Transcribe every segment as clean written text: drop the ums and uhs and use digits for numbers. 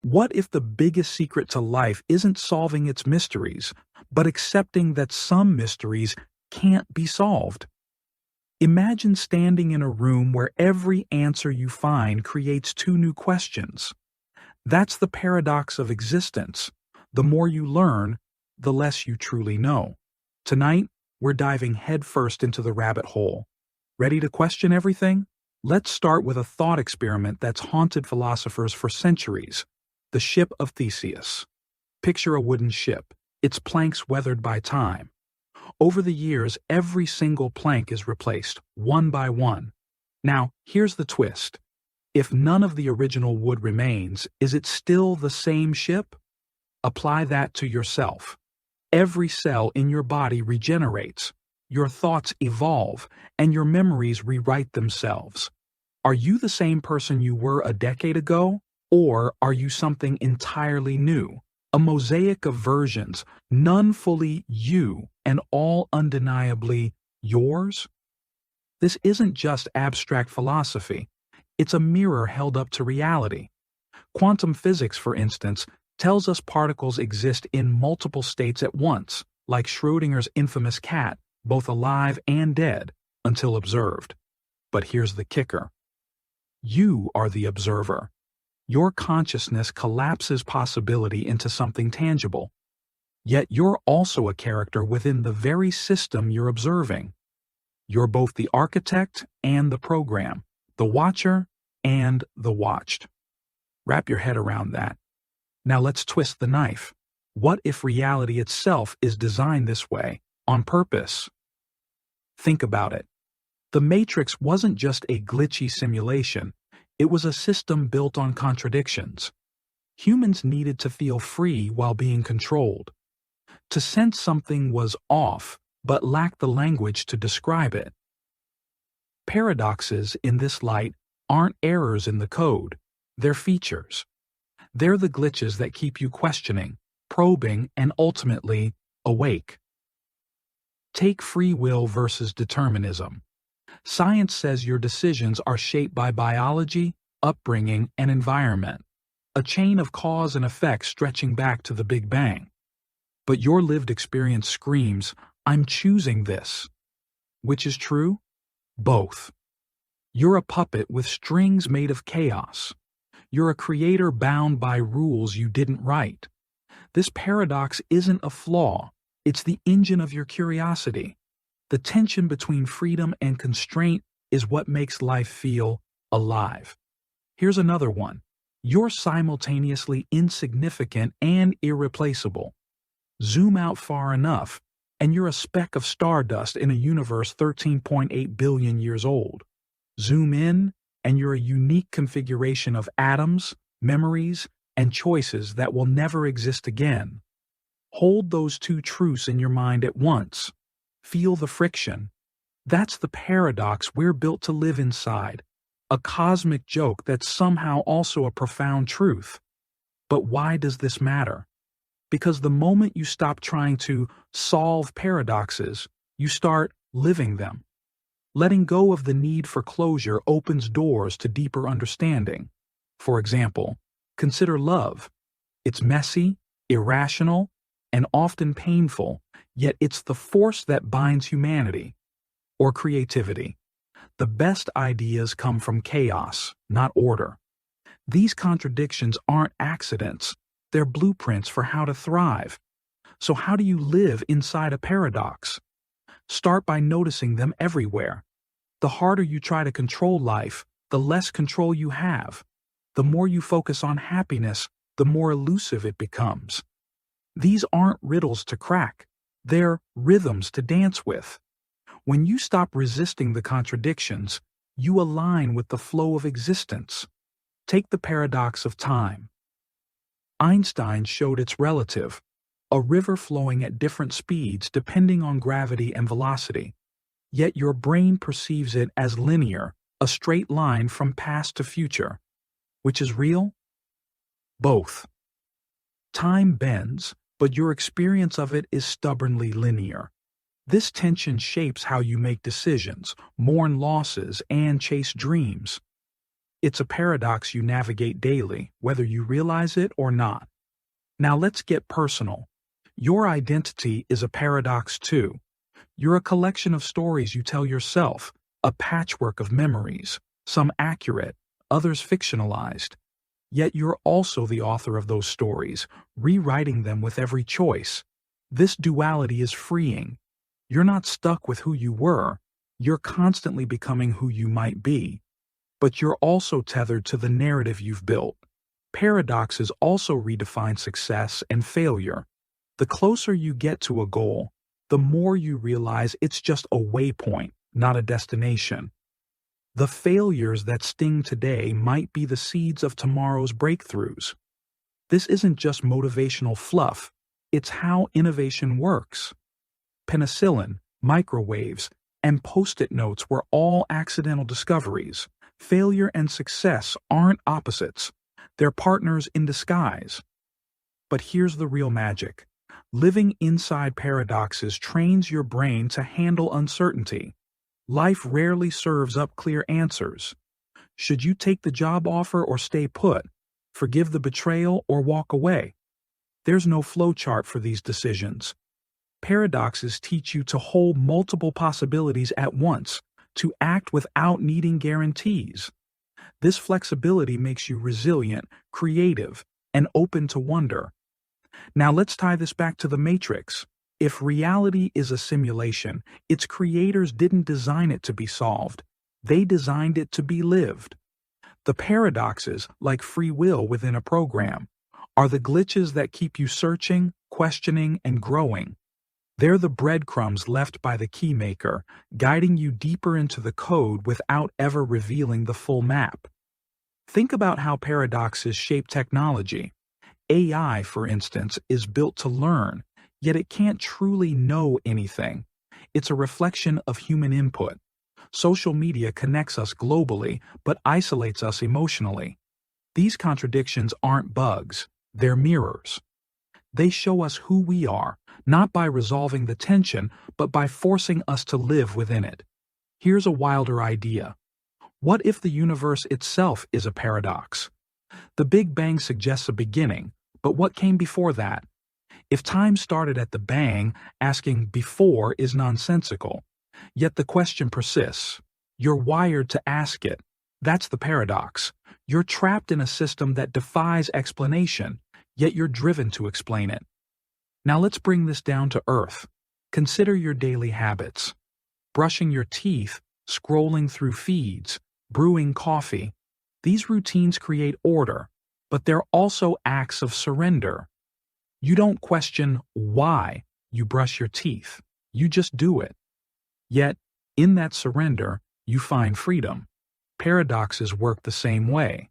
What if the biggest secret to life isn't solving its mysteries, but accepting that some mysteries can't be solved? Imagine standing in a room where every answer you find creates two new questions. That's the paradox of existence. The more you learn, the less you truly know. Tonight, we're diving headfirst into the rabbit hole. Ready to question everything? Let's start with a thought experiment that's haunted philosophers for centuries. The ship of Theseus. Picture a wooden ship, its planks weathered by time. Over the years, every single plank is replaced, one by one. Now, here's the twist. If none of the original wood remains, is it still the same ship? Apply that to yourself. Every cell in your body regenerates, your thoughts evolve, and your memories rewrite themselves. Are you the same person you were a decade ago? Or are you something entirely new? A mosaic of versions, none fully you and all undeniably yours? This isn't just abstract philosophy. It's a mirror held up to reality. Quantum physics, for instance, tells us particles exist in multiple states at once, like Schrödinger's infamous cat, both alive and dead, until observed. But here's the kicker. You are the observer. Your consciousness collapses possibility into something tangible. Yet you're also a character within the very system you're observing. You're both the architect and the program, the watcher and the watched. Wrap your head around that. Now let's twist the knife. What if reality itself is designed this way, on purpose? Think about it. The Matrix wasn't just a glitchy simulation. It was a system built on contradictions. Humans needed to feel free while being controlled. To sense something was off, but lacked the language to describe it. Paradoxes, in this light, aren't errors in the code. They're features. They're the glitches that keep you questioning, probing, and ultimately, awake. Take free will versus determinism. Science says your decisions are shaped by biology, upbringing, and environment, a chain of cause and effect stretching back to the Big Bang. But your lived experience screams, I'm choosing this. Which is true? Both. You're a puppet with strings made of chaos. You're a creator bound by rules you didn't write. This paradox isn't a flaw, it's the engine of your curiosity. The tension between freedom and constraint is what makes life feel alive. Here's another one. You're simultaneously insignificant and irreplaceable. Zoom out far enough, and you're a speck of stardust in a universe 13.8 billion years old. Zoom in, and you're a unique configuration of atoms, memories, and choices that will never exist again. Hold those two truths in your mind at once. Feel the friction. That's the paradox we're built to live inside, a cosmic joke that's somehow also a profound truth. But why does this matter? Because the moment you stop trying to solve paradoxes, you start living them. Letting go of the need for closure opens doors to deeper understanding. For example, consider love. It's messy, irrational, and often painful, yet it's the force that binds humanity. Or creativity. The best ideas come from chaos, not order. These contradictions aren't accidents, they're blueprints for how to thrive. So how do you live inside a paradox? Start by noticing them everywhere. The harder you try to control life, the less control you have. The more you focus on happiness, the more elusive it becomes. These aren't riddles to crack. They're rhythms to dance with. When you stop resisting the contradictions, you align with the flow of existence. Take the paradox of time. Einstein showed its relative, a river flowing at different speeds depending on gravity and velocity. Yet your brain perceives it as linear, a straight line from past to future. Which is real? Both. Time bends, but your experience of it is stubbornly linear. This tension shapes how you make decisions, mourn losses, and chase dreams. It's a paradox you navigate daily, whether you realize it or not. Now let's get personal. Your identity is a paradox too. You're a collection of stories you tell yourself, a patchwork of memories, some accurate, others fictionalized. Yet you're also the author of those stories, rewriting them with every choice. This duality is freeing. You're not stuck with who you were, you're constantly becoming who you might be. But you're also tethered to the narrative you've built. Paradoxes also redefine success and failure. The closer you get to a goal, the more you realize it's just a waypoint, not a destination. The failures that sting today might be the seeds of tomorrow's breakthroughs. This isn't just motivational fluff, it's how innovation works. Penicillin, microwaves, and post-it notes were all accidental discoveries. Failure and success aren't opposites, they're partners in disguise. But here's the real magic. Living inside paradoxes trains your brain to handle uncertainty. Life rarely serves up clear answers. Should you take the job offer or stay put? Forgive the betrayal or walk away? There's no flowchart for these decisions. Paradoxes teach you to hold multiple possibilities at once, to act without needing guarantees. This flexibility makes you resilient, creative, and open to wonder. Now let's tie this back to the Matrix. If reality is a simulation, its creators didn't design it to be solved. They designed it to be lived. The paradoxes, like free will within a program, are the glitches that keep you searching, questioning, and growing. They're the breadcrumbs left by the Keymaker, guiding you deeper into the code without ever revealing the full map. Think about how paradoxes shape technology. AI, for instance, is built to learn, yet it can't truly know anything. It's a reflection of human input. Social media connects us globally, but isolates us emotionally. These contradictions aren't bugs, they're mirrors. They show us who we are, not by resolving the tension, but by forcing us to live within it. Here's a wilder idea. What if the universe itself is a paradox? The Big Bang suggests a beginning, but what came before that? If time started at the bang, asking before is nonsensical. Yet the question persists. You're wired to ask it. That's the paradox. You're trapped in a system that defies explanation, yet you're driven to explain it. Now let's bring this down to earth. Consider your daily habits. Brushing your teeth, scrolling through feeds, brewing coffee. These routines create order, but they're also acts of surrender. You don't question why you brush your teeth. You just do it. Yet, in that surrender, you find freedom. Paradoxes work the same way.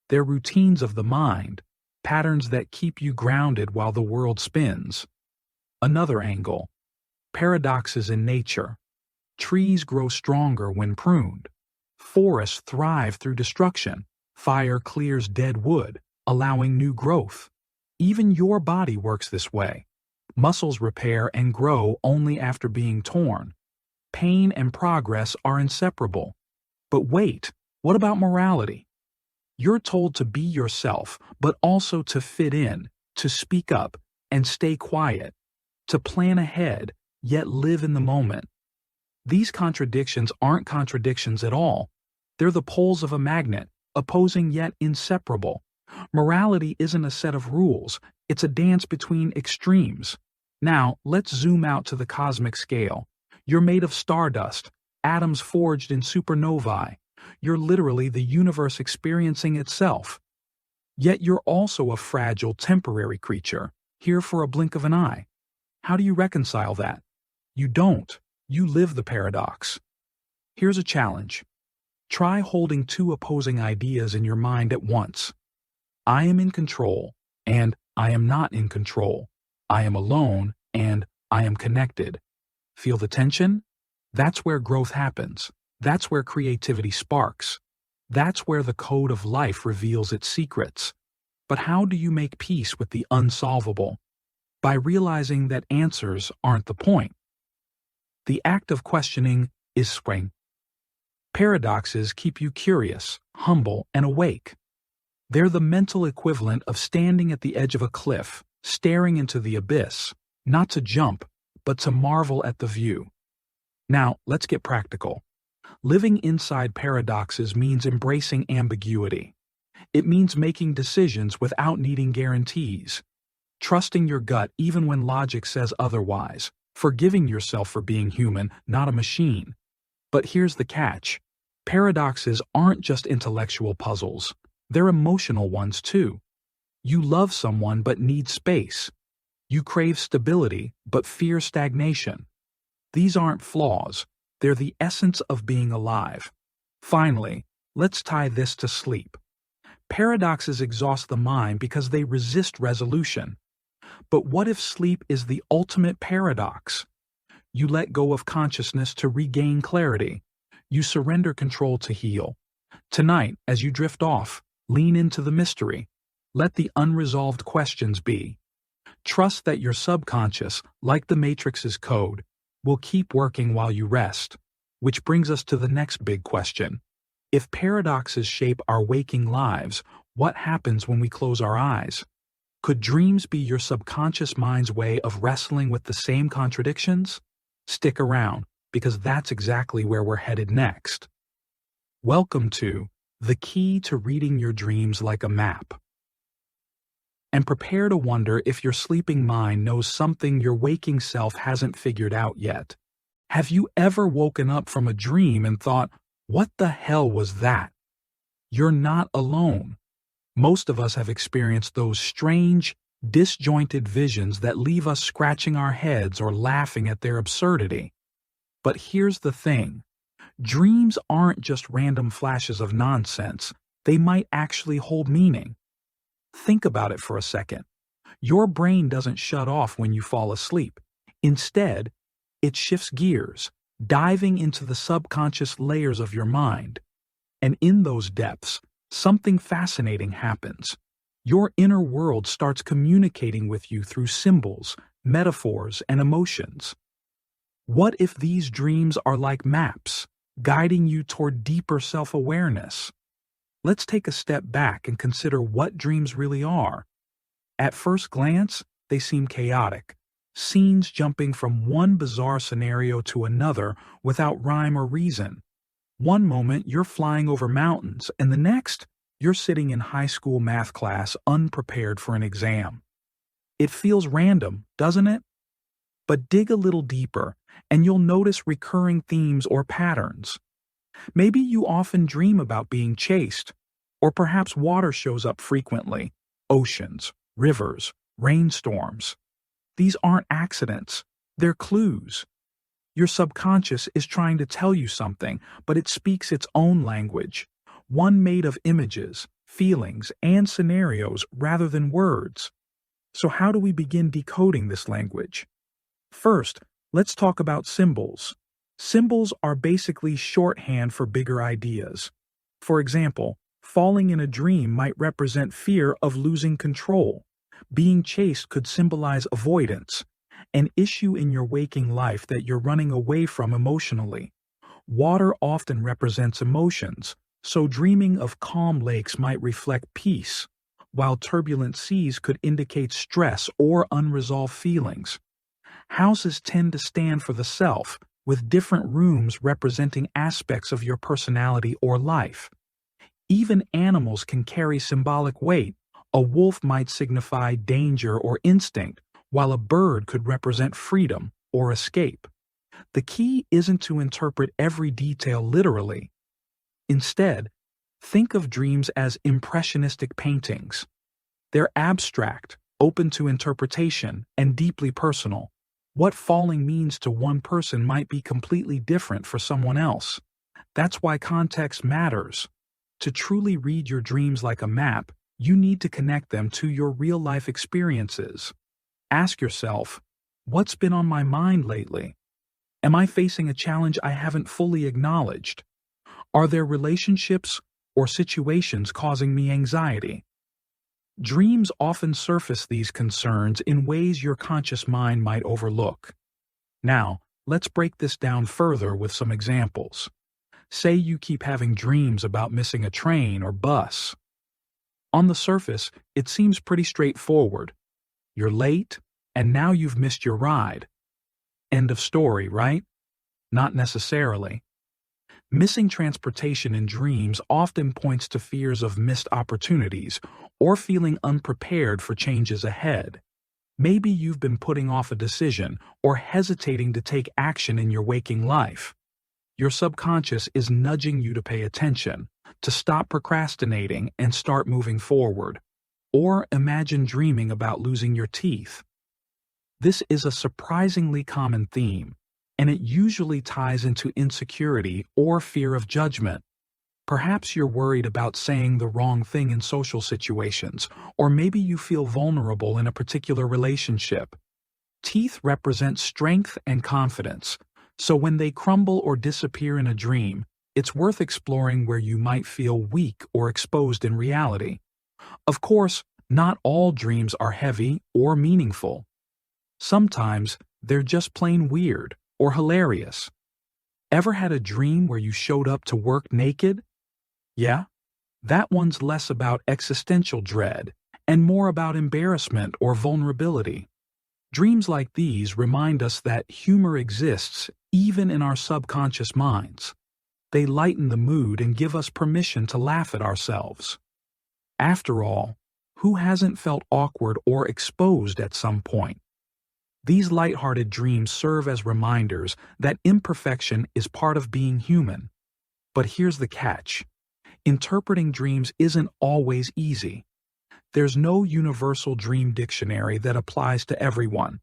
They're routines of the mind, patterns that keep you grounded while the world spins. Another angle. Paradoxes in nature. Trees grow stronger when pruned. Forests thrive through destruction. Fire clears dead wood, allowing new growth. Even your body works this way. Muscles repair and grow only after being torn. Pain and progress are inseparable. But wait, what about morality? You're told to be yourself, but also to fit in, to speak up, and stay quiet, to plan ahead, yet live in the moment. These contradictions aren't contradictions at all. They're the poles of a magnet, opposing yet inseparable. Morality isn't a set of rules, it's a dance between extremes. Now, let's zoom out to the cosmic scale. You're made of stardust, atoms forged in supernovae. You're literally the universe experiencing itself. Yet you're also a fragile, temporary creature, here for a blink of an eye. How do you reconcile that? You don't. You live the paradox. Here's a challenge. Try holding two opposing ideas in your mind at once. I am in control, and I am not in control. I am alone, and I am connected. Feel the tension? That's where growth happens. That's where creativity sparks. That's where the code of life reveals its secrets. But how do you make peace with the unsolvable? By realizing that answers aren't the point. The act of questioning is swing. Paradoxes keep you curious, humble, and awake. They're the mental equivalent of standing at the edge of a cliff, staring into the abyss, not to jump, but to marvel at the view. Now, let's get practical. Living inside paradoxes means embracing ambiguity. It means making decisions without needing guarantees, trusting your gut even when logic says otherwise, forgiving yourself for being human, not a machine. But here's the catch. Paradoxes aren't just intellectual puzzles. They're emotional ones too. You love someone but need space. You crave stability but fear stagnation. These aren't flaws. They're the essence of being alive. Finally, let's tie this to sleep. Paradoxes exhaust the mind because they resist resolution. But what if sleep is the ultimate paradox? You let go of consciousness to regain clarity. You surrender control to heal. Tonight, as you drift off, lean into the mystery. Let the unresolved questions be. Trust that your subconscious, like the Matrix's code, will keep working while you rest. Which brings us to the next big question. If paradoxes shape our waking lives, what happens when we close our eyes? Could dreams be your subconscious mind's way of wrestling with the same contradictions? Stick around, because that's exactly where we're headed next. Welcome to The Key to Reading Your Dreams Like a Map. And prepare to wonder if your sleeping mind knows something your waking self hasn't figured out yet. Have you ever woken up from a dream and thought, "What the hell was that?" You're not alone. Most of us have experienced those strange, disjointed visions that leave us scratching our heads or laughing at their absurdity. But here's the thing. Dreams aren't just random flashes of nonsense. They might actually hold meaning. Think about it for a second. Your brain doesn't shut off when you fall asleep. Instead, it shifts gears, diving into the subconscious layers of your mind. And in those depths, something fascinating happens. Your inner world starts communicating with you through symbols, metaphors, and emotions. What if these dreams are like maps, guiding you toward deeper self-awareness? Let's take a step back and consider what dreams really are. At first glance, they seem chaotic. Scenes jumping from one bizarre scenario to another without rhyme or reason. One moment you're flying over mountains, and the next, you're sitting in high school math class unprepared for an exam. It feels random, doesn't it? But dig a little deeper, and you'll notice recurring themes or patterns. Maybe you often dream about being chased, or perhaps water shows up frequently. Oceans, rivers, rainstorms. These aren't accidents, they're clues. Your subconscious is trying to tell you something, but it speaks its own language, one made of images, feelings, and scenarios rather than words. So how do we begin decoding this language? First, let's talk about symbols. Symbols are basically shorthand for bigger ideas. For example, falling in a dream might represent fear of losing control. Being chased could symbolize avoidance, an issue in your waking life that you're running away from emotionally. Water often represents emotions, so dreaming of calm lakes might reflect peace, while turbulent seas could indicate stress or unresolved feelings. Houses tend to stand for the self, with different rooms representing aspects of your personality or life. Even animals can carry symbolic weight. A wolf might signify danger or instinct, while a bird could represent freedom or escape. The key isn't to interpret every detail literally. Instead, think of dreams as impressionistic paintings. They're abstract, open to interpretation, and deeply personal. What falling means to one person might be completely different for someone else. That's why context matters. To truly read your dreams like a map, you need to connect them to your real-life experiences. Ask yourself, what's been on my mind lately? Am I facing a challenge I haven't fully acknowledged? Are there relationships or situations causing me anxiety? Dreams often surface these concerns in ways your conscious mind might overlook. Now, let's break this down further with some examples. Say you keep having dreams about missing a train or bus. On the surface, it seems pretty straightforward. You're late, and now you've missed your ride. End of story, right? Not necessarily. Missing transportation in dreams often points to fears of missed opportunities or feeling unprepared for changes ahead. Maybe you've been putting off a decision or hesitating to take action in your waking life. Your subconscious is nudging you to pay attention, to stop procrastinating and start moving forward. Or imagine dreaming about losing your teeth. This is a surprisingly common theme, and it usually ties into insecurity or fear of judgment. Perhaps you're worried about saying the wrong thing in social situations, or maybe you feel vulnerable in a particular relationship. Teeth represent strength and confidence, so when they crumble or disappear in a dream, it's worth exploring where you might feel weak or exposed in reality. Of course, not all dreams are heavy or meaningful. Sometimes they're just plain weird or hilarious. Ever had a dream where you showed up to work naked? Yeah? That one's less about existential dread and more about embarrassment or vulnerability. Dreams like these remind us that humor exists even in our subconscious minds. They lighten the mood and give us permission to laugh at ourselves. After all, who hasn't felt awkward or exposed at some point? These lighthearted dreams serve as reminders that imperfection is part of being human. But here's the catch. Interpreting dreams isn't always easy. There's no universal dream dictionary that applies to everyone.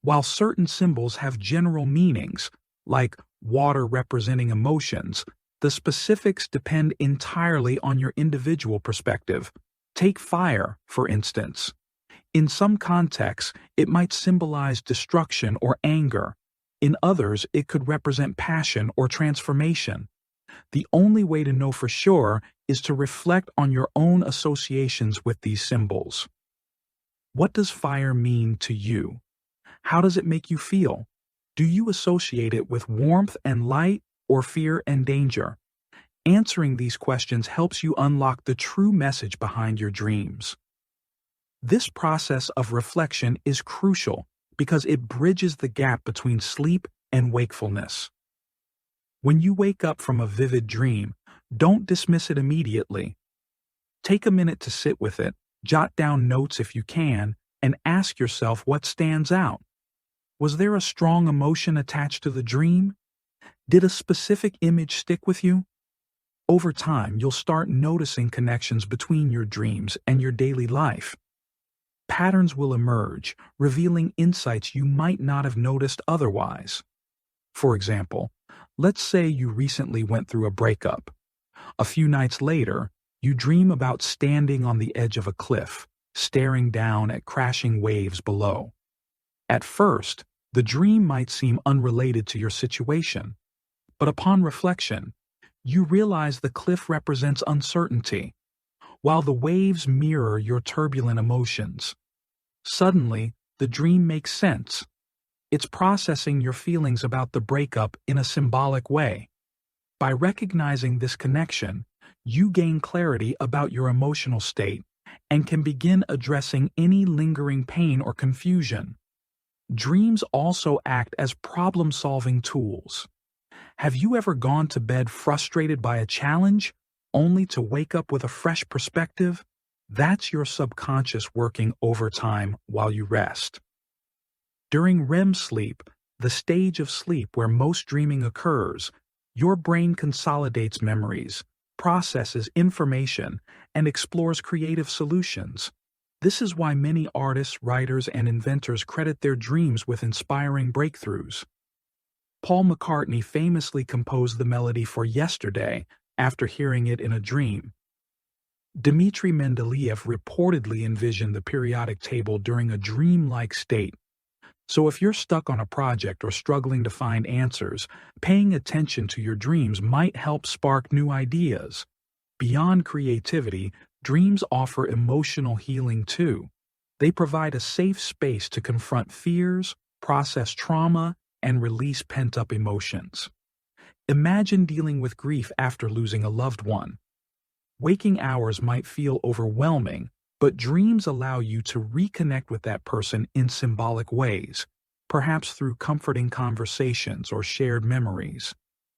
While certain symbols have general meanings, like water representing emotions, the specifics depend entirely on your individual perspective. Take fire, for instance. In some contexts, it might symbolize destruction or anger. In others, it could represent passion or transformation. The only way to know for sure is to reflect on your own associations with these symbols. What does fire mean to you? How does it make you feel? Do you associate it with warmth and light or fear and danger? Answering these questions helps you unlock the true message behind your dreams. This process of reflection is crucial because it bridges the gap between sleep and wakefulness. When you wake up from a vivid dream, don't dismiss it immediately. Take a minute to sit with it, jot down notes if you can, and ask yourself what stands out. Was there a strong emotion attached to the dream? Did a specific image stick with you? Over time, you'll start noticing connections between your dreams and your daily life. Patterns will emerge, revealing insights you might not have noticed otherwise. For example, let's say you recently went through a breakup. A few nights later, you dream about standing on the edge of a cliff, staring down at crashing waves below. At first, the dream might seem unrelated to your situation, but upon reflection, you realize the cliff represents uncertainty, while the waves mirror your turbulent emotions. Suddenly, the dream makes sense. It's processing your feelings about the breakup in a symbolic way. By recognizing this connection, you gain clarity about your emotional state and can begin addressing any lingering pain or confusion. Dreams also act as problem-solving tools. Have you ever gone to bed frustrated by a challenge, only to wake up with a fresh perspective? That's your subconscious working overtime while you rest. During REM sleep, the stage of sleep where most dreaming occurs, your brain consolidates memories, processes information, and explores creative solutions. This is why many artists, writers, and inventors credit their dreams with inspiring breakthroughs. Paul McCartney famously composed the melody for Yesterday after hearing it in a dream. Dmitri Mendeleev reportedly envisioned the periodic table during a dreamlike state. So if you're stuck on a project or struggling to find answers, paying attention to your dreams might help spark new ideas. Beyond creativity, dreams offer emotional healing too. They provide a safe space to confront fears, process trauma, and release pent-up emotions. Imagine dealing with grief after losing a loved one. Waking hours might feel overwhelming, but dreams allow you to reconnect with that person in symbolic ways, perhaps through comforting conversations or shared memories.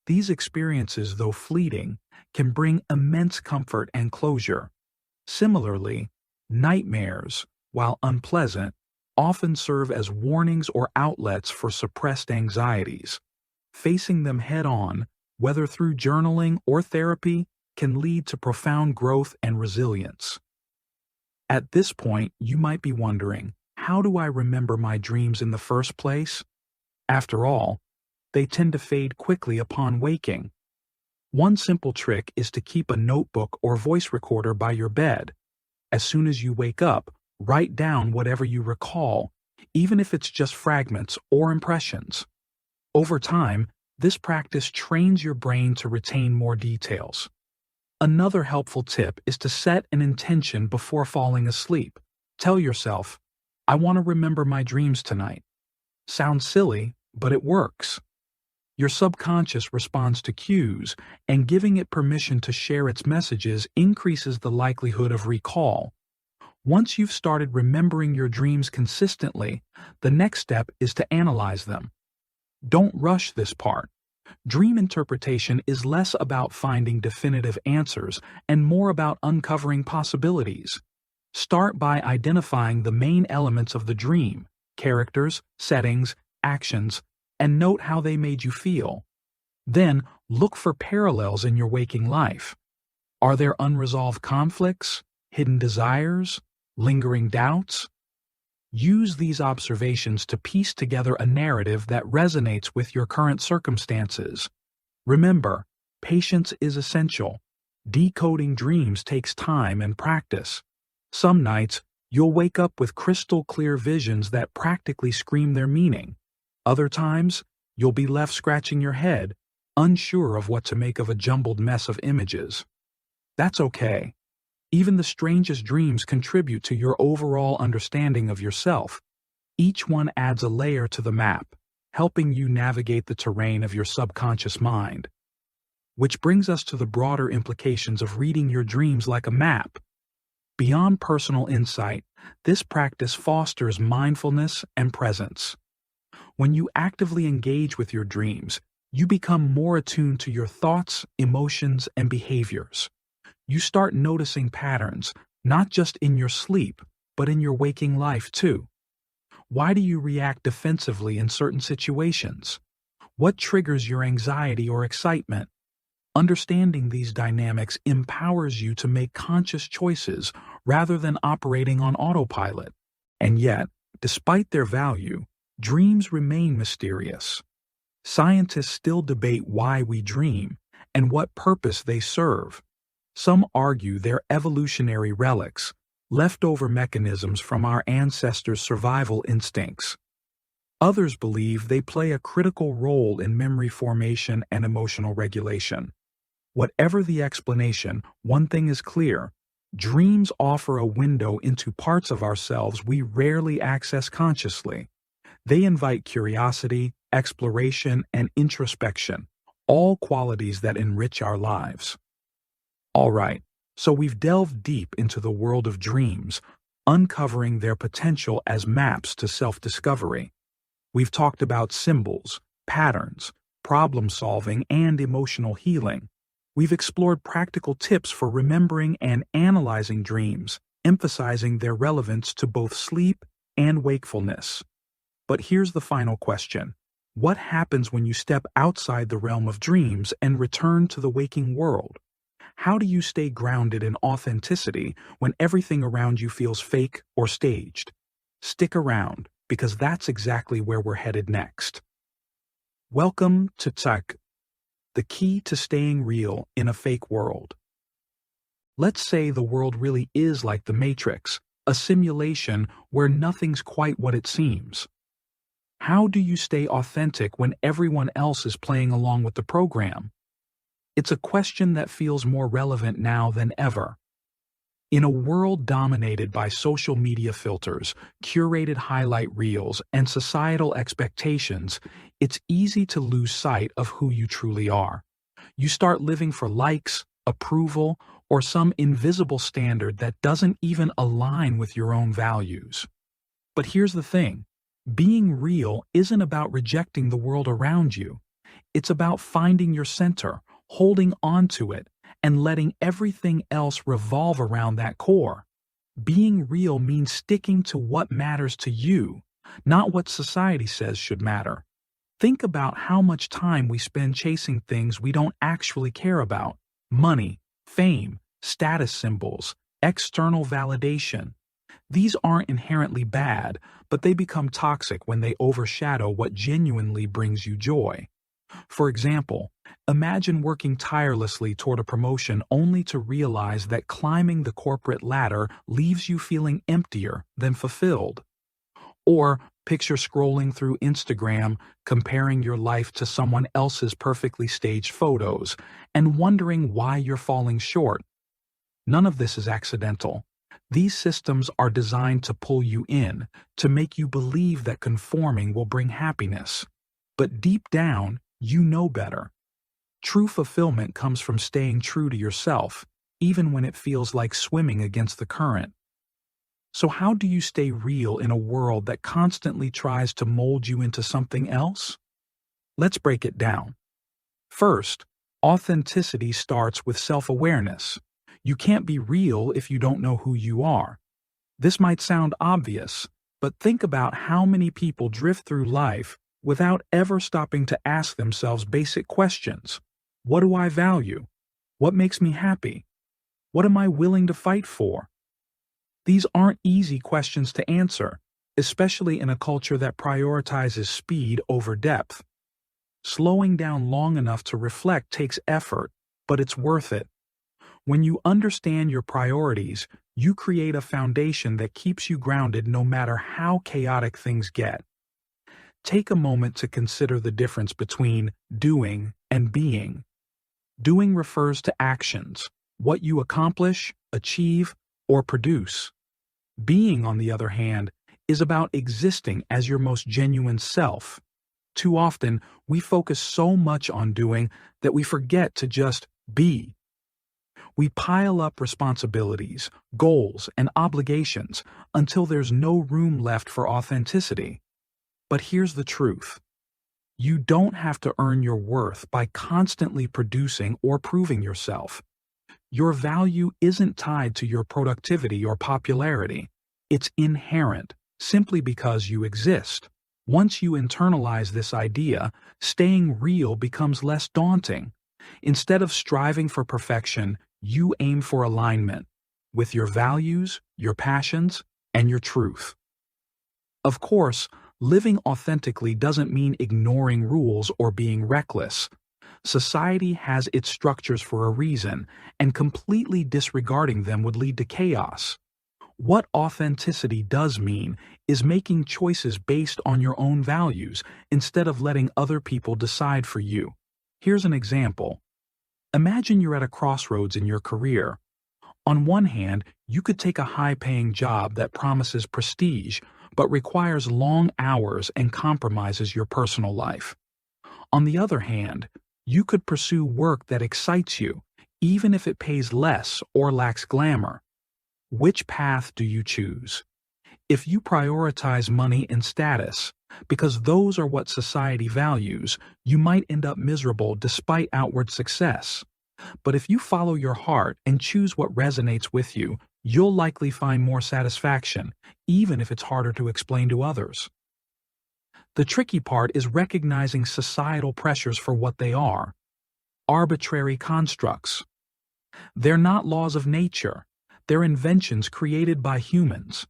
These experiences, though fleeting, can bring immense comfort and closure. Similarly, nightmares, while unpleasant, often serve as warnings or outlets for suppressed anxieties. Facing them head-on, whether through journaling or therapy, can lead to profound growth and resilience. At this point, you might be wondering, how do I remember my dreams in the first place? After all, they tend to fade quickly upon waking. One simple trick is to keep a notebook or voice recorder by your bed. As soon as you wake up, write down whatever you recall, even if it's just fragments or impressions. Over time, this practice trains your brain to retain more details. Another helpful tip is to set an intention before falling asleep. Tell yourself, I want to remember my dreams tonight. Sounds silly, but it works. Your subconscious responds to cues, and giving it permission to share its messages increases the likelihood of recall. Once you've started remembering your dreams consistently, the next step is to analyze them. Don't rush this part. Dream interpretation is less about finding definitive answers and more about uncovering possibilities. Start by identifying the main elements of the dream, characters, settings, actions, and note how they made you feel. Then, look for parallels in your waking life. Are there unresolved conflicts, hidden desires, lingering doubts? Use these observations to piece together a narrative that resonates with your current circumstances. Remember, patience is essential. Decoding dreams takes time and practice. Some nights, you'll wake up with crystal-clear visions that practically scream their meaning. Other times, you'll be left scratching your head, unsure of what to make of a jumbled mess of images. That's okay. Even the strangest dreams contribute to your overall understanding of yourself. Each one adds a layer to the map, helping you navigate the terrain of your subconscious mind. Which brings us to the broader implications of reading your dreams like a map. Beyond personal insight, this practice fosters mindfulness and presence. When you actively engage with your dreams, you become more attuned to your thoughts, emotions, and behaviors. You start noticing patterns, not just in your sleep, but in your waking life too. Why do you react defensively in certain situations? What triggers your anxiety or excitement? Understanding these dynamics empowers you to make conscious choices rather than operating on autopilot. And yet, despite their value, dreams remain mysterious. Scientists still debate why we dream and what purpose they serve. Some argue they're evolutionary relics, leftover mechanisms from our ancestors' survival instincts. Others believe they play a critical role in memory formation and emotional regulation. Whatever the explanation, one thing is clear: dreams offer a window into parts of ourselves we rarely access consciously. They invite curiosity, exploration, and introspection, all qualities that enrich our lives. All right, so we've delved deep into the world of dreams, uncovering their potential as maps to self-discovery. We've talked about symbols, patterns, problem-solving, and emotional healing. We've explored practical tips for remembering and analyzing dreams, emphasizing their relevance to both sleep and wakefulness. But here's the final question. What happens when you step outside the realm of dreams and return to the waking world? How do you stay grounded in authenticity when everything around you feels fake or staged? Stick around, because that's exactly where we're headed next. Welcome to Tech, the key to staying real in a fake world. Let's say the world really is like the Matrix, a simulation where nothing's quite what it seems. How do you stay authentic when everyone else is playing along with the program? It's a question that feels more relevant now than ever. In a world dominated by social media filters, curated highlight reels, and societal expectations, it's easy to lose sight of who you truly are. You start living for likes, approval, or some invisible standard that doesn't even align with your own values. But here's the thing, being real isn't about rejecting the world around you. It's about finding your center, holding on to it, and letting everything else revolve around that core. Being real means sticking to what matters to you, not what society says should matter. Think about how much time we spend chasing things we don't actually care about: money, fame, status symbols, external validation. These aren't inherently bad, but they become toxic when they overshadow what genuinely brings you joy. For example, imagine working tirelessly toward a promotion only to realize that climbing the corporate ladder leaves you feeling emptier than fulfilled. Or picture scrolling through Instagram, comparing your life to someone else's perfectly staged photos, and wondering why you're falling short. None of this is accidental. These systems are designed to pull you in, to make you believe that conforming will bring happiness. But deep down, you know better. True fulfillment comes from staying true to yourself, even when it feels like swimming against the current. So how do you stay real in a world that constantly tries to mold you into something else? Let's break it down. First, authenticity starts with self-awareness. You can't be real if you don't know who you are. This might sound obvious, but think about how many people drift through life without ever stopping to ask themselves basic questions. What do I value? What makes me happy? What am I willing to fight for? These aren't easy questions to answer, especially in a culture that prioritizes speed over depth. Slowing down long enough to reflect takes effort, but it's worth it. When you understand your priorities, you create a foundation that keeps you grounded no matter how chaotic things get. Take a moment to consider the difference between doing and being. Doing refers to actions, what you accomplish, achieve, or produce. Being, on the other hand, is about existing as your most genuine self. Too often, we focus so much on doing that we forget to just be. We pile up responsibilities, goals, and obligations until there's no room left for authenticity. But here's the truth. You don't have to earn your worth by constantly producing or proving yourself. Your value isn't tied to your productivity or popularity. It's inherent, simply because you exist. Once you internalize this idea, staying real becomes less daunting. Instead of striving for perfection, you aim for alignment with your values, your passions, and your truth. Of course, living authentically doesn't mean ignoring rules or being reckless. Society has its structures for a reason, and completely disregarding them would lead to chaos. What authenticity does mean is making choices based on your own values instead of letting other people decide for you. Here's an example. Imagine you're at a crossroads in your career. On one hand, you could take a high-paying job that promises prestige, but requires long hours and compromises your personal life. On the other hand, you could pursue work that excites you, even if it pays less or lacks glamour. Which path do you choose? If you prioritize money and status, because those are what society values, you might end up miserable despite outward success. But if you follow your heart and choose what resonates with you, you'll likely find more satisfaction, even if it's harder to explain to others. The tricky part is recognizing societal pressures for what they are: arbitrary constructs. They're not laws of nature, they're inventions created by humans.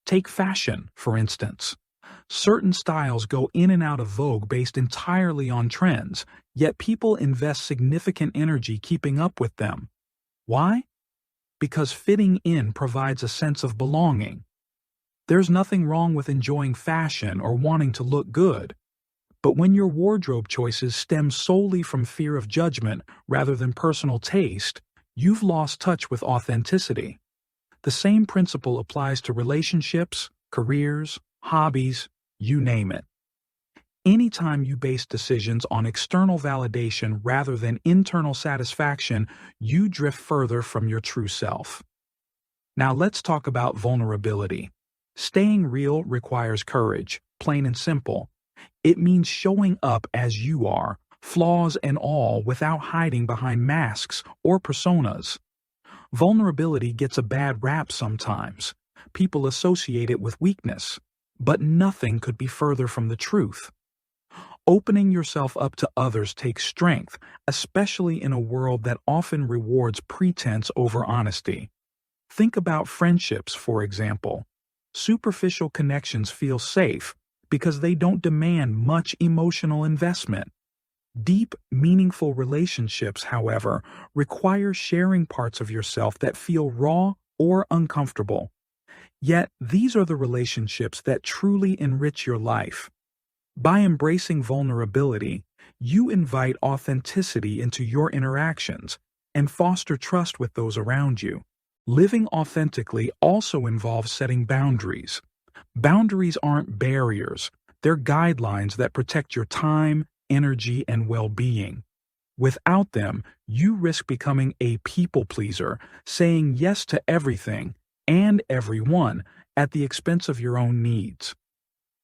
Take fashion, for instance. Certain styles go in and out of vogue based entirely on trends, yet people invest significant energy keeping up with them. Why? Because fitting in provides a sense of belonging. There's nothing wrong with enjoying fashion or wanting to look good. But when your wardrobe choices stem solely from fear of judgment rather than personal taste, you've lost touch with authenticity. The same principle applies to relationships, careers, hobbies, you name it. Anytime you base decisions on external validation rather than internal satisfaction, you drift further from your true self. Now let's talk about vulnerability. Staying real requires courage, plain and simple. It means showing up as you are, flaws and all, without hiding behind masks or personas. Vulnerability gets a bad rap sometimes. People associate it with weakness, but nothing could be further from the truth. Opening yourself up to others takes strength, especially in a world that often rewards pretense over honesty. Think about friendships, for example. Superficial connections feel safe because they don't demand much emotional investment. Deep, meaningful relationships, however, require sharing parts of yourself that feel raw or uncomfortable. Yet, these are the relationships that truly enrich your life. By embracing vulnerability, you invite authenticity into your interactions and foster trust with those around you. Living authentically also involves setting boundaries. Boundaries aren't barriers, they're guidelines that protect your time, energy, and well-being. Without them, you risk becoming a people pleaser, saying yes to everything and everyone at the expense of your own needs.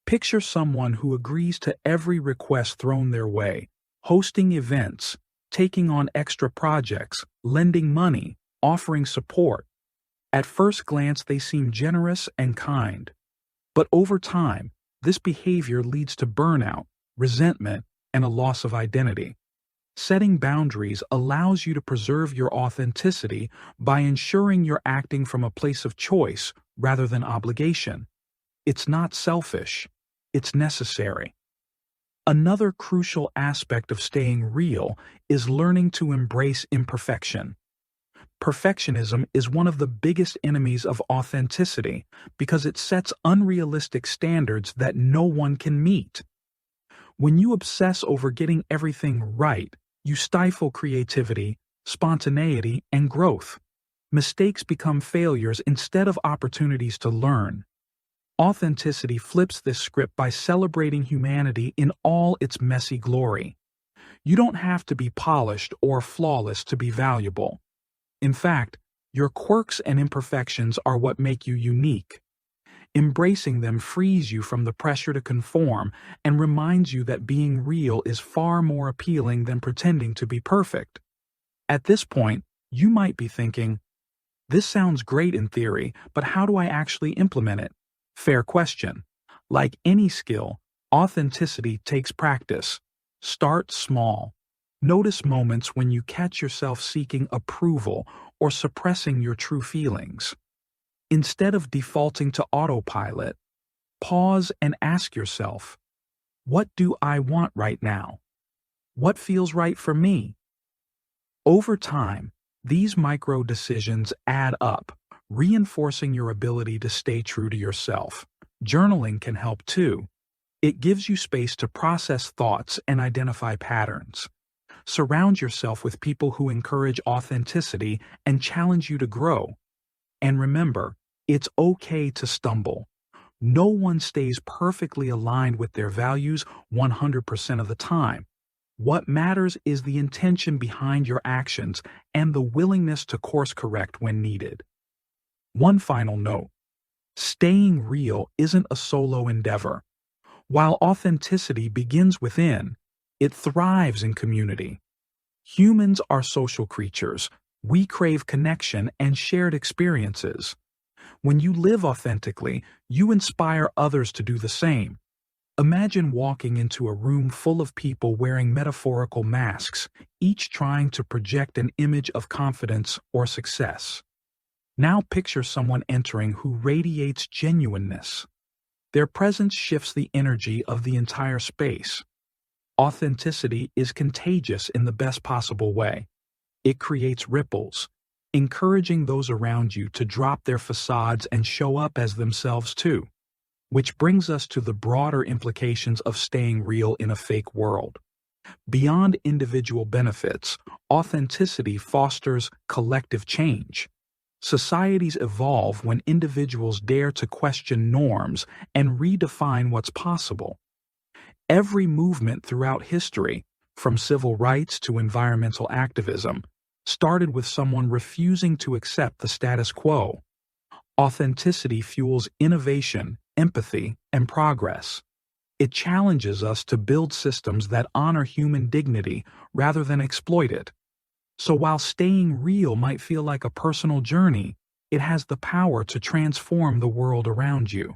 Picture someone who agrees to every request thrown their way, hosting events, taking on extra projects, lending money, offering support. At first glance, they seem generous and kind. But over time, this behavior leads to burnout, resentment, and a loss of identity. Setting boundaries allows you to preserve your authenticity by ensuring you're acting from a place of choice rather than obligation. It's not selfish, it's necessary. Another crucial aspect of staying real is learning to embrace imperfection. Perfectionism is one of the biggest enemies of authenticity because it sets unrealistic standards that no one can meet. When you obsess over getting everything right, you stifle creativity, spontaneity, and growth. Mistakes become failures instead of opportunities to learn. Authenticity flips this script by celebrating humanity in all its messy glory. You don't have to be polished or flawless to be valuable. In fact, your quirks and imperfections are what make you unique. Embracing them frees you from the pressure to conform and reminds you that being real is far more appealing than pretending to be perfect. At this point, you might be thinking, "This sounds great in theory, but how do I actually implement it?" Fair question. Like any skill, authenticity takes practice. Start small. Notice moments when you catch yourself seeking approval or suppressing your true feelings. Instead of defaulting to autopilot, pause and ask yourself, what do I want right now? What feels right for me? Over time, these micro decisions add up, reinforcing your ability to stay true to yourself. Journaling can help too. It gives you space to process thoughts and identify patterns. Surround yourself with people who encourage authenticity and challenge you to grow. And remember, it's okay to stumble. No one stays perfectly aligned with their values 100% of the time. What matters is the intention behind your actions and the willingness to course correct when needed. One final note. Staying real isn't a solo endeavor. While authenticity begins within, it thrives in community. Humans are social creatures. We crave connection and shared experiences. When you live authentically, you inspire others to do the same. Imagine walking into a room full of people wearing metaphorical masks, each trying to project an image of confidence or success. Now picture someone entering who radiates genuineness. Their presence shifts the energy of the entire space. Authenticity is contagious in the best possible way. It creates ripples, encouraging those around you to drop their facades and show up as themselves too. Which brings us to the broader implications of staying real in a fake world. Beyond individual benefits, authenticity fosters collective change. Societies evolve when individuals dare to question norms and redefine what's possible. Every movement throughout history, from civil rights to environmental activism, started with someone refusing to accept the status quo. Authenticity fuels innovation, empathy, and progress. It challenges us to build systems that honor human dignity rather than exploit it. So while staying real might feel like a personal journey, it has the power to transform the world around you.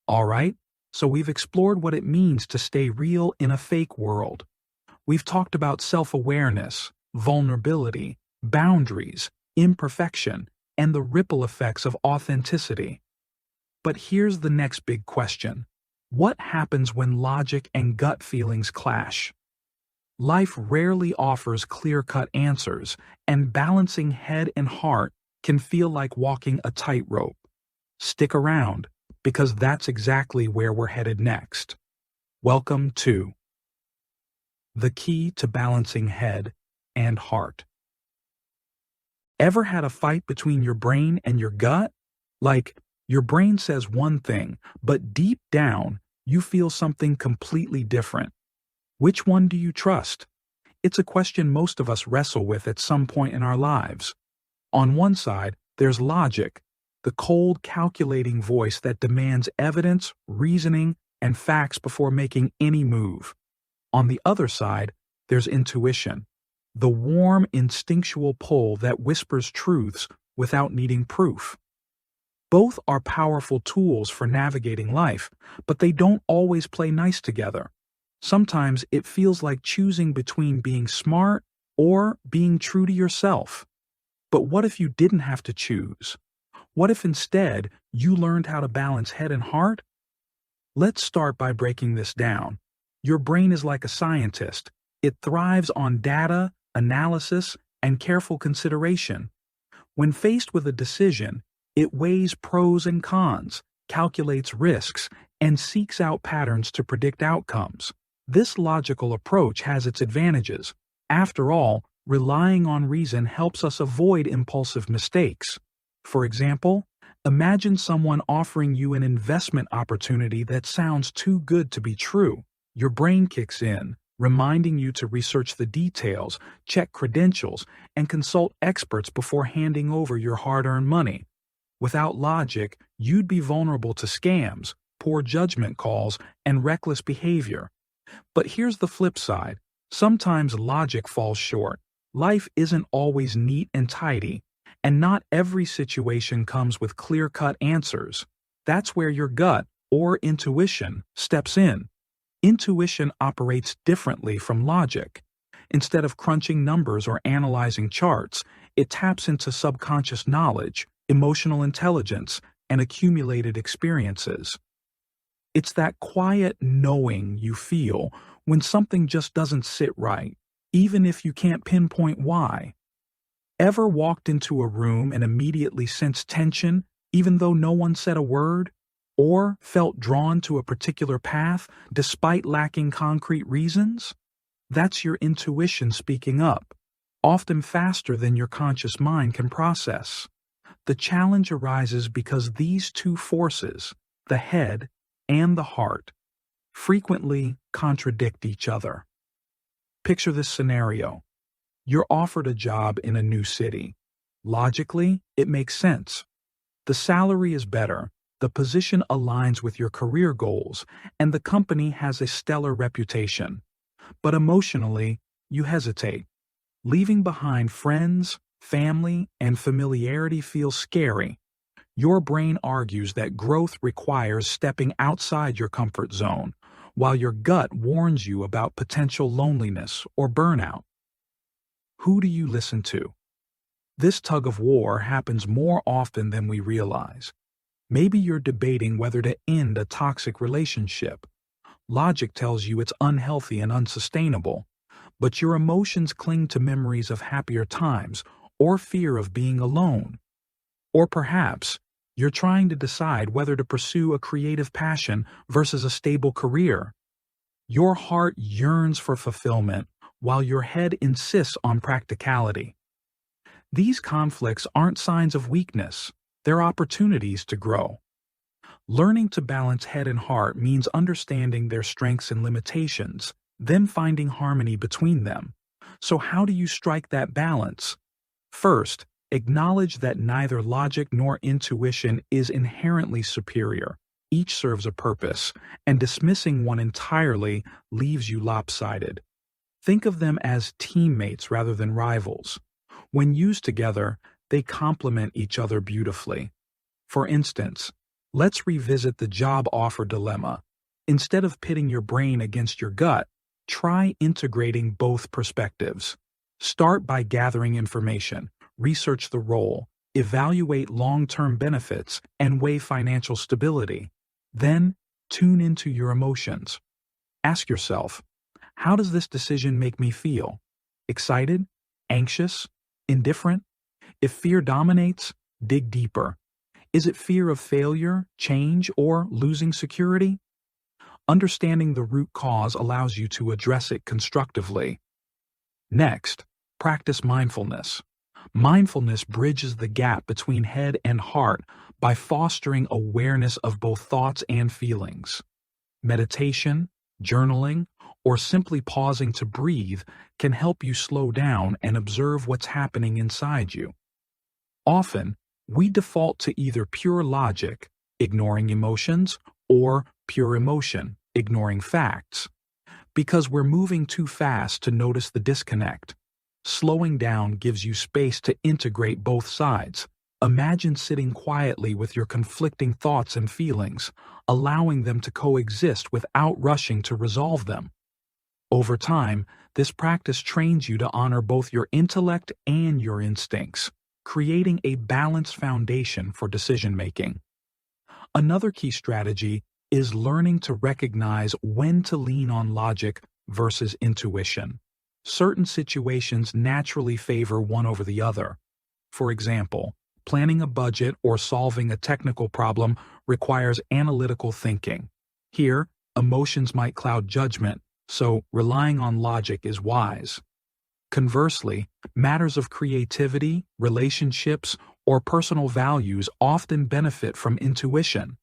All right, so we've explored what it means to stay real in a fake world. We've talked about self-awareness, vulnerability, boundaries, imperfection, and the ripple effects of authenticity. But here's the next big question. What happens when logic and gut feelings clash? Life rarely offers clear-cut answers, and balancing head and heart can feel like walking a tightrope. Stick around, because that's exactly where we're headed next. Welcome to the key to balancing head and heart. Ever had a fight between your brain and your gut? Like, your brain says one thing, but deep down, you feel something completely different. Which one do you trust? It's a question most of us wrestle with at some point in our lives. On one side, there's logic, the cold, calculating voice that demands evidence, reasoning, and facts before making any move. On the other side, there's intuition, the warm, instinctual pull that whispers truths without needing proof. Both are powerful tools for navigating life, but they don't always play nice together. Sometimes it feels like choosing between being smart or being true to yourself. But what if you didn't have to choose? What if instead you learned how to balance head and heart? Let's start by breaking this down. Your brain is like a scientist. It thrives on data, analysis, and careful consideration. When faced with a decision, it weighs pros and cons, calculates risks, and seeks out patterns to predict outcomes. This logical approach has its advantages. After all, relying on reason helps us avoid impulsive mistakes. For example, imagine someone offering you an investment opportunity that sounds too good to be true. Your brain kicks in, reminding you to research the details, check credentials, and consult experts before handing over your hard-earned money. Without logic, you'd be vulnerable to scams, poor judgment calls, and reckless behavior. But here's the flip side. Sometimes logic falls short. Life isn't always neat and tidy, and not every situation comes with clear-cut answers. That's where your gut, or intuition, steps in. Intuition operates differently from logic. Instead of crunching numbers or analyzing charts, it taps into subconscious knowledge, emotional intelligence, and accumulated experiences. It's that quiet knowing you feel when something just doesn't sit right, even if you can't pinpoint why. Ever walked into a room and immediately sensed tension, even though no one said a word? Or felt drawn to a particular path despite lacking concrete reasons? That's your intuition speaking up, often faster than your conscious mind can process. The challenge arises because these two forces, the head and the heart, frequently contradict each other. Picture this scenario. You're offered a job in a new city. Logically, it makes sense. The salary is better, the position aligns with your career goals, and the company has a stellar reputation. But emotionally, you hesitate. Leaving behind friends, family, and familiarity feels scary. Your brain argues that growth requires stepping outside your comfort zone, while your gut warns you about potential loneliness or burnout. Who do you listen to? This tug of war happens more often than we realize. Maybe you're debating whether to end a toxic relationship. Logic tells you it's unhealthy and unsustainable, but your emotions cling to memories of happier times or fear of being alone. Or perhaps you're trying to decide whether to pursue a creative passion versus a stable career. Your heart yearns for fulfillment, while your head insists on practicality. These conflicts aren't signs of weakness, they're opportunities to grow. Learning to balance head and heart means understanding their strengths and limitations, then finding harmony between them. So, how do you strike that balance? First, acknowledge that neither logic nor intuition is inherently superior. Each serves a purpose, and dismissing one entirely leaves you lopsided. Think of them as teammates rather than rivals. When used together, they complement each other beautifully. For instance, let's revisit the job offer dilemma. Instead of pitting your brain against your gut, try integrating both perspectives. Start by gathering information, research the role, evaluate long-term benefits, and weigh financial stability. Then, tune into your emotions. Ask yourself, how does this decision make me feel? Excited? Anxious? Indifferent? If fear dominates, dig deeper. Is it fear of failure, change, or losing security? Understanding the root cause allows you to address it constructively. Next, practice mindfulness. Mindfulness bridges the gap between head and heart by fostering awareness of both thoughts and feelings. Meditation, journaling, or simply pausing to breathe can help you slow down and observe what's happening inside you. Often, we default to either pure logic, ignoring emotions, or pure emotion, ignoring facts, because we're moving too fast to notice the disconnect. Slowing down gives you space to integrate both sides. Imagine sitting quietly with your conflicting thoughts and feelings, allowing them to coexist without rushing to resolve them. Over time, this practice trains you to honor both your intellect and your instincts, creating a balanced foundation for decision-making. Another key strategy is learning to recognize when to lean on logic versus intuition. Certain situations naturally favor one over the other. For example, planning a budget or solving a technical problem requires analytical thinking. Here, emotions might cloud judgment, so relying on logic is wise. Conversely, matters of creativity, relationships, or personal values often benefit from intuition.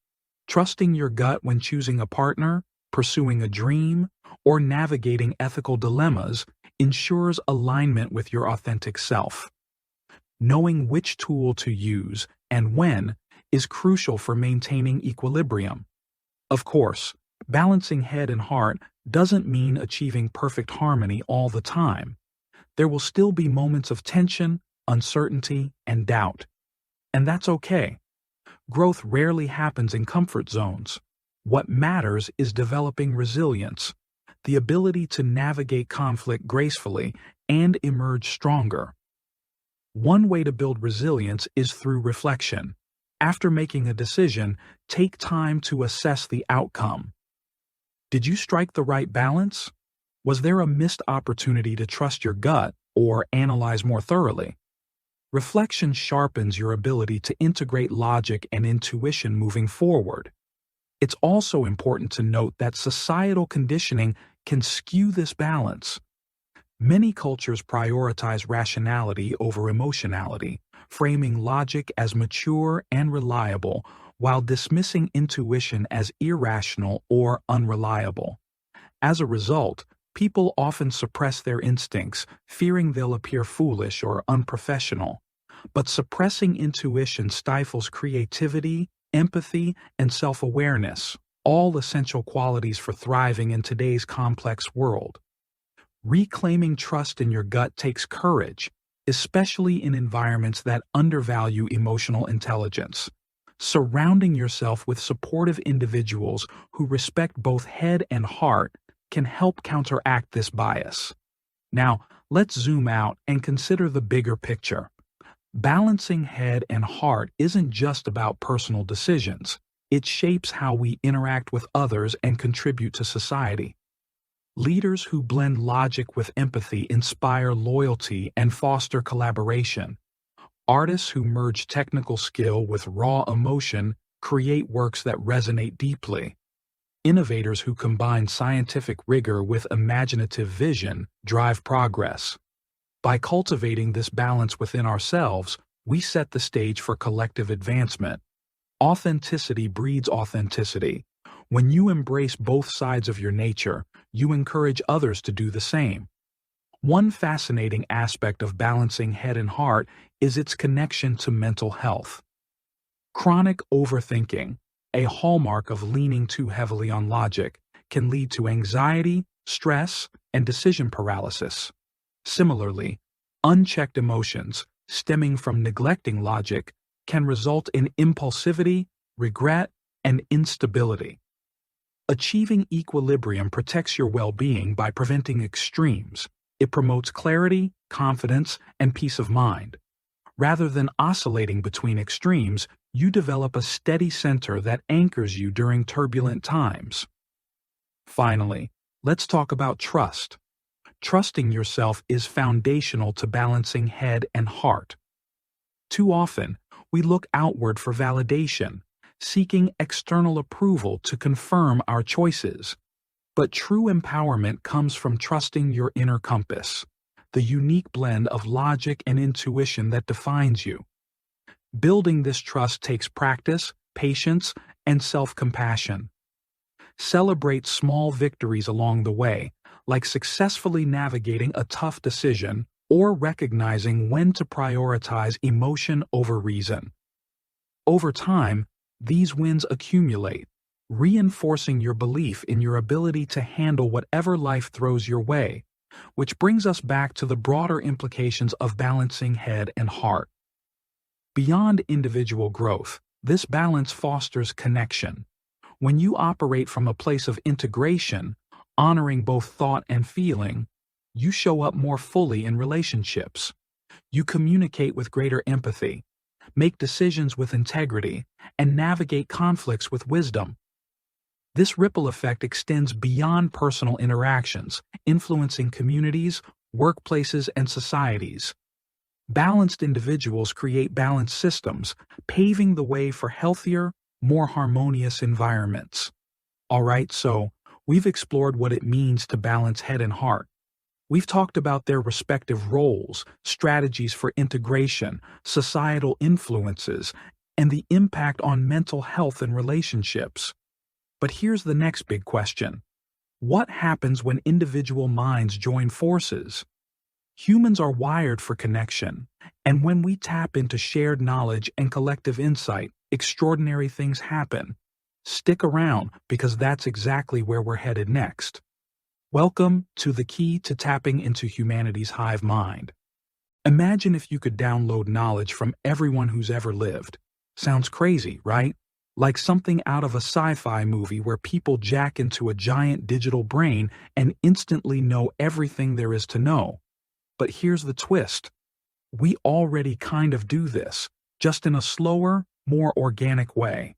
Trusting your gut when choosing a partner, pursuing a dream, or navigating ethical dilemmas ensures alignment with your authentic self. Knowing which tool to use and when is crucial for maintaining equilibrium. Of course, balancing head and heart doesn't mean achieving perfect harmony all the time. There will still be moments of tension, uncertainty, and doubt. And that's okay. Growth rarely happens in comfort zones. What matters is developing resilience, the ability to navigate conflict gracefully and emerge stronger. One way to build resilience is through reflection. After making a decision, take time to assess the outcome. Did you strike the right balance? Was there a missed opportunity to trust your gut or analyze more thoroughly? Reflection sharpens your ability to integrate logic and intuition moving forward. It's also important to note that societal conditioning can skew this balance. Many cultures prioritize rationality over emotionality, framing logic as mature and reliable while dismissing intuition as irrational or unreliable. As a result, people often suppress their instincts, fearing they'll appear foolish or unprofessional. But suppressing intuition stifles creativity, empathy, and self-awareness, all essential qualities for thriving in today's complex world. Reclaiming trust in your gut takes courage, especially in environments that undervalue emotional intelligence. Surrounding yourself with supportive individuals who respect both head and heart can help counteract this bias. Now, let's zoom out and consider the bigger picture. Balancing head and heart isn't just about personal decisions. It shapes how we interact with others and contribute to society. Leaders who blend logic with empathy inspire loyalty and foster collaboration. Artists who merge technical skill with raw emotion create works that resonate deeply. Innovators who combine scientific rigor with imaginative vision drive progress. By cultivating this balance within ourselves, we set the stage for collective advancement. Authenticity breeds authenticity. When you embrace both sides of your nature, you encourage others to do the same. One fascinating aspect of balancing head and heart is its connection to mental health. Chronic overthinking, a hallmark of leaning too heavily on logic, can lead to anxiety, stress, and decision paralysis. Similarly, unchecked emotions, stemming from neglecting logic, can result in impulsivity, regret, and instability. Achieving equilibrium protects your well-being by preventing extremes. It promotes clarity, confidence, and peace of mind. Rather than oscillating between extremes, you develop a steady center that anchors you during turbulent times. Finally, let's talk about trust. Trusting yourself is foundational to balancing head and heart. Too often, we look outward for validation, seeking external approval to confirm our choices. But true empowerment comes from trusting your inner compass, the unique blend of logic and intuition that defines you. Building this trust takes practice, patience, and self-compassion. Celebrate small victories along the way, like successfully navigating a tough decision or recognizing when to prioritize emotion over reason. Over time, these wins accumulate, reinforcing your belief in your ability to handle whatever life throws your way, which brings us back to the broader implications of balancing head and heart. Beyond individual growth, this balance fosters connection. When you operate from a place of integration, honoring both thought and feeling, you show up more fully in relationships. You communicate with greater empathy, make decisions with integrity, and navigate conflicts with wisdom. This ripple effect extends beyond personal interactions, influencing communities, workplaces, and societies. Balanced individuals create balanced systems, paving the way for healthier, more harmonious environments. Alright, so we've explored what it means to balance head and heart. We've talked about their respective roles, strategies for integration, societal influences, and the impact on mental health and relationships. But here's the next big question. What happens when individual minds join forces? Humans are wired for connection, and when we tap into shared knowledge and collective insight, extraordinary things happen. Stick around, because that's exactly where we're headed next. Welcome to the key to tapping into humanity's hive mind. Imagine if you could download knowledge from everyone who's ever lived. Sounds crazy, right? Like something out of a sci-fi movie where people jack into a giant digital brain and instantly know everything there is to know. But here's the twist. We already kind of do this, just in a slower, more organic way.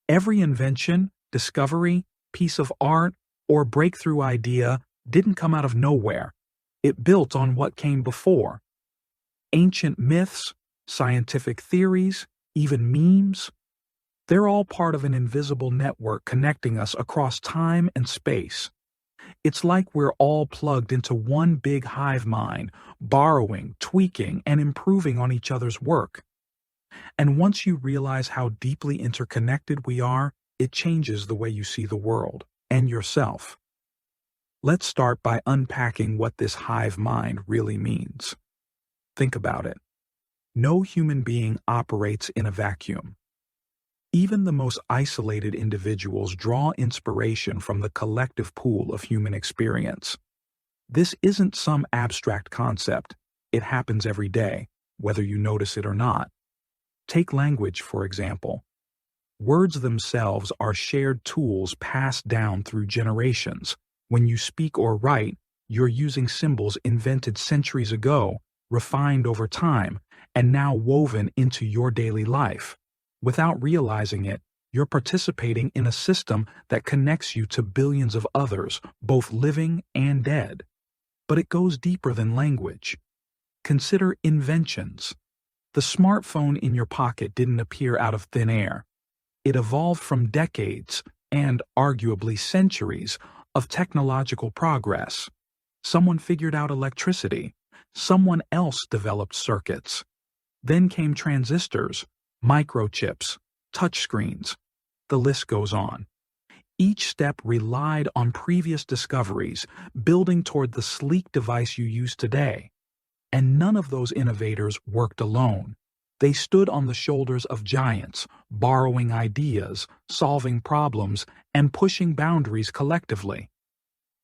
Every invention, discovery, piece of art, or breakthrough idea didn't come out of nowhere. It built on what came before. Ancient myths, scientific theories, even memes, they're all part of an invisible network connecting us across time and space. It's like we're all plugged into one big hive mind, borrowing, tweaking, and improving on each other's work. And once you realize how deeply interconnected we are, it changes the way you see the world and yourself. Let's start by unpacking what this hive mind really means. Think about it. No human being operates in a vacuum. Even the most isolated individuals draw inspiration from the collective pool of human experience. This isn't some abstract concept. It happens every day, whether you notice it or not. Take language, for example. Words themselves are shared tools passed down through generations. When you speak or write, you're using symbols invented centuries ago, refined over time, and now woven into your daily life. Without realizing it, you're participating in a system that connects you to billions of others, both living and dead. But it goes deeper than language. Consider inventions. The smartphone in your pocket didn't appear out of thin air. It evolved from decades, and arguably centuries, of technological progress. Someone figured out electricity. Someone else developed circuits. Then came transistors, microchips, touchscreens. The list goes on. Each step relied on previous discoveries, building toward the sleek device you use today. And none of those innovators worked alone. They stood on the shoulders of giants, borrowing ideas, solving problems, and pushing boundaries collectively.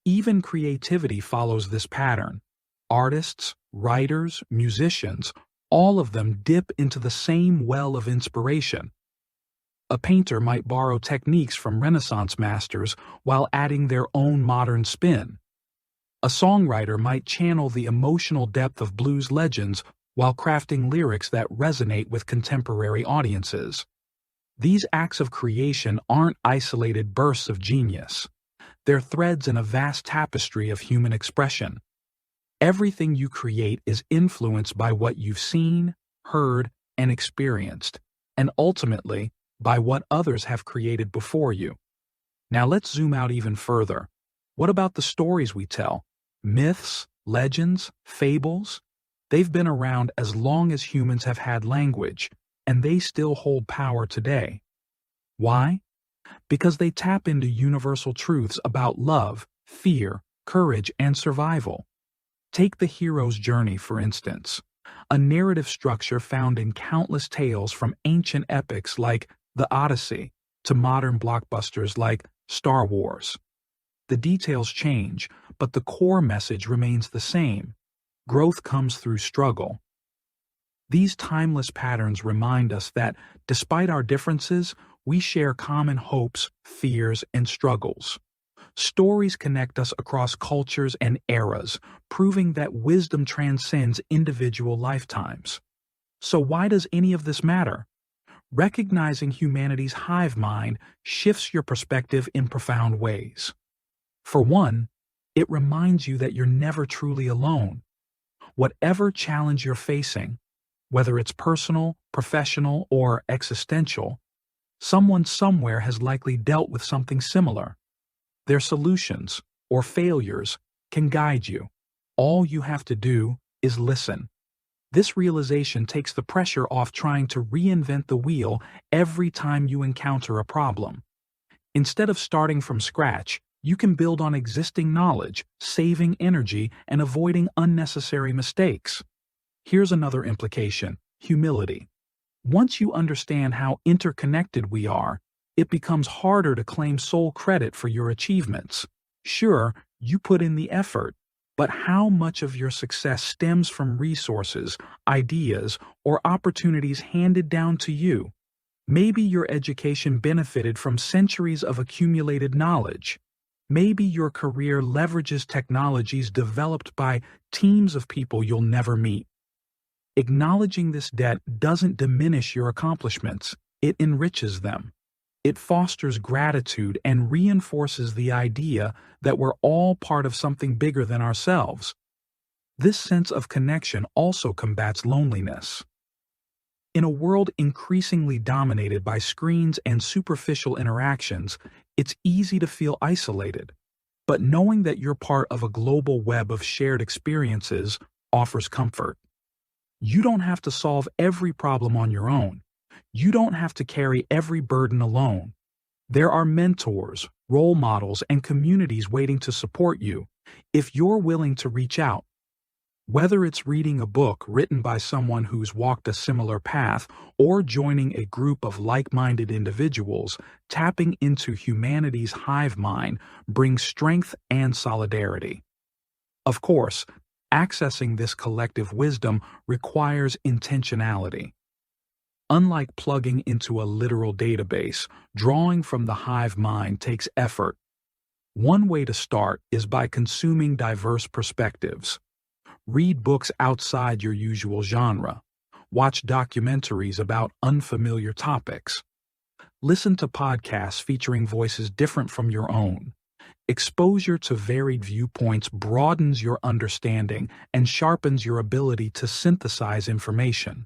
Even creativity follows this pattern. Artists, writers, musicians, all of them dip into the same well of inspiration. A painter might borrow techniques from Renaissance masters while adding their own modern spin. A songwriter might channel the emotional depth of blues legends while crafting lyrics that resonate with contemporary audiences. These acts of creation aren't isolated bursts of genius. They're threads in a vast tapestry of human expression. Everything you create is influenced by what you've seen, heard, and experienced, and ultimately, by what others have created before you. Now let's zoom out even further. What about the stories we tell? Myths, legends, fables? They've been around as long as humans have had language, and they still hold power today. Why? Because they tap into universal truths about love, fear, courage, and survival. Take the hero's journey, for instance, a narrative structure found in countless tales from ancient epics like the Odyssey to modern blockbusters like Star Wars. The details change, but the core message remains the same. Growth comes through struggle. These timeless patterns remind us that, despite our differences, we share common hopes, fears, and struggles. Stories connect us across cultures and eras, proving that wisdom transcends individual lifetimes. So why does any of this matter? Recognizing humanity's hive mind shifts your perspective in profound ways. For one, it reminds you that you're never truly alone. Whatever challenge you're facing, whether it's personal, professional, or existential, someone somewhere has likely dealt with something similar. Their solutions, or failures, can guide you. All you have to do is listen. This realization takes the pressure off trying to reinvent the wheel every time you encounter a problem. Instead of starting from scratch, you can build on existing knowledge, saving energy and avoiding unnecessary mistakes. Here's another implication: humility. Once you understand how interconnected we are, it becomes harder to claim sole credit for your achievements. Sure, you put in the effort, but how much of your success stems from resources, ideas, or opportunities handed down to you? Maybe your education benefited from centuries of accumulated knowledge. Maybe your career leverages technologies developed by teams of people you'll never meet. Acknowledging this debt doesn't diminish your accomplishments, it enriches them. It fosters gratitude and reinforces the idea that we're all part of something bigger than ourselves. This sense of connection also combats loneliness. In a world increasingly dominated by screens and superficial interactions, it's easy to feel isolated. But knowing that you're part of a global web of shared experiences offers comfort. You don't have to solve every problem on your own. You don't have to carry every burden alone. There are mentors, role models, and communities waiting to support you if you're willing to reach out. Whether it's reading a book written by someone who's walked a similar path or joining a group of like-minded individuals, tapping into humanity's hive mind brings strength and solidarity. Of course, accessing this collective wisdom requires intentionality. Unlike plugging into a literal database, drawing from the hive mind takes effort. One way to start is by consuming diverse perspectives. Read books outside your usual genre. Watch documentaries about unfamiliar topics. Listen to podcasts featuring voices different from your own. Exposure to varied viewpoints broadens your understanding and sharpens your ability to synthesize information.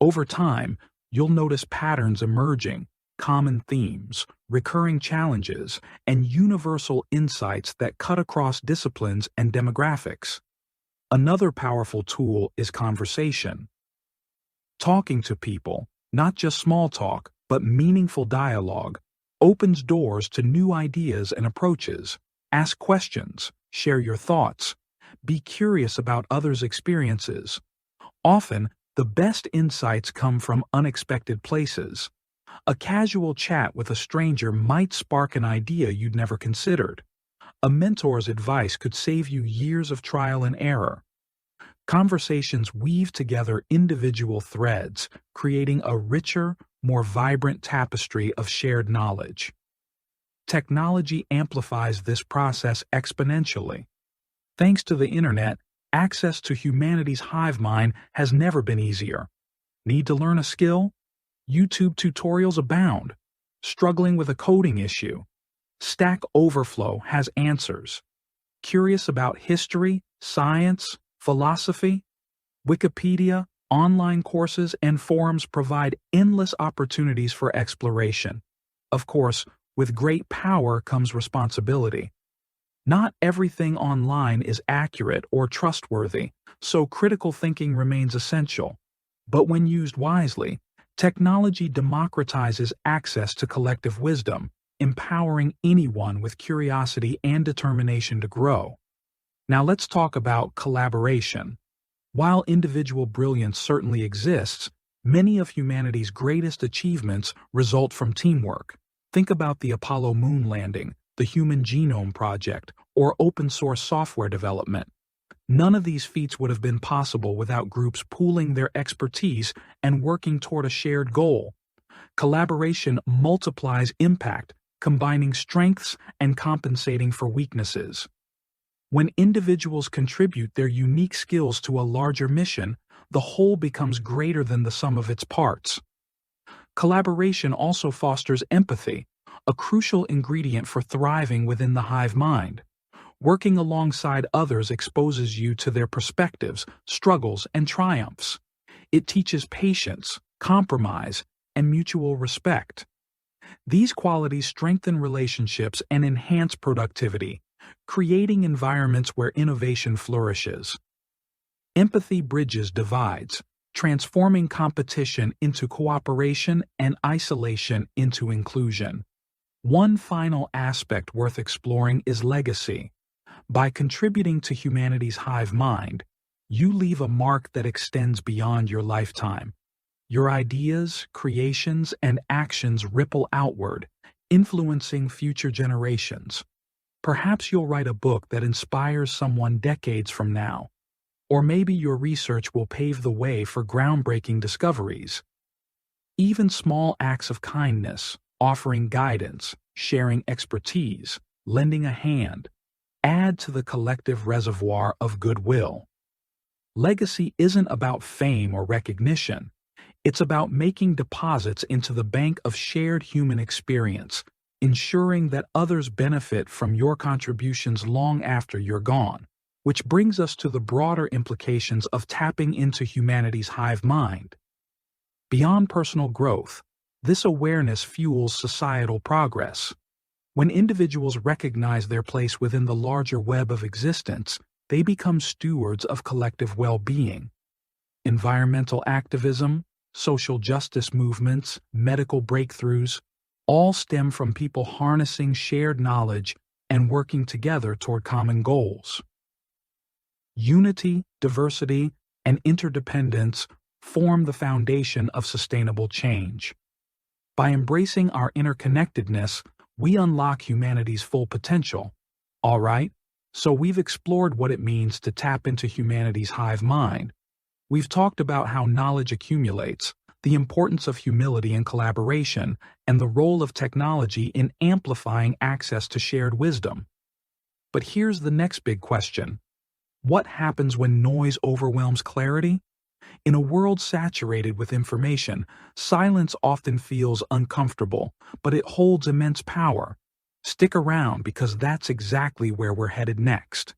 Over time, you'll notice patterns emerging, common themes, recurring challenges, and universal insights that cut across disciplines and demographics. Another powerful tool is conversation. Talking to people, not just small talk, but meaningful dialogue, opens doors to new ideas and approaches. Ask questions, share your thoughts, be curious about others' experiences. Often, the best insights come from unexpected places. A casual chat with a stranger might spark an idea you'd never considered. A mentor's advice could save you years of trial and error. Conversations weave together individual threads, creating a richer, more vibrant tapestry of shared knowledge. Technology amplifies this process exponentially. Thanks to the internet, access to humanity's hive mind has never been easier. Need to learn a skill? YouTube tutorials abound. Struggling with a coding issue? Stack Overflow has answers. Curious about history, science, philosophy? Wikipedia, online courses, and forums provide endless opportunities for exploration. Of course, with great power comes responsibility. Not everything online is accurate or trustworthy, so critical thinking remains essential. But when used wisely, technology democratizes access to collective wisdom, empowering anyone with curiosity and determination to grow. Now let's talk about collaboration. While individual brilliance certainly exists, many of humanity's greatest achievements result from teamwork. Think about the Apollo moon landing, the Human Genome Project, or open-source software development. None of these feats would have been possible without groups pooling their expertise and working toward a shared goal. Collaboration multiplies impact, combining strengths and compensating for weaknesses. When individuals contribute their unique skills to a larger mission, the whole becomes greater than the sum of its parts. Collaboration also fosters empathy, a crucial ingredient for thriving within the hive mind. Working alongside others exposes you to their perspectives, struggles, and triumphs. It teaches patience, compromise, and mutual respect. These qualities strengthen relationships and enhance productivity, creating environments where innovation flourishes. Empathy bridges divides, transforming competition into cooperation and isolation into inclusion. One final aspect worth exploring is legacy. By contributing to humanity's hive mind, you leave a mark that extends beyond your lifetime. Your ideas, creations, and actions ripple outward, influencing future generations. Perhaps you'll write a book that inspires someone decades from now. Or maybe your research will pave the way for groundbreaking discoveries. Even small acts of kindness, offering guidance, sharing expertise, lending a hand, add to the collective reservoir of goodwill. Legacy isn't about fame or recognition. It's about making deposits into the bank of shared human experience, ensuring that others benefit from your contributions long after you're gone. Which brings us to the broader implications of tapping into humanity's hive mind. Beyond personal growth, this awareness fuels societal progress. When individuals recognize their place within the larger web of existence, they become stewards of collective well-being. Environmental activism, social justice movements, medical breakthroughs, all stem from people harnessing shared knowledge and working together toward common goals. Unity, diversity, and interdependence form the foundation of sustainable change. By embracing our interconnectedness, we unlock humanity's full potential. All right, so we've explored what it means to tap into humanity's hive mind. We've talked about how knowledge accumulates, the importance of humility and collaboration, and the role of technology in amplifying access to shared wisdom. But here's the next big question. What happens when noise overwhelms clarity? In a world saturated with information, silence often feels uncomfortable, but it holds immense power. Stick around because that's exactly where we're headed next.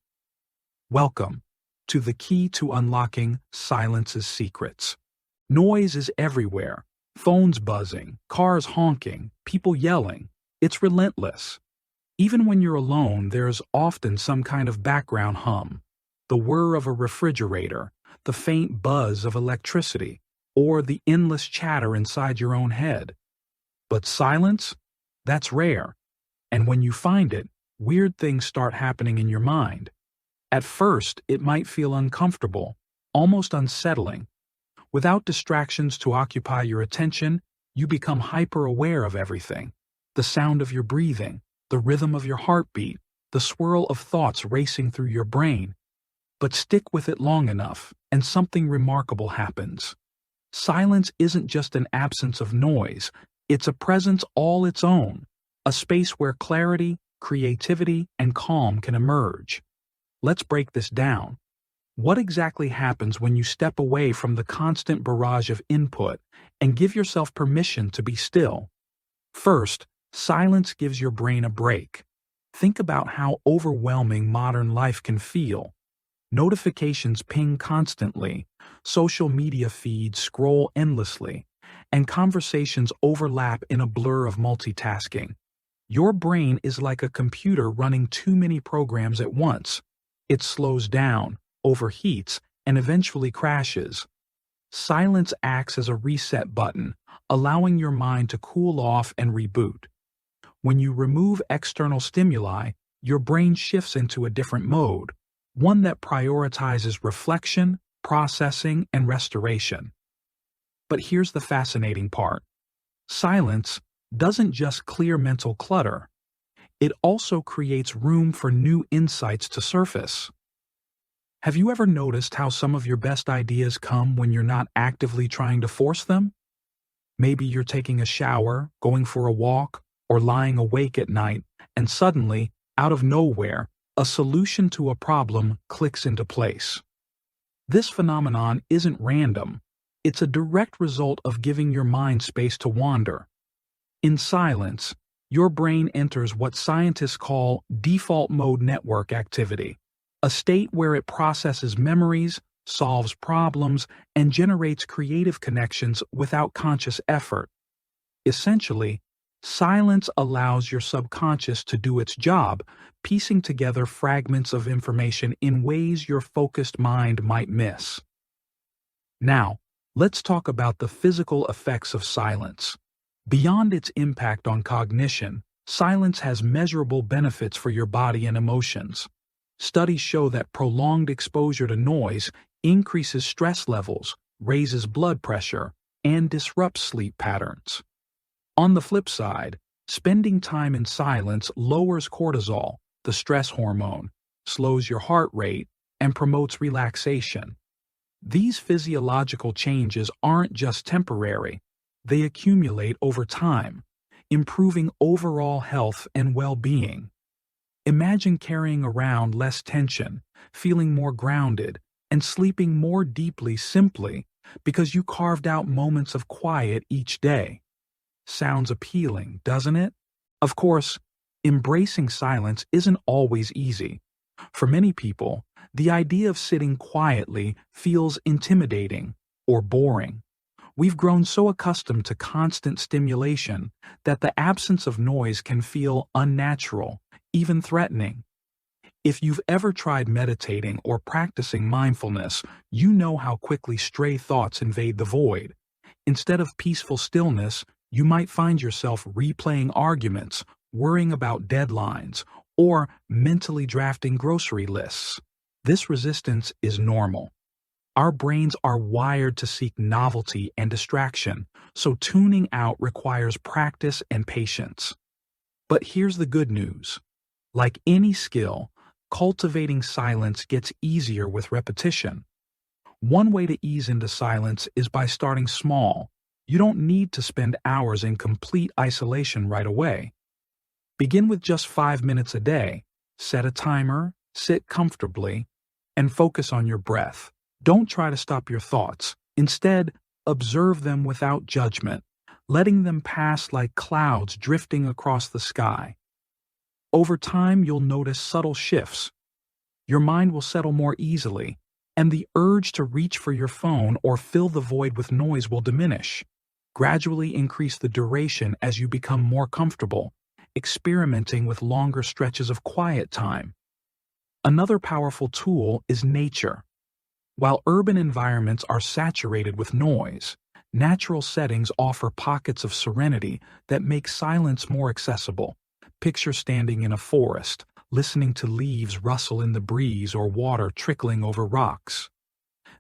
Welcome to the key to unlocking silence's secrets. Noise is everywhere. Phones buzzing, cars honking, people yelling. It's relentless. Even when you're alone, there's often some kind of background hum. the whir of a refrigerator, the faint buzz of electricity, or the endless chatter inside your own head. But silence? That's rare. And when you find it, weird things start happening in your mind. At first, it might feel uncomfortable, almost unsettling. Without distractions to occupy your attention, you become hyper-aware of everything. The sound of your breathing, the rhythm of your heartbeat, the swirl of thoughts racing through your brain. But stick with it long enough, and something remarkable happens. Silence isn't just an absence of noise, it's a presence all its own, a space where clarity, creativity, and calm can emerge. Let's break this down. What exactly happens when you step away from the constant barrage of input and give yourself permission to be still? First, silence gives your brain a break. Think about how overwhelming modern life can feel. Notifications ping constantly, social media feeds scroll endlessly, and conversations overlap in a blur of multitasking. Your brain is like a computer running too many programs at once. It slows down, overheats, and eventually crashes. Silence acts as a reset button, allowing your mind to cool off and reboot. When you remove external stimuli, your brain shifts into a different mode, one that prioritizes reflection, processing, and restoration. But here's the fascinating part. Silence doesn't just clear mental clutter. It also creates room for new insights to surface. Have you ever noticed how some of your best ideas come when you're not actively trying to force them? Maybe you're taking a shower, going for a walk, or lying awake at night, and suddenly, out of nowhere, a solution to a problem clicks into place. This phenomenon isn't random. It's a direct result of giving your mind space to wander. In silence, your brain enters what scientists call default mode network activity, a state where it processes memories, solves problems, and generates creative connections without conscious effort. Essentially, silence allows your subconscious to do its job, piecing together fragments of information in ways your focused mind might miss. Now, let's talk about the physical effects of silence. Beyond its impact on cognition, silence has measurable benefits for your body and emotions. Studies show that prolonged exposure to noise increases stress levels, raises blood pressure, and disrupts sleep patterns. On the flip side, spending time in silence lowers cortisol, the stress hormone, slows your heart rate, and promotes relaxation. These physiological changes aren't just temporary, they accumulate over time, improving overall health and well-being. Imagine carrying around less tension, feeling more grounded, and sleeping more deeply simply because you carved out moments of quiet each day. Sounds appealing, doesn't it? Of course, embracing silence isn't always easy. For many people, the idea of sitting quietly feels intimidating or boring. We've grown so accustomed to constant stimulation that the absence of noise can feel unnatural, even threatening. If you've ever tried meditating or practicing mindfulness, you know how quickly stray thoughts invade the void. Instead of peaceful stillness, you might find yourself replaying arguments, worrying about deadlines, or mentally drafting grocery lists. This resistance is normal. Our brains are wired to seek novelty and distraction, so tuning out requires practice and patience. But here's the good news. Like any skill, cultivating silence gets easier with repetition. One way to ease into silence is by starting small. You don't need to spend hours in complete isolation right away. Begin with just 5 minutes a day. Set a timer, sit comfortably, and focus on your breath. Don't try to stop your thoughts. Instead, observe them without judgment, letting them pass like clouds drifting across the sky. Over time, you'll notice subtle shifts. Your mind will settle more easily, and the urge to reach for your phone or fill the void with noise will diminish. Gradually increase the duration as you become more comfortable, experimenting with longer stretches of quiet time. Another powerful tool is nature. While urban environments are saturated with noise, natural settings offer pockets of serenity that make silence more accessible. Picture standing in a forest, listening to leaves rustle in the breeze or water trickling over rocks.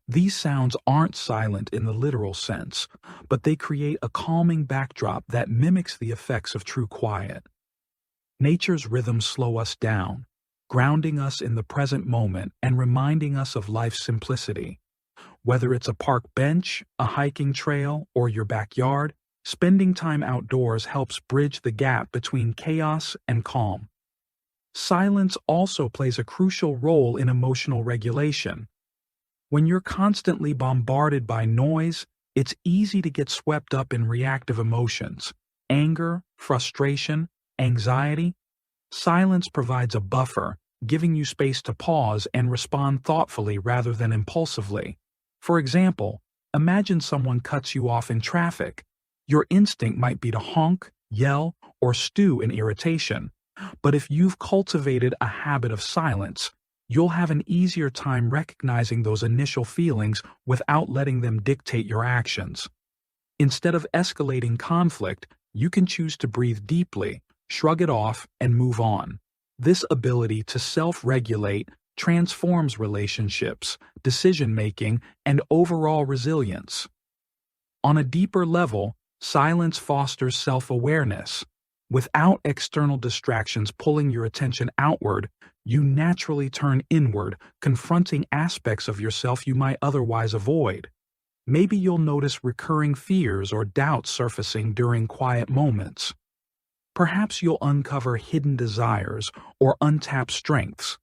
These sounds aren't silent in the literal sense, but they create a calming backdrop that mimics the effects of true quiet. Nature's rhythms slow us down, grounding us in the present moment and reminding us of life's simplicity. Whether it's a park bench, a hiking trail, or your backyard, spending time outdoors helps bridge the gap between chaos and calm. Silence also plays a crucial role in emotional regulation. When you're constantly bombarded by noise, it's easy to get swept up in reactive emotions, anger, frustration, anxiety. Silence provides a buffer, giving you space to pause and respond thoughtfully rather than impulsively. For example, imagine someone cuts you off in traffic. Your instinct might be to honk, yell, or stew in irritation. But if you've cultivated a habit of silence, you'll have an easier time recognizing those initial feelings without letting them dictate your actions. Instead of escalating conflict, you can choose to breathe deeply, shrug it off, and move on. This ability to self-regulate transforms relationships, decision-making, and overall resilience. On a deeper level, silence fosters self-awareness. Without external distractions pulling your attention outward, you naturally turn inward, confronting aspects of yourself you might otherwise avoid. Maybe you'll notice recurring fears or doubts surfacing during quiet moments. Perhaps you'll uncover hidden desires or untapped strengths.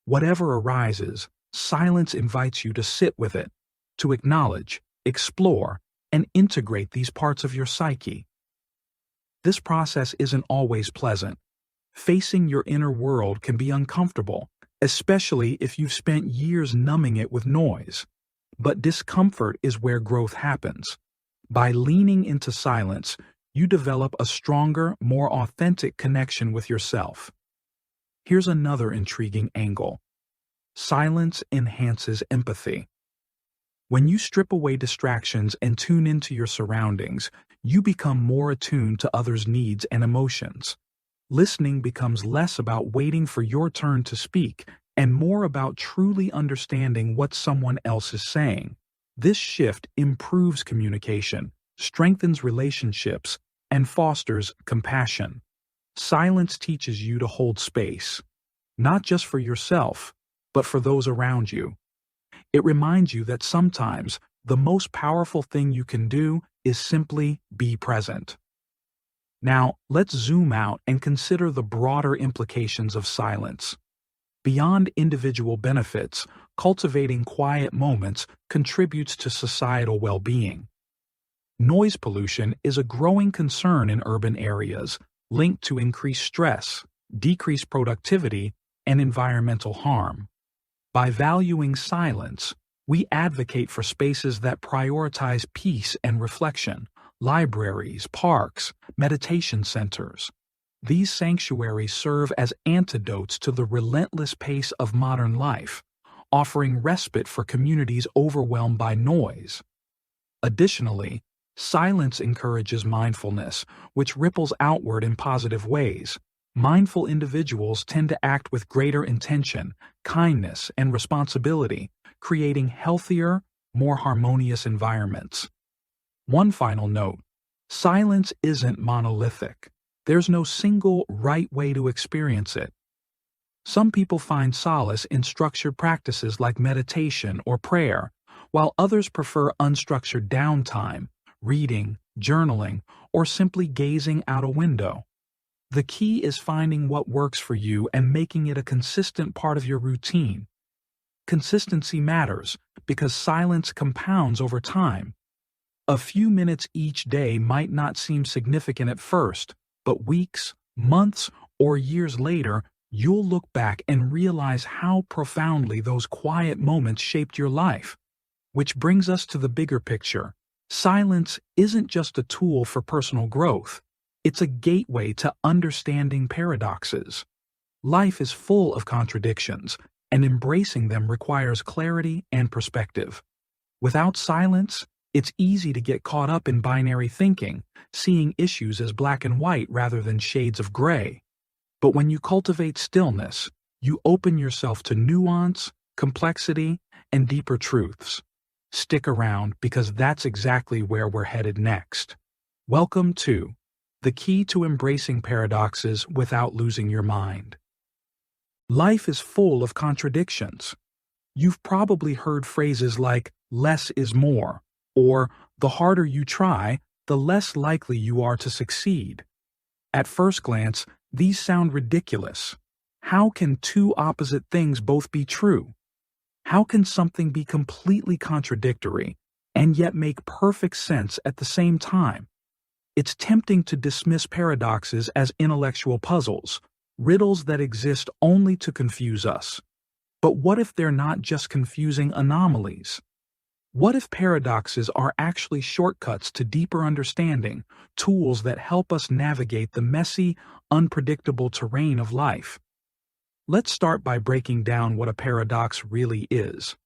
Whatever arises, silence invites you to sit with it, to acknowledge, explore, and integrate these parts of your psyche. This process isn't always pleasant. Facing your inner world can be uncomfortable, especially if you've spent years numbing it with noise. But discomfort is where growth happens. By leaning into silence, you develop a stronger, more authentic connection with yourself. Here's another intriguing angle. Silence enhances empathy. When you strip away distractions and tune into your surroundings, you become more attuned to others' needs and emotions. Listening becomes less about waiting for your turn to speak and more about truly understanding what someone else is saying. This shift improves communication, strengthens relationships, and fosters compassion. Silence teaches you to hold space, not just for yourself, but for those around you. It reminds you that sometimes the most powerful thing you can do is simply be present. Now, let's zoom out and consider the broader implications of silence. Beyond individual benefits, cultivating quiet moments contributes to societal well-being. Noise pollution is a growing concern in urban areas, linked to increased stress, decreased productivity, and environmental harm. By valuing silence, we advocate for spaces that prioritize peace and reflection, libraries, parks, meditation centers. These sanctuaries serve as antidotes to the relentless pace of modern life, offering respite for communities overwhelmed by noise. Additionally, silence encourages mindfulness, which ripples outward in positive ways. Mindful individuals tend to act with greater intention, kindness, and responsibility, creating healthier, more harmonious environments. One final note: silence isn't monolithic. There's no single right way to experience it. Some people find solace in structured practices like meditation or prayer, while others prefer unstructured downtime, reading, journaling, or simply gazing out a window. The key is finding what works for you and making it a consistent part of your routine. Consistency matters because silence compounds over time. A few minutes each day might not seem significant at first, but weeks, months, or years later, you'll look back and realize how profoundly those quiet moments shaped your life. Which brings us to the bigger picture. Silence isn't just a tool for personal growth. It's a gateway to understanding paradoxes. Life is full of contradictions, and embracing them requires clarity and perspective. Without silence, it's easy to get caught up in binary thinking, seeing issues as black and white rather than shades of gray. But when you cultivate stillness, you open yourself to nuance, complexity, and deeper truths. Stick around because that's exactly where we're headed next. Welcome to The Key to Embracing Paradoxes Without Losing Your Mind. Life is full of contradictions. You've probably heard phrases like, less is more, or the harder you try, the less likely you are to succeed. At first glance, these sound ridiculous. How can two opposite things both be true? How can something be completely contradictory and yet make perfect sense at the same time? It's tempting to dismiss paradoxes as intellectual puzzles, riddles that exist only to confuse us. But what if they're not just confusing anomalies? What if paradoxes are actually shortcuts to deeper understanding, tools that help us navigate the messy, unpredictable terrain of life? Let's start by breaking down what a paradox really is.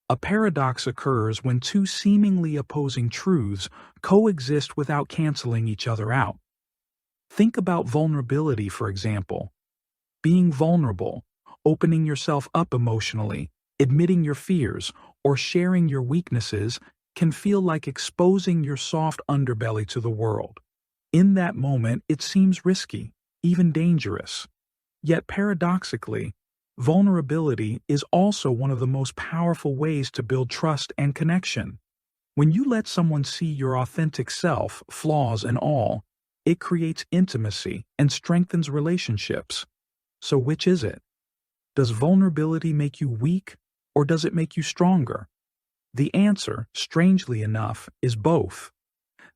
A paradox occurs when two seemingly opposing truths coexist without canceling each other out. Think about vulnerability, for example. Being vulnerable, opening yourself up emotionally, admitting your fears, or sharing your weaknesses can feel like exposing your soft underbelly to the world. In that moment, it seems risky, even dangerous. Yet paradoxically, vulnerability is also one of the most powerful ways to build trust and connection. When you let someone see your authentic self, flaws and all, it creates intimacy and strengthens relationships. So which is it? Does vulnerability make you weak, or does it make you stronger? The answer, strangely enough, is both.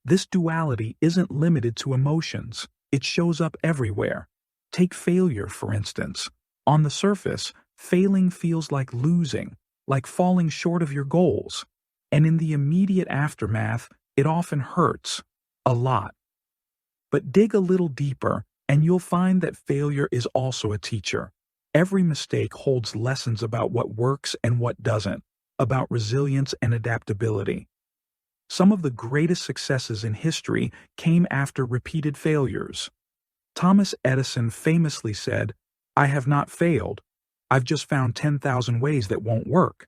This duality isn't limited to emotions. It shows up everywhere. Take failure, for instance. On the surface, failing feels like losing, like falling short of your goals. And in the immediate aftermath, it often hurts. A lot. But dig a little deeper, and you'll find that failure is also a teacher. Every mistake holds lessons about what works and what doesn't, about resilience and adaptability. Some of the greatest successes in history came after repeated failures. Thomas Edison famously said, "I have not failed. I've just found 10,000 ways that won't work."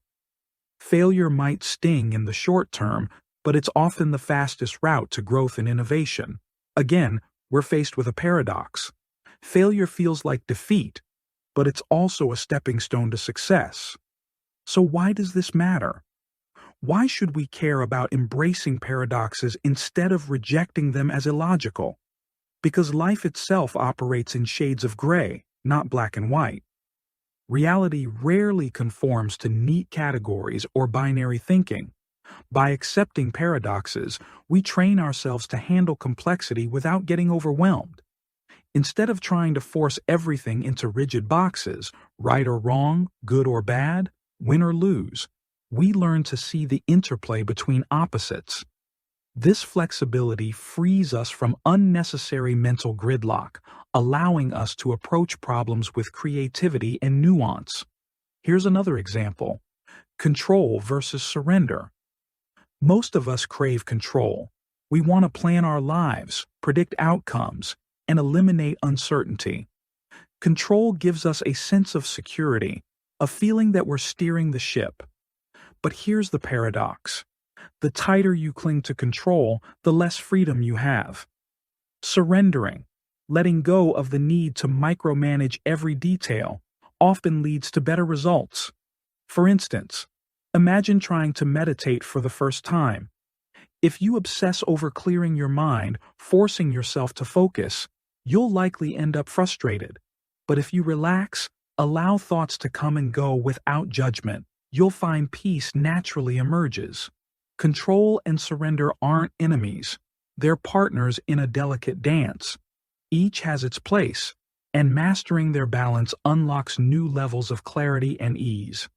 Failure might sting in the short term, but it's often the fastest route to growth and innovation. Again, we're faced with a paradox. Failure feels like defeat, but it's also a stepping stone to success. So why does this matter? Why should we care about embracing paradoxes instead of rejecting them as illogical? Because life itself operates in shades of gray, not black and white. Reality rarely conforms to neat categories or binary thinking. By accepting paradoxes, we train ourselves to handle complexity without getting overwhelmed. Instead of trying to force everything into rigid boxes, right or wrong, good or bad, win or lose, we learn to see the interplay between opposites. This flexibility frees us from unnecessary mental gridlock, allowing us to approach problems with creativity and nuance. Here's another example: control versus surrender. Most of us crave control. We want to plan our lives, predict outcomes, and eliminate uncertainty. Control gives us a sense of security, a feeling that we're steering the ship. But here's the paradox. The tighter you cling to control, the less freedom you have. Surrendering, letting go of the need to micromanage every detail, often leads to better results. For instance, imagine trying to meditate for the first time. If you obsess over clearing your mind, forcing yourself to focus, you'll likely end up frustrated. But if you relax, allow thoughts to come and go without judgment, you'll find peace naturally emerges. Control and surrender aren't enemies. They're partners in a delicate dance. Each has its place, and mastering their balance unlocks new levels of clarity and ease.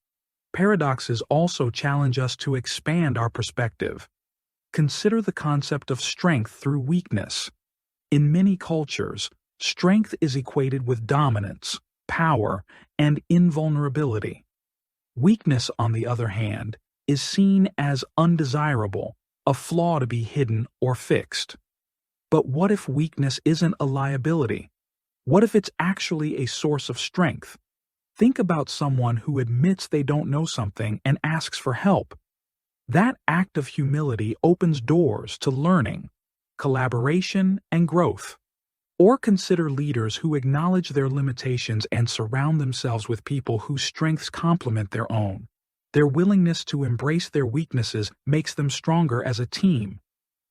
Paradoxes also challenge us to expand our perspective. Consider the concept of strength through weakness. In many cultures, strength is equated with dominance, power, and invulnerability. Weakness, on the other hand, is seen as undesirable, a flaw to be hidden or fixed. But what if weakness isn't a liability? What if it's actually a source of strength? Think about someone who admits they don't know something and asks for help. That act of humility opens doors to learning, collaboration, and growth. Or consider leaders who acknowledge their limitations and surround themselves with people whose strengths complement their own. Their willingness to embrace their weaknesses makes them stronger as a team.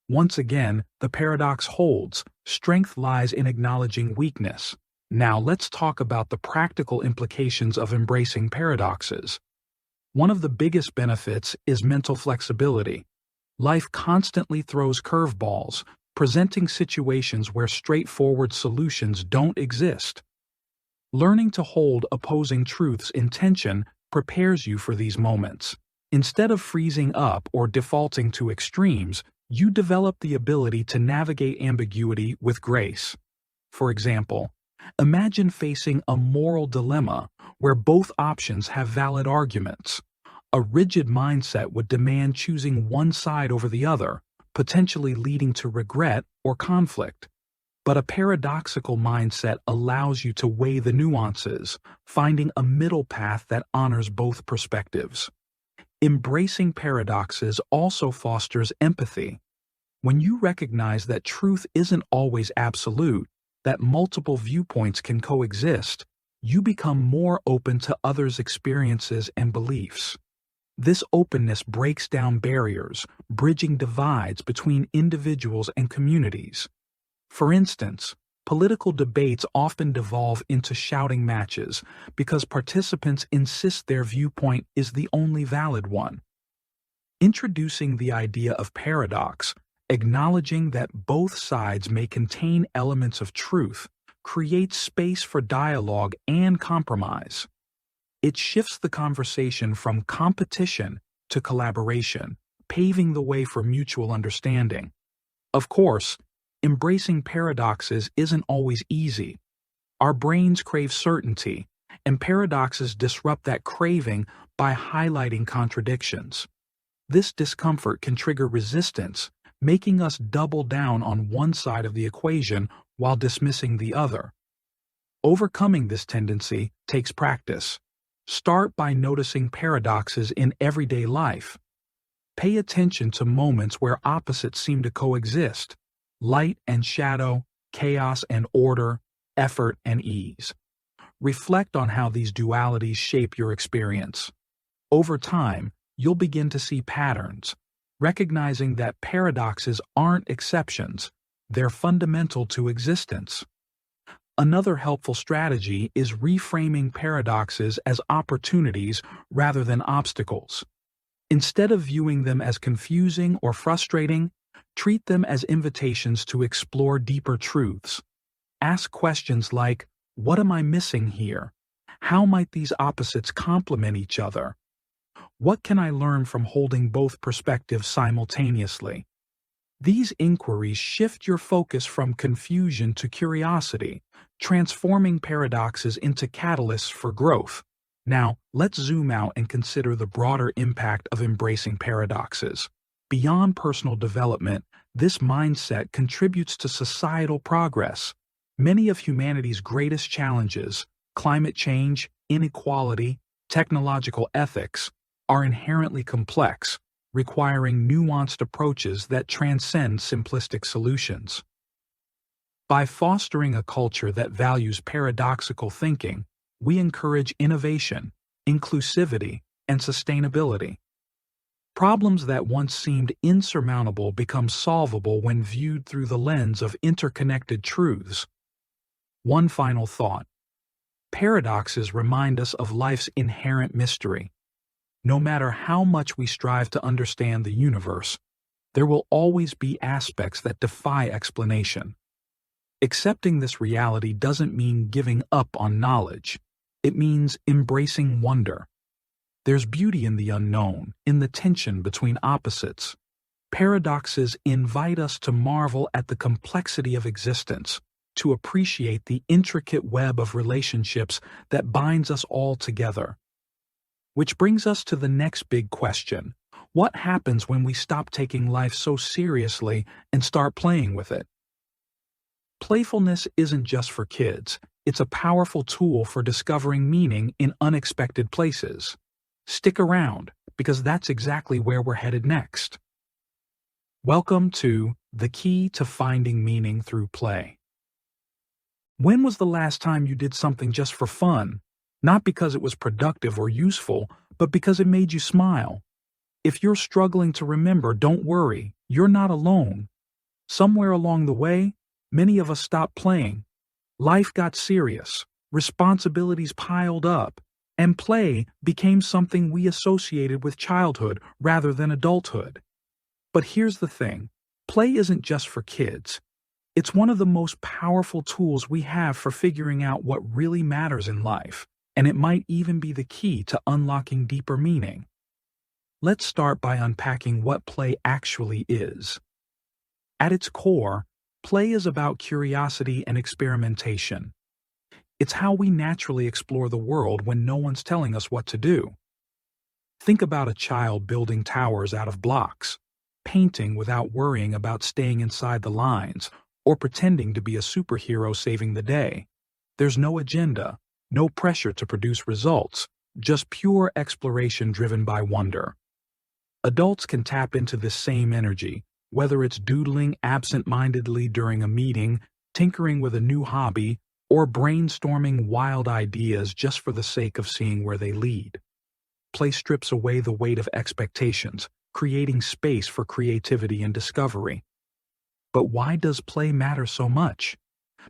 Once again, the paradox holds. Strength lies in acknowledging weakness. Now let's talk about the practical implications of embracing paradoxes. One of the biggest benefits is mental flexibility. Life constantly throws curveballs, presenting situations where straightforward solutions don't exist. Learning to hold opposing truths in tension prepares you for these moments. Instead of freezing up or defaulting to extremes, you develop the ability to navigate ambiguity with grace. For example, imagine facing a moral dilemma where both options have valid arguments. A rigid mindset would demand choosing one side over the other, potentially leading to regret or conflict. But a paradoxical mindset allows you to weigh the nuances, finding a middle path that honors both perspectives. Embracing paradoxes also fosters empathy. When you recognize that truth isn't always absolute, that multiple viewpoints can coexist, you become more open to others' experiences and beliefs. This openness breaks down barriers, bridging divides between individuals and communities. For instance, political debates often devolve into shouting matches because participants insist their viewpoint is the only valid one. Introducing the idea of paradox, acknowledging that both sides may contain elements of truth, creates space for dialogue and compromise. It shifts the conversation from competition to collaboration, paving the way for mutual understanding. Of course, embracing paradoxes isn't always easy. Our brains crave certainty, and paradoxes disrupt that craving by highlighting contradictions. This discomfort can trigger resistance, making us double down on one side of the equation while dismissing the other. Overcoming this tendency takes practice. Start by noticing paradoxes in everyday life. Pay attention to moments where opposites seem to coexist: light and shadow, chaos and order, effort and ease. Reflect on how these dualities shape your experience. Over time, you'll begin to see patterns, recognizing that paradoxes aren't exceptions, they're fundamental to existence. Another helpful strategy is reframing paradoxes as opportunities rather than obstacles. Instead of viewing them as confusing or frustrating, treat them as invitations to explore deeper truths. Ask questions like, what am I missing here? How might these opposites complement each other? What can I learn from holding both perspectives simultaneously? These inquiries shift your focus from confusion to curiosity, transforming paradoxes into catalysts for growth. Now, let's zoom out and consider the broader impact of embracing paradoxes. Beyond personal development, this mindset contributes to societal progress. Many of humanity's greatest challenges, climate change, inequality, technological ethics, are inherently complex, requiring nuanced approaches that transcend simplistic solutions. By fostering a culture that values paradoxical thinking, we encourage innovation, inclusivity, and sustainability. Problems that once seemed insurmountable become solvable when viewed through the lens of interconnected truths. One final thought. Paradoxes remind us of life's inherent mystery. No matter how much we strive to understand the universe, there will always be aspects that defy explanation. Accepting this reality doesn't mean giving up on knowledge. It means embracing wonder. There's beauty in the unknown, in the tension between opposites. Paradoxes invite us to marvel at the complexity of existence, to appreciate the intricate web of relationships that binds us all together. Which brings us to the next big question. What happens when we stop taking life so seriously and start playing with it? Playfulness isn't just for kids. It's a powerful tool for discovering meaning in unexpected places. Stick around, because that's exactly where we're headed next. Welcome to The Key to Finding Meaning Through Play. When was the last time you did something just for fun? Not because it was productive or useful, but because it made you smile. If you're struggling to remember, don't worry, you're not alone. Somewhere along the way, many of us stopped playing. Life got serious, responsibilities piled up, and play became something we associated with childhood rather than adulthood. But here's the thing, play isn't just for kids. It's one of the most powerful tools we have for figuring out what really matters in life, and it might even be the key to unlocking deeper meaning. Let's start by unpacking what play actually is. At its core, play is about curiosity and experimentation. It's how we naturally explore the world when no one's telling us what to do. Think about a child building towers out of blocks, painting without worrying about staying inside the lines, or pretending to be a superhero saving the day. There's no agenda, no pressure to produce results, just pure exploration driven by wonder. Adults can tap into this same energy, whether it's doodling absent-mindedly during a meeting, tinkering with a new hobby, or brainstorming wild ideas just for the sake of seeing where they lead. Play strips away the weight of expectations, creating space for creativity and discovery. But why does play matter so much?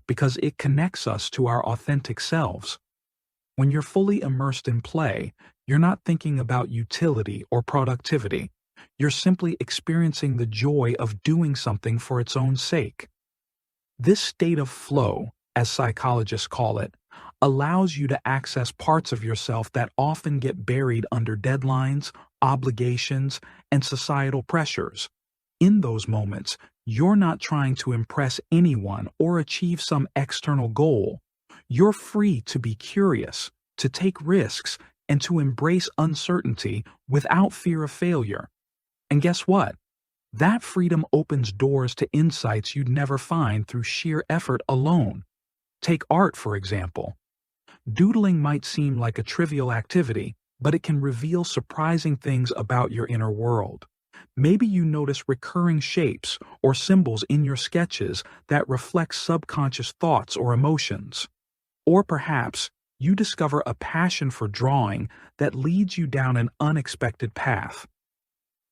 Because it connects us to our authentic selves. When you're fully immersed in play, you're not thinking about utility or productivity. You're simply experiencing the joy of doing something for its own sake. This state of flow, as psychologists call it, allows you to access parts of yourself that often get buried under deadlines, obligations, and societal pressures. In those moments, you're not trying to impress anyone or achieve some external goal. You're free to be curious, to take risks, and to embrace uncertainty without fear of failure. And guess what? That freedom opens doors to insights you'd never find through sheer effort alone. Take art, for example. Doodling might seem like a trivial activity, but it can reveal surprising things about your inner world. Maybe you notice recurring shapes or symbols in your sketches that reflect subconscious thoughts or emotions. Or perhaps you discover a passion for drawing that leads you down an unexpected path.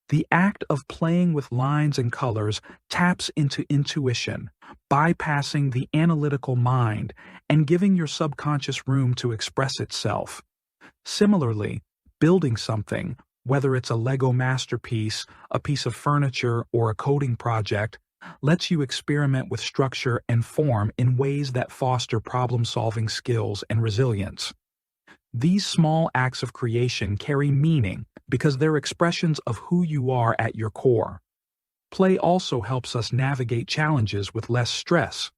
The act of playing with lines and colors taps into intuition, bypassing the analytical mind and giving your subconscious room to express itself. Similarly, building something, whether it's a Lego masterpiece, a piece of furniture, or a coding project, lets you experiment with structure and form in ways that foster problem-solving skills and resilience. These small acts of creation carry meaning because they're expressions of who you are at your core. Play also helps us navigate challenges with less stress.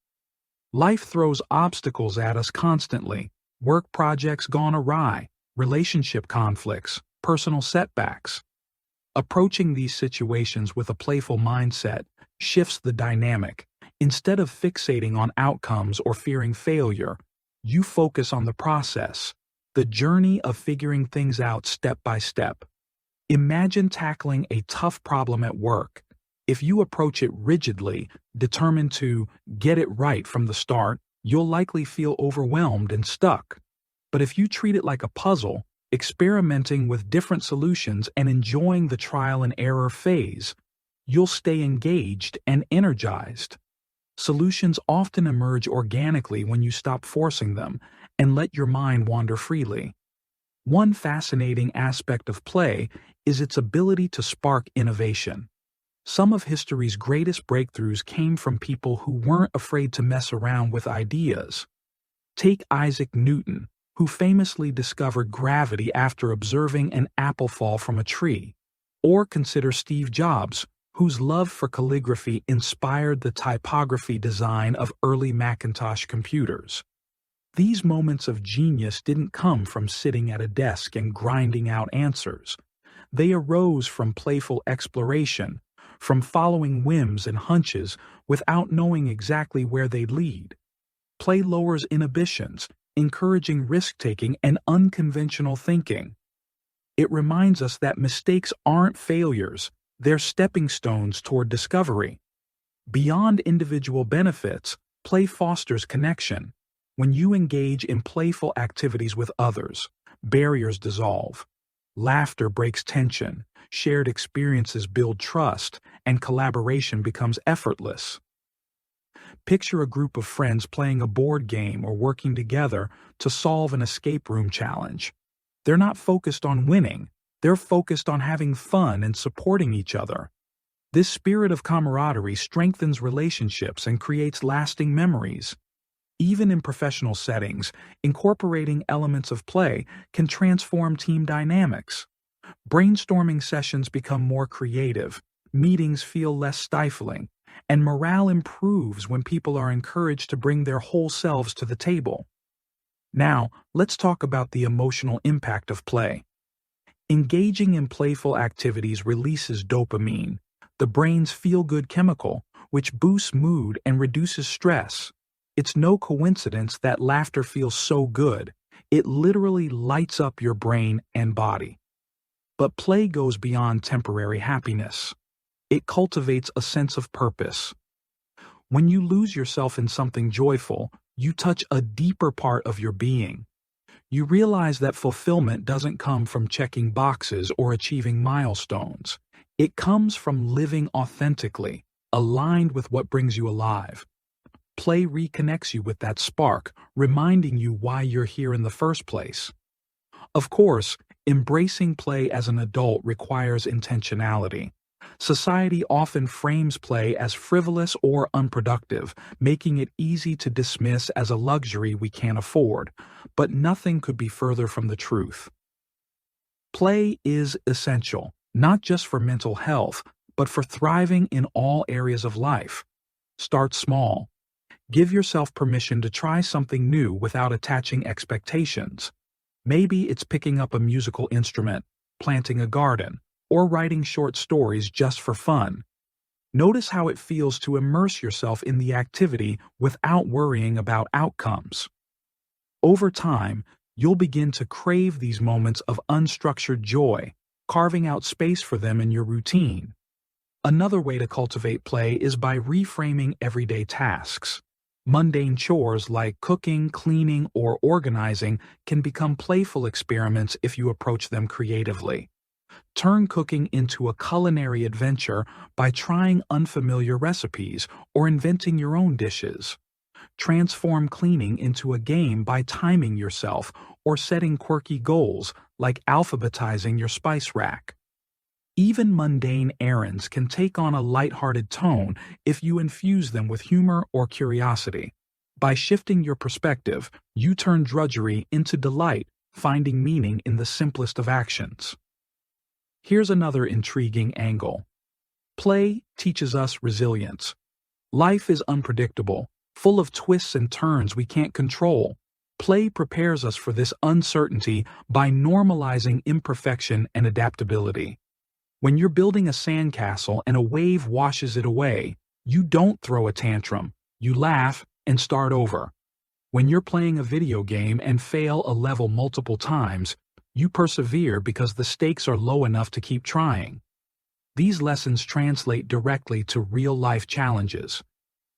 Life throws obstacles at us constantly: work projects gone awry, relationship conflicts, personal setbacks. Approaching these situations with a playful mindset shifts the dynamic. Instead of fixating on outcomes or fearing failure, you focus on the process, the journey of figuring things out step by step. Imagine tackling a tough problem at work. If you approach it rigidly, determined to get it right from the start, you'll likely feel overwhelmed and stuck. But if you treat it like a puzzle, experimenting with different solutions and enjoying the trial and error phase, you'll stay engaged and energized. Solutions often emerge organically when you stop forcing them and let your mind wander freely. One fascinating aspect of play is its ability to spark innovation. Some of history's greatest breakthroughs came from people who weren't afraid to mess around with ideas. Take Isaac Newton, who famously discovered gravity after observing an apple fall from a tree. Or consider Steve Jobs, whose love for calligraphy inspired the typography design of early Macintosh computers. These moments of genius didn't come from sitting at a desk and grinding out answers. They arose from playful exploration, from following whims and hunches without knowing exactly where they'd lead. Play lowers inhibitions, encouraging risk-taking and unconventional thinking. It reminds us that mistakes aren't failures, they're stepping stones toward discovery. Beyond individual benefits, play fosters connection. When you engage in playful activities with others, barriers dissolve. Laughter breaks tension, shared experiences build trust, and collaboration becomes effortless. Picture a group of friends playing a board game or working together to solve an escape room challenge. They're not focused on winning, they're focused on having fun and supporting each other. This spirit of camaraderie strengthens relationships and creates lasting memories. Even in professional settings, incorporating elements of play can transform team dynamics. Brainstorming sessions become more creative, meetings feel less stifling, and morale improves when people are encouraged to bring their whole selves to the table. Now, let's talk about the emotional impact of play. Engaging in playful activities releases dopamine, the brain's feel-good chemical, which boosts mood and reduces stress. It's no coincidence that laughter feels so good. It literally lights up your brain and body. But play goes beyond temporary happiness. It cultivates a sense of purpose. When you lose yourself in something joyful, you touch a deeper part of your being. You realize that fulfillment doesn't come from checking boxes or achieving milestones. It comes from living authentically, aligned with what brings you alive. Play reconnects you with that spark, reminding you why you're here in the first place. Of course, embracing play as an adult requires intentionality. Society often frames play as frivolous or unproductive, making it easy to dismiss as a luxury we can't afford, but nothing could be further from the truth. Play is essential, not just for mental health, but for thriving in all areas of life. Start small. Give yourself permission to try something new without attaching expectations. Maybe it's picking up a musical instrument, planting a garden, or writing short stories just for fun. Notice how it feels to immerse yourself in the activity without worrying about outcomes. Over time, you'll begin to crave these moments of unstructured joy, carving out space for them in your routine. Another way to cultivate play is by reframing everyday tasks. Mundane chores like cooking, cleaning, or organizing can become playful experiments if you approach them creatively. Turn cooking into a culinary adventure by trying unfamiliar recipes or inventing your own dishes. Transform cleaning into a game by timing yourself or setting quirky goals like alphabetizing your spice rack. Even mundane errands can take on a lighthearted tone if you infuse them with humor or curiosity. By shifting your perspective, you turn drudgery into delight, finding meaning in the simplest of actions. Here's another intriguing angle. Play teaches us resilience. Life is unpredictable, full of twists and turns we can't control. Play prepares us for this uncertainty by normalizing imperfection and adaptability. When you're building a sandcastle and a wave washes it away, you don't throw a tantrum, you laugh and start over. When you're playing a video game and fail a level multiple times, you persevere because the stakes are low enough to keep trying. These lessons translate directly to real-life challenges.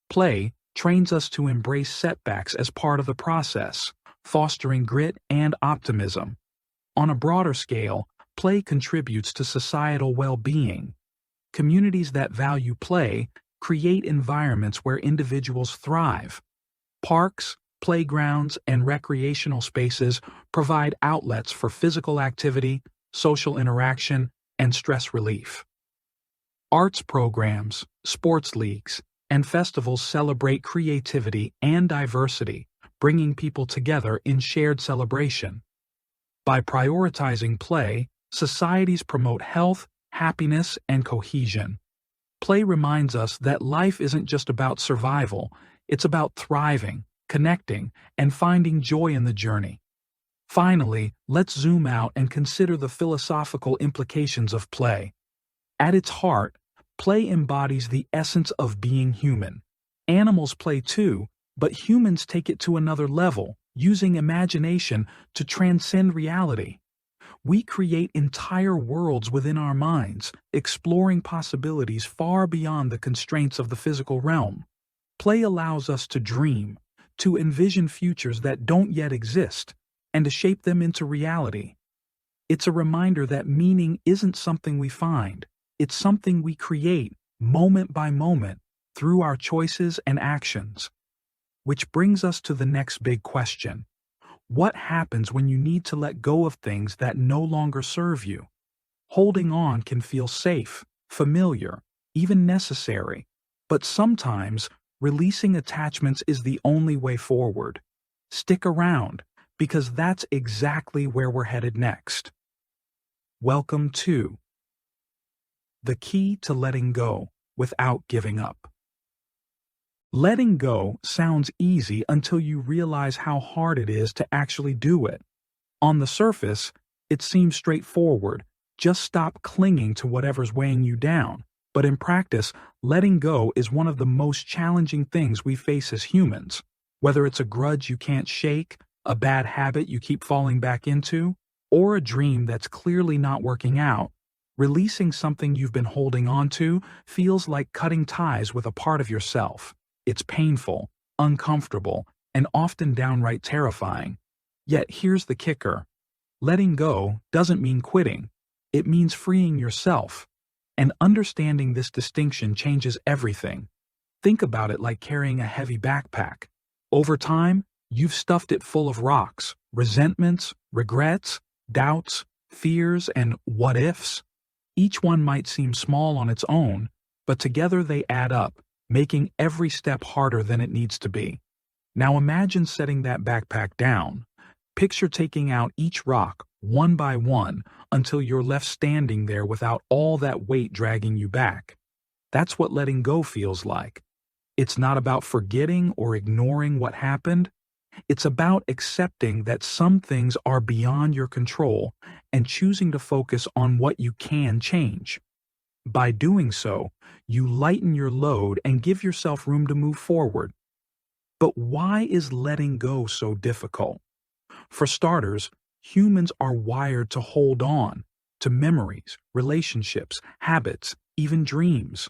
Play trains us to embrace setbacks as part of the process, fostering grit and optimism. On a broader scale, play contributes to societal well-being. Communities that value play create environments where individuals thrive. Parks, playgrounds, and recreational spaces provide outlets for physical activity, social interaction, and stress relief. Arts programs, sports leagues, and festivals celebrate creativity and diversity, bringing people together in shared celebration. By prioritizing play, societies promote health, happiness, and cohesion. Play reminds us that life isn't just about survival, it's about thriving, connecting, and finding joy in the journey. Finally, let's zoom out and consider the philosophical implications of play. At its heart, play embodies the essence of being human. Animals play too, but humans take it to another level, using imagination to transcend reality. We create entire worlds within our minds, exploring possibilities far beyond the constraints of the physical realm. Play allows us to dream, to envision futures that don't yet exist, and to shape them into reality. It's a reminder that meaning isn't something we find, it's something we create, moment by moment, through our choices and actions. Which brings us to the next big question. What happens when you need to let go of things that no longer serve you? Holding on can feel safe, familiar, even necessary, but sometimes releasing attachments is the only way forward. Stick around, because that's exactly where we're headed next. Welcome to the key to letting go without giving up. Letting go sounds easy until you realize how hard it is to actually do it. On the surface, it seems straightforward. Just stop clinging to whatever's weighing you down. But in practice, letting go is one of the most challenging things we face as humans. Whether it's a grudge you can't shake, a bad habit you keep falling back into, or a dream that's clearly not working out, releasing something you've been holding on to feels like cutting ties with a part of yourself. It's painful, uncomfortable, and often downright terrifying. Yet here's the kicker. Letting go doesn't mean quitting. It means freeing yourself. And understanding this distinction changes everything. Think about it like carrying a heavy backpack. Over time, you've stuffed it full of rocks, resentments, regrets, doubts, fears, and what-ifs. Each one might seem small on its own, but together they add up, making every step harder than it needs to be. Now imagine setting that backpack down. Picture taking out each rock, one by one, until you're left standing there without all that weight dragging you back. That's what letting go feels like. It's not about forgetting or ignoring what happened. It's about accepting that some things are beyond your control and choosing to focus on what you can change. By doing so, you lighten your load and give yourself room to move forward. But why is letting go so difficult? For starters, humans are wired to hold on to memories, relationships, habits, even dreams.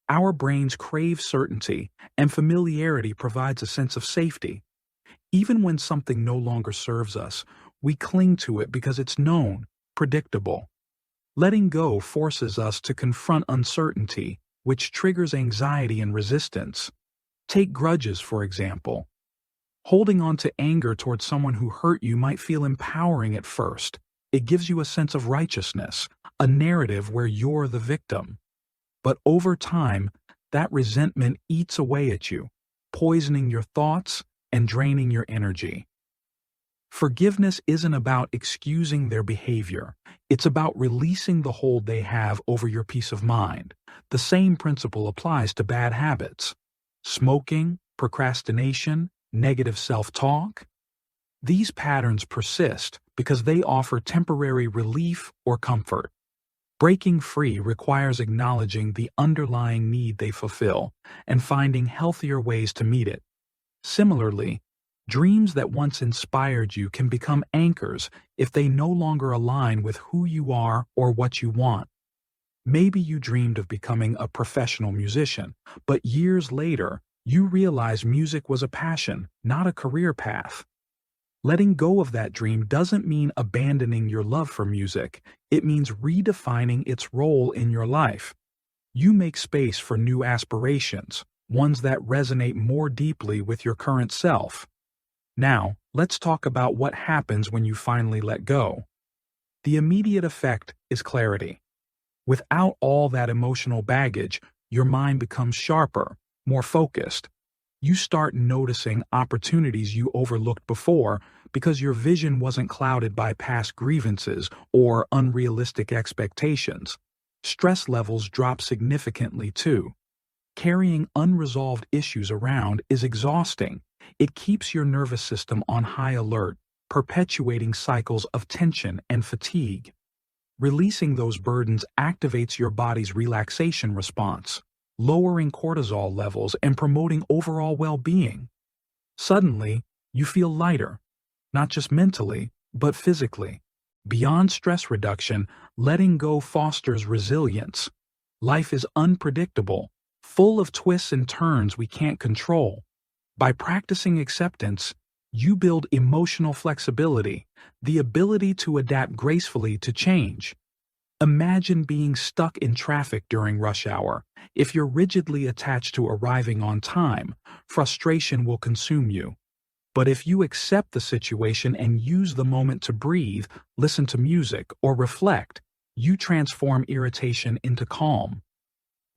Our brains crave certainty, and familiarity provides a sense of safety. Even when something no longer serves us, we cling to it because it's known, predictable. Letting go forces us to confront uncertainty, which triggers anxiety and resistance. Take grudges, for example. Holding on to anger towards someone who hurt you might feel empowering at first. It gives you a sense of righteousness, a narrative where you're the victim. But over time, that resentment eats away at you, poisoning your thoughts and draining your energy. Forgiveness isn't about excusing their behavior. It's about releasing the hold they have over your peace of mind. The same principle applies to bad habits. Smoking, procrastination, negative self-talk. These patterns persist because they offer temporary relief or comfort. Breaking free requires acknowledging the underlying need they fulfill and finding healthier ways to meet it. Similarly, dreams that once inspired you can become anchors if they no longer align with who you are or what you want. Maybe you dreamed of becoming a professional musician, but years later, you realized music was a passion, not a career path. Letting go of that dream doesn't mean abandoning your love for music. It means redefining its role in your life. You make space for new aspirations, ones that resonate more deeply with your current self. Now, let's talk about what happens when you finally let go. The immediate effect is clarity. Without all that emotional baggage, your mind becomes sharper, more focused. You start noticing opportunities you overlooked before because your vision wasn't clouded by past grievances or unrealistic expectations. Stress levels drop significantly too. Carrying unresolved issues around is exhausting. It keeps your nervous system on high alert, perpetuating cycles of tension and fatigue. Releasing those burdens activates your body's relaxation response, lowering cortisol levels and promoting overall well-being. Suddenly, you feel lighter, not just mentally, but physically. Beyond stress reduction, letting go fosters resilience. Life is unpredictable, full of twists and turns we can't control. By practicing acceptance, you build emotional flexibility, the ability to adapt gracefully to change. Imagine being stuck in traffic during rush hour. If you're rigidly attached to arriving on time, frustration will consume you. But if you accept the situation and use the moment to breathe, listen to music, or reflect, you transform irritation into calm.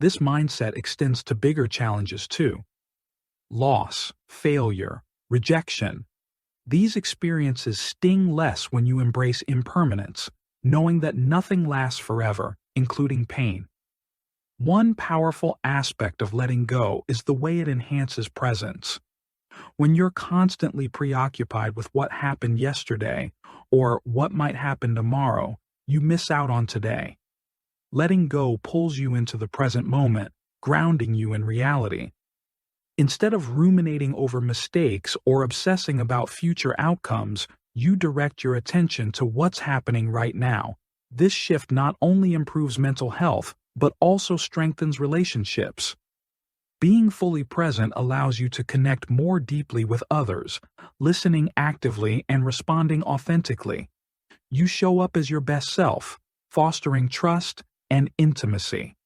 This mindset extends to bigger challenges too. Loss, failure, rejection. These experiences sting less when you embrace impermanence, knowing that nothing lasts forever, including pain. One powerful aspect of letting go is the way it enhances presence. When you're constantly preoccupied with what happened yesterday or what might happen tomorrow, you miss out on today. Letting go pulls you into the present moment, grounding you in reality. Instead of ruminating over mistakes or obsessing about future outcomes, you direct your attention to what's happening right now. This shift not only improves mental health, but also strengthens relationships. Being fully present allows you to connect more deeply with others, listening actively and responding authentically. You show up as your best self, fostering trust and intimacy.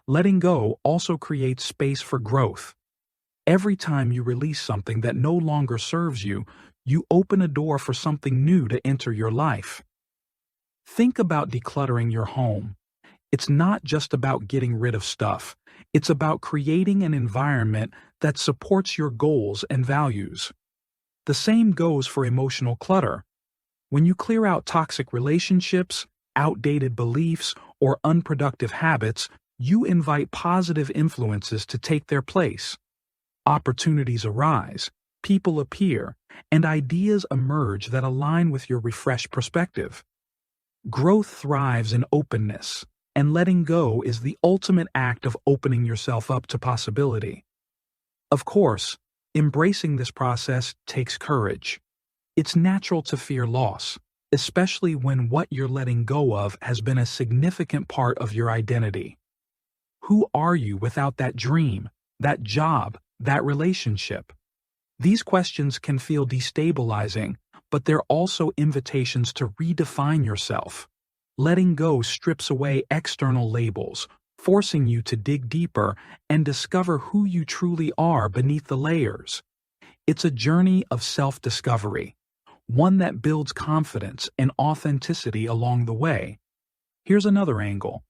Letting go also creates space for growth. Every time you release something that no longer serves you, you open a door for something new to enter your life. Think about decluttering your home. It's not just about getting rid of stuff. It's about creating an environment that supports your goals and values. The same goes for emotional clutter. When you clear out toxic relationships, outdated beliefs, or unproductive habits, you invite positive influences to take their place. Opportunities arise, people appear, and ideas emerge that align with your refreshed perspective. Growth thrives in openness, and letting go is the ultimate act of opening yourself up to possibility. Of course, embracing this process takes courage. It's natural to fear loss, especially when what you're letting go of has been a significant part of your identity. Who are you without that dream, that job, that relationship? These questions can feel destabilizing, but they're also invitations to redefine yourself. Letting go strips away external labels, forcing you to dig deeper and discover who you truly are beneath the layers. It's a journey of self-discovery, one that builds confidence and authenticity along the way. Here's another angle.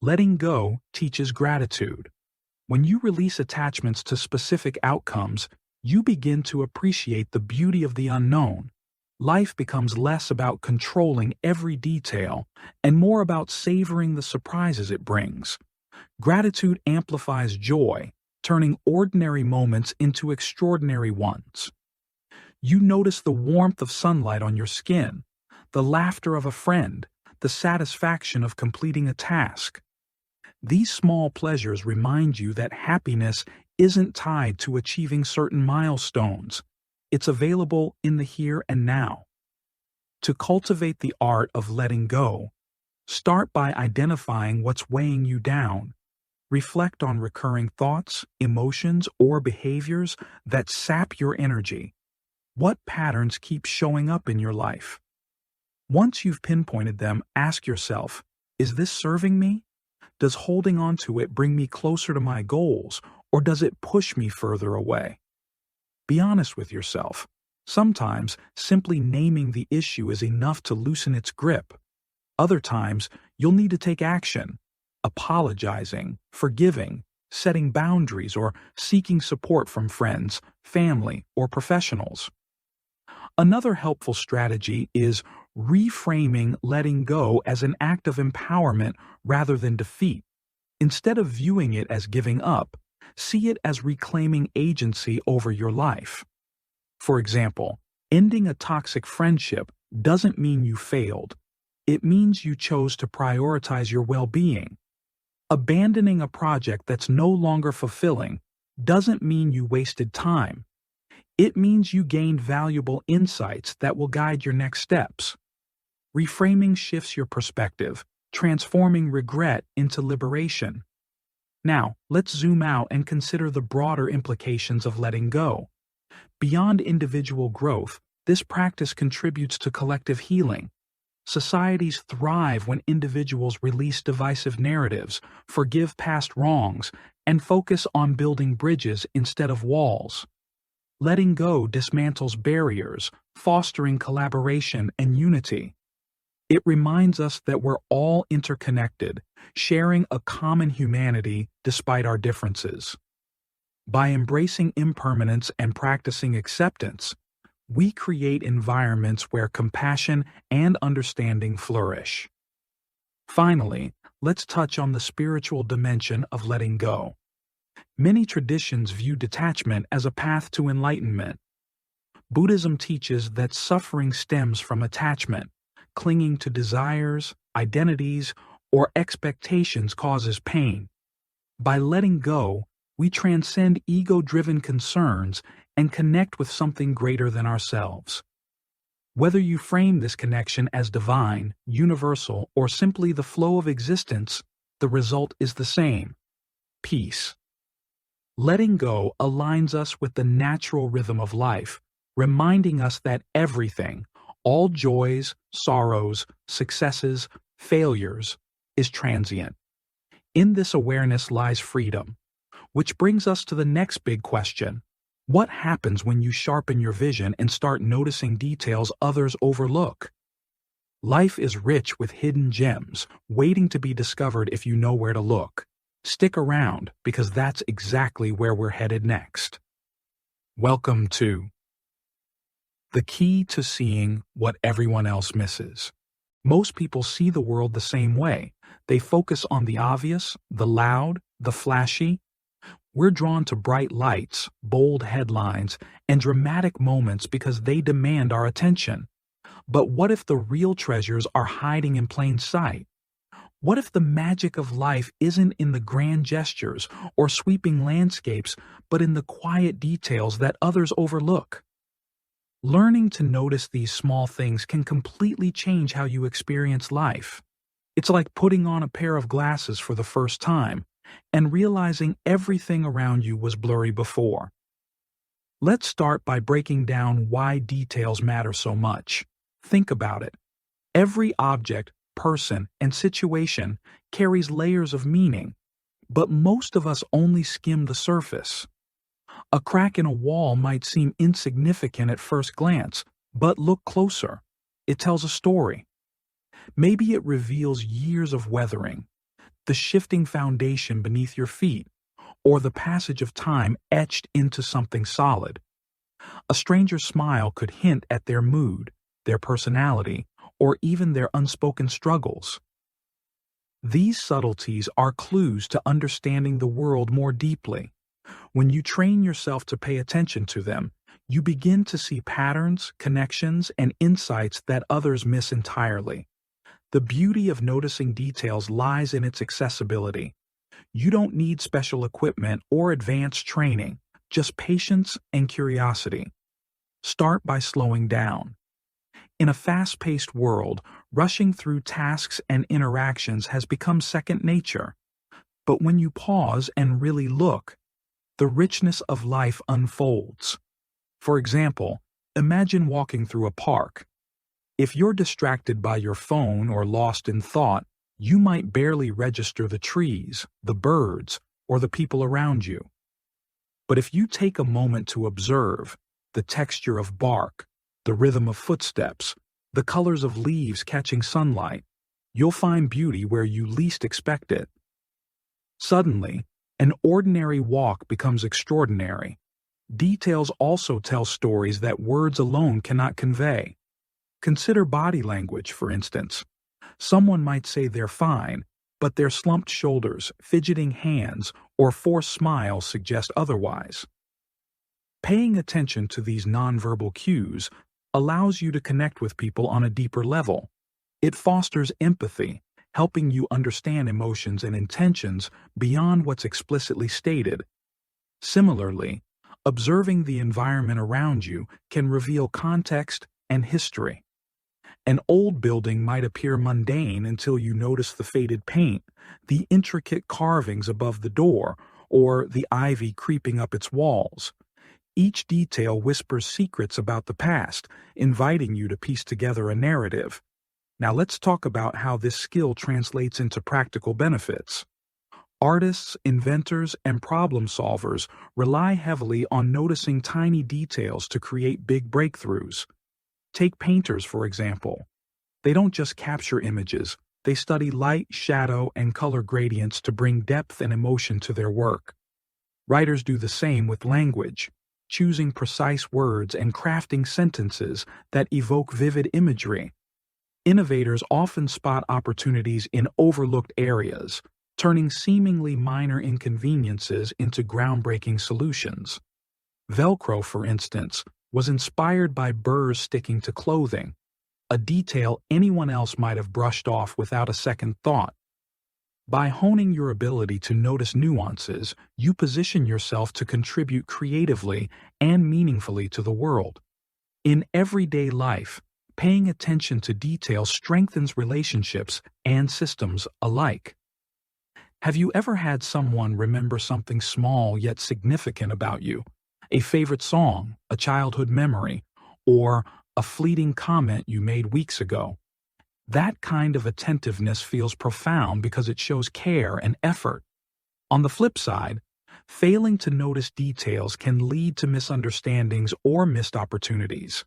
Letting go teaches gratitude. When you release attachments to specific outcomes, you begin to appreciate the beauty of the unknown. Life becomes less about controlling every detail and more about savoring the surprises it brings. Gratitude amplifies joy, turning ordinary moments into extraordinary ones. You notice the warmth of sunlight on your skin, the laughter of a friend, the satisfaction of completing a task. These small pleasures remind you that happiness isn't tied to achieving certain milestones. It's available in the here and now. To cultivate the art of letting go, start by identifying what's weighing you down. Reflect on recurring thoughts, emotions, or behaviors that sap your energy. What patterns keep showing up in your life? Once you've pinpointed them, ask yourself, is this serving me? Does holding on to it bring me closer to my goals, or does it push me further away? Be honest with yourself. Sometimes simply naming the issue is enough to loosen its grip. Other times, you'll need to take action, apologizing, forgiving, setting boundaries, or seeking support from friends, family, or professionals. Another helpful strategy is reframing letting go as an act of empowerment rather than defeat. Instead of viewing it as giving up, see it as reclaiming agency over your life. For example, ending a toxic friendship doesn't mean you failed. It means you chose to prioritize your well-being. Abandoning a project that's no longer fulfilling doesn't mean you wasted time. It means you gained valuable insights that will guide your next steps. Reframing shifts your perspective, transforming regret into liberation. Now, let's zoom out and consider the broader implications of letting go. Beyond individual growth, this practice contributes to collective healing. Societies thrive when individuals release divisive narratives, forgive past wrongs, and focus on building bridges instead of walls. Letting go dismantles barriers, fostering collaboration and unity. It reminds us that we're all interconnected, sharing a common humanity despite our differences. By embracing impermanence and practicing acceptance, we create environments where compassion and understanding flourish. Finally, let's touch on the spiritual dimension of letting go. Many traditions view detachment as a path to enlightenment. Buddhism teaches that suffering stems from attachment. Clinging to desires, identities, or expectations causes pain. By letting go, we transcend ego-driven concerns and connect with something greater than ourselves. Whether you frame this connection as divine, universal, or simply the flow of existence, the result is the same: peace. Letting go aligns us with the natural rhythm of life, reminding us that everything, all joys, sorrows, successes, failures, is transient. In this awareness lies freedom, which brings us to the next big question. What happens when you sharpen your vision and start noticing details others overlook? Life is rich with hidden gems, waiting to be discovered if you know where to look. Stick around, because that's exactly where we're headed next. Welcome to the key to seeing what everyone else misses. Most people see the world the same way. They focus on the obvious, the loud, the flashy. We're drawn to bright lights, bold headlines, and dramatic moments because they demand our attention. But what if the real treasures are hiding in plain sight? What if the magic of life isn't in the grand gestures or sweeping landscapes, but in the quiet details that others overlook? Learning to notice these small things can completely change how you experience life. It's like putting on a pair of glasses for the first time and realizing everything around you was blurry before. Let's start by breaking down why details matter so much. Think about it. Every object, person, and situation carries layers of meaning, but most of us only skim the surface. A crack in a wall might seem insignificant at first glance, but look closer. It tells a story. Maybe it reveals years of weathering, the shifting foundation beneath your feet, or the passage of time etched into something solid. A stranger's smile could hint at their mood, their personality, or even their unspoken struggles. These subtleties are clues to understanding the world more deeply. When you train yourself to pay attention to them, you begin to see patterns, connections, and insights that others miss entirely. The beauty of noticing details lies in its accessibility. You don't need special equipment or advanced training, just patience and curiosity. Start by slowing down. In a fast-paced world, rushing through tasks and interactions has become second nature. But when you pause and really look, the richness of life unfolds. For example, imagine walking through a park. If you're distracted by your phone or lost in thought, you might barely register the trees, the birds, or the people around you. But if you take a moment to observe the texture of bark, the rhythm of footsteps, the colors of leaves catching sunlight, you'll find beauty where you least expect it. Suddenly, an ordinary walk becomes extraordinary. Details also tell stories that words alone cannot convey. Consider body language, for instance. Someone might say they're fine, but their slumped shoulders, fidgeting hands, or forced smiles suggest otherwise. Paying attention to these nonverbal cues allows you to connect with people on a deeper level. It fosters empathy, helping you understand emotions and intentions beyond what's explicitly stated. Similarly, observing the environment around you can reveal context and history. An old building might appear mundane until you notice the faded paint, the intricate carvings above the door, or the ivy creeping up its walls. Each detail whispers secrets about the past, inviting you to piece together a narrative. Now let's talk about how this skill translates into practical benefits. Artists, inventors, and problem solvers rely heavily on noticing tiny details to create big breakthroughs. Take painters, for example. They don't just capture images, they study light, shadow, and color gradients to bring depth and emotion to their work. Writers do the same with language, choosing precise words and crafting sentences that evoke vivid imagery. Innovators often spot opportunities in overlooked areas, turning seemingly minor inconveniences into groundbreaking solutions. Velcro, for instance, was inspired by burrs sticking to clothing, a detail anyone else might have brushed off without a second thought. By honing your ability to notice nuances, you position yourself to contribute creatively and meaningfully to the world. In everyday life, paying attention to detail strengthens relationships and systems alike. Have you ever had someone remember something small yet significant about you? A favorite song, a childhood memory, or a fleeting comment you made weeks ago? That kind of attentiveness feels profound because it shows care and effort. On the flip side, failing to notice details can lead to misunderstandings or missed opportunities.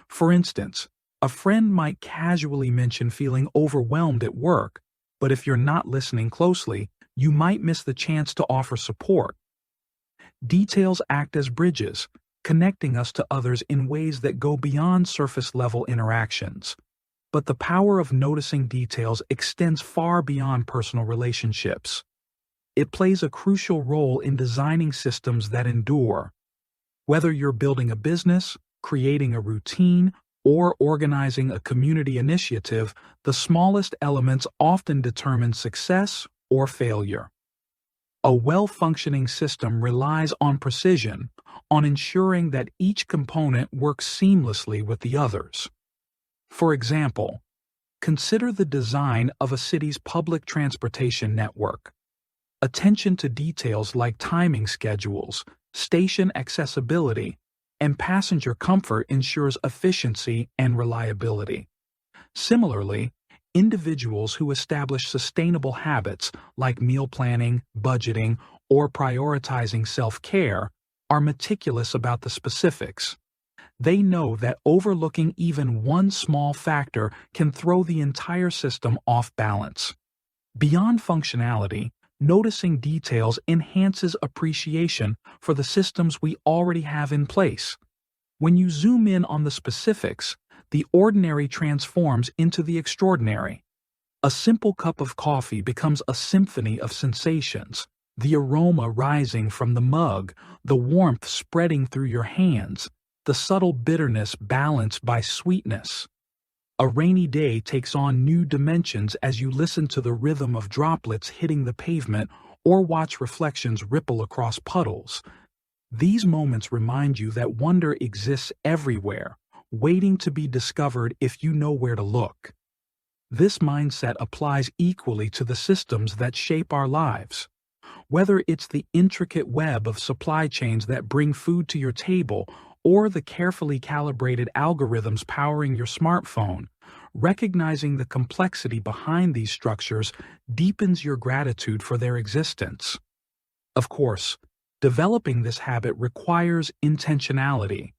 For instance, a friend might casually mention feeling overwhelmed at work, but if you're not listening closely, you might miss the chance to offer support. Details act as bridges, connecting us to others in ways that go beyond surface-level interactions. But the power of noticing details extends far beyond personal relationships. It plays a crucial role in designing systems that endure. Whether you're building a business, creating a routine, or organizing a community initiative, the smallest elements often determine success or failure. A well-functioning system relies on precision, on ensuring that each component works seamlessly with the others. For example, consider the design of a city's public transportation network. Attention to details like timing schedules, station accessibility, and passenger comfort ensures efficiency and reliability. Similarly, individuals who establish sustainable habits like meal planning, budgeting, or prioritizing self-care are meticulous about the specifics. They know that overlooking even one small factor can throw the entire system off balance. Beyond functionality, noticing details enhances appreciation for the systems we already have in place. When you zoom in on the specifics, the ordinary transforms into the extraordinary. A simple cup of coffee becomes a symphony of sensations, the aroma rising from the mug, the warmth spreading through your hands, the subtle bitterness balanced by sweetness. A rainy day takes on new dimensions as you listen to the rhythm of droplets hitting the pavement or watch reflections ripple across puddles. These moments remind you that wonder exists everywhere, waiting to be discovered if you know where to look. This mindset applies equally to the systems that shape our lives. Whether it's the intricate web of supply chains that bring food to your table or the carefully calibrated algorithms powering your smartphone, recognizing the complexity behind these structures deepens your gratitude for their existence. Of course, developing this habit requires intentionality.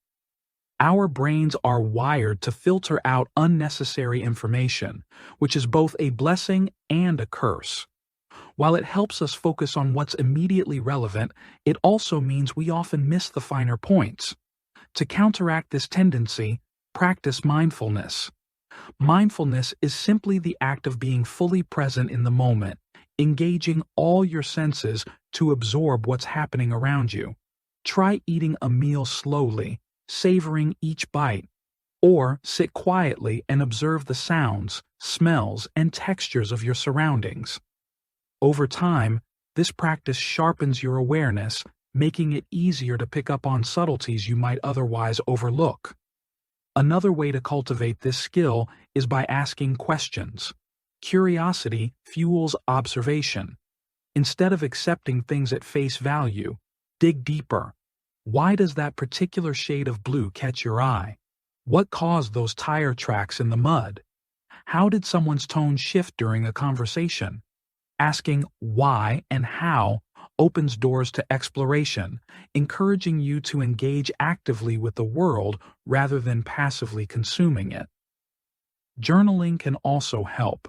Our brains are wired to filter out unnecessary information, which is both a blessing and a curse. While it helps us focus on what's immediately relevant, it also means we often miss the finer points. To counteract this tendency, practice mindfulness. Mindfulness is simply the act of being fully present in the moment, engaging all your senses to absorb what's happening around you. Try eating a meal slowly, savoring each bite, or sit quietly and observe the sounds, smells, and textures of your surroundings. Over time, this practice sharpens your awareness, making it easier to pick up on subtleties you might otherwise overlook. Another way to cultivate this skill is by asking questions. Curiosity fuels observation. Instead of accepting things at face value, dig deeper. Why does that particular shade of blue catch your eye? What caused those tire tracks in the mud? How did someone's tone shift during a conversation? Asking why and how opens doors to exploration, encouraging you to engage actively with the world rather than passively consuming it. Journaling can also help.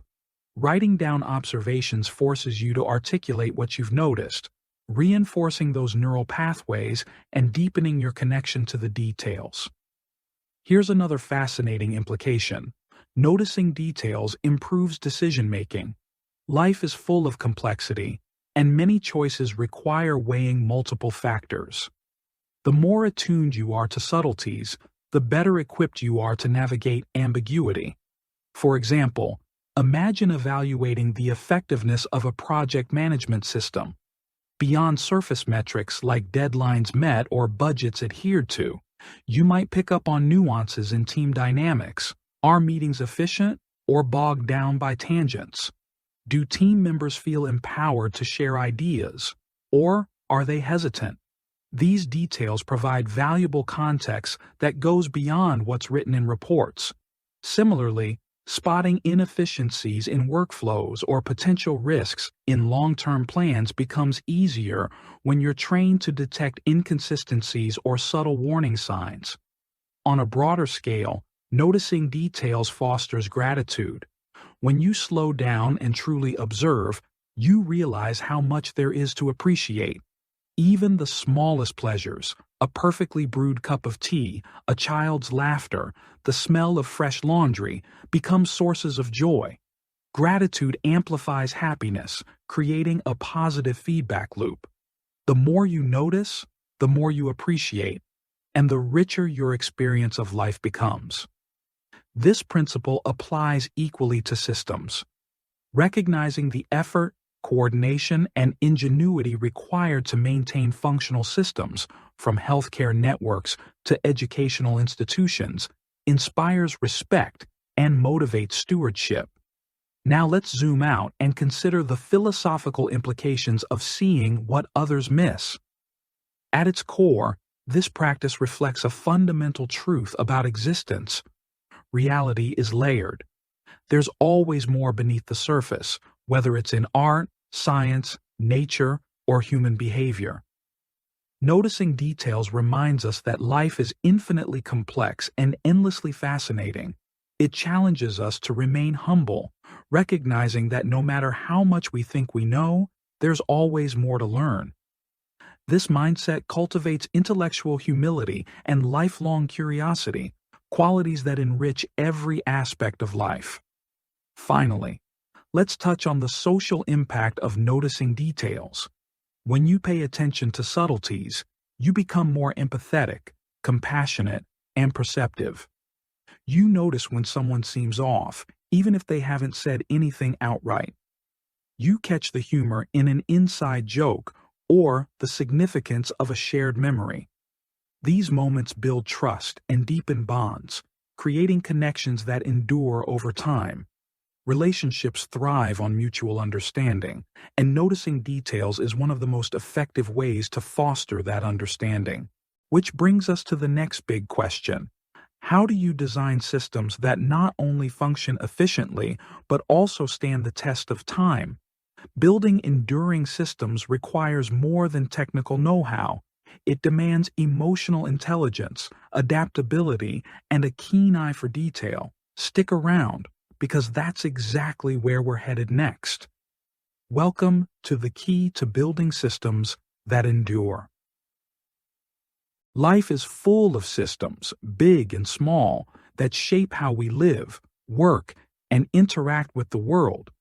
Writing down observations forces you to articulate what you've noticed, reinforcing those neural pathways and deepening your connection to the details. Here's another fascinating implication. Noticing details improves decision-making. Life is full of complexity, and many choices require weighing multiple factors. The more attuned you are to subtleties, the better equipped you are to navigate ambiguity. For example, imagine evaluating the effectiveness of a project management system. Beyond surface metrics like deadlines met or budgets adhered to, you might pick up on nuances in team dynamics. Are meetings efficient or bogged down by tangents? Do team members feel empowered to share ideas, or are they hesitant? These details provide valuable context that goes beyond what's written in reports. Similarly, spotting inefficiencies in workflows or potential risks in long-term plans becomes easier when you're trained to detect inconsistencies or subtle warning signs. On a broader scale, noticing details fosters gratitude. When you slow down and truly observe, you realize how much there is to appreciate. Even the smallest pleasures, a perfectly brewed cup of tea, a child's laughter, the smell of fresh laundry, become sources of joy. Gratitude amplifies happiness, creating a positive feedback loop. The more you notice, the more you appreciate, and the richer your experience of life becomes. This principle applies equally to systems. Recognizing the effort, coordination, and ingenuity required to maintain functional systems, from healthcare networks to educational institutions, inspires respect and motivates stewardship. Now let's zoom out and consider the philosophical implications of seeing what others miss. At its core, this practice reflects a fundamental truth about existence. Reality is layered. There's always more beneath the surface, whether it's in art, science, nature, or human behavior. Noticing details reminds us that life is infinitely complex and endlessly fascinating. It challenges us to remain humble, recognizing that no matter how much we think we know, there's always more to learn. This mindset cultivates intellectual humility and lifelong curiosity, qualities that enrich every aspect of life. Finally, let's touch on the social impact of noticing details. When you pay attention to subtleties, you become more empathetic, compassionate, and perceptive. You notice when someone seems off, even if they haven't said anything outright. You catch the humor in an inside joke or the significance of a shared memory. These moments build trust and deepen bonds, creating connections that endure over time. Relationships thrive on mutual understanding, and noticing details is one of the most effective ways to foster that understanding. Which brings us to the next big question. How do you design systems that not only function efficiently, but also stand the test of time? Building enduring systems requires more than technical know-how. It demands emotional intelligence, adaptability, and a keen eye for detail. Stick around, because that's exactly where we're headed next. Welcome to the key to building systems that endure. Life is full of systems, big and small, that shape how we live, work, and interact with the world.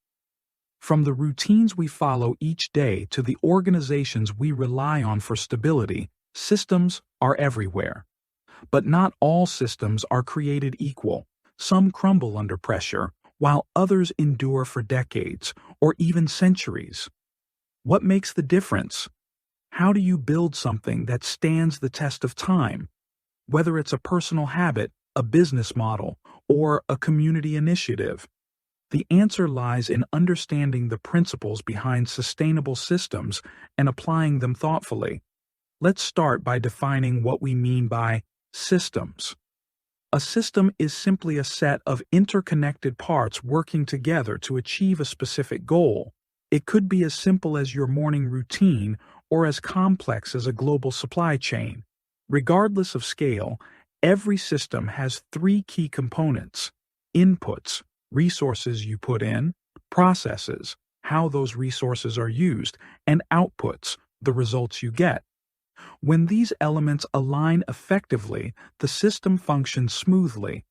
From the routines we follow each day to the organizations we rely on for stability, systems are everywhere. But not all systems are created equal. Some crumble under pressure, while others endure for decades or even centuries. What makes the difference? How do you build something that stands the test of time? Whether it's a personal habit, a business model, or a community initiative, the answer lies in understanding the principles behind sustainable systems and applying them thoughtfully. Let's start by defining what we mean by systems. A system is simply a set of interconnected parts working together to achieve a specific goal. It could be as simple as your morning routine or as complex as a global supply chain. Regardless of scale, every system has three key components: inputs, resources you put in; processes, how those resources are used; and outputs, the results you get. When these elements align effectively, the system functions smoothly.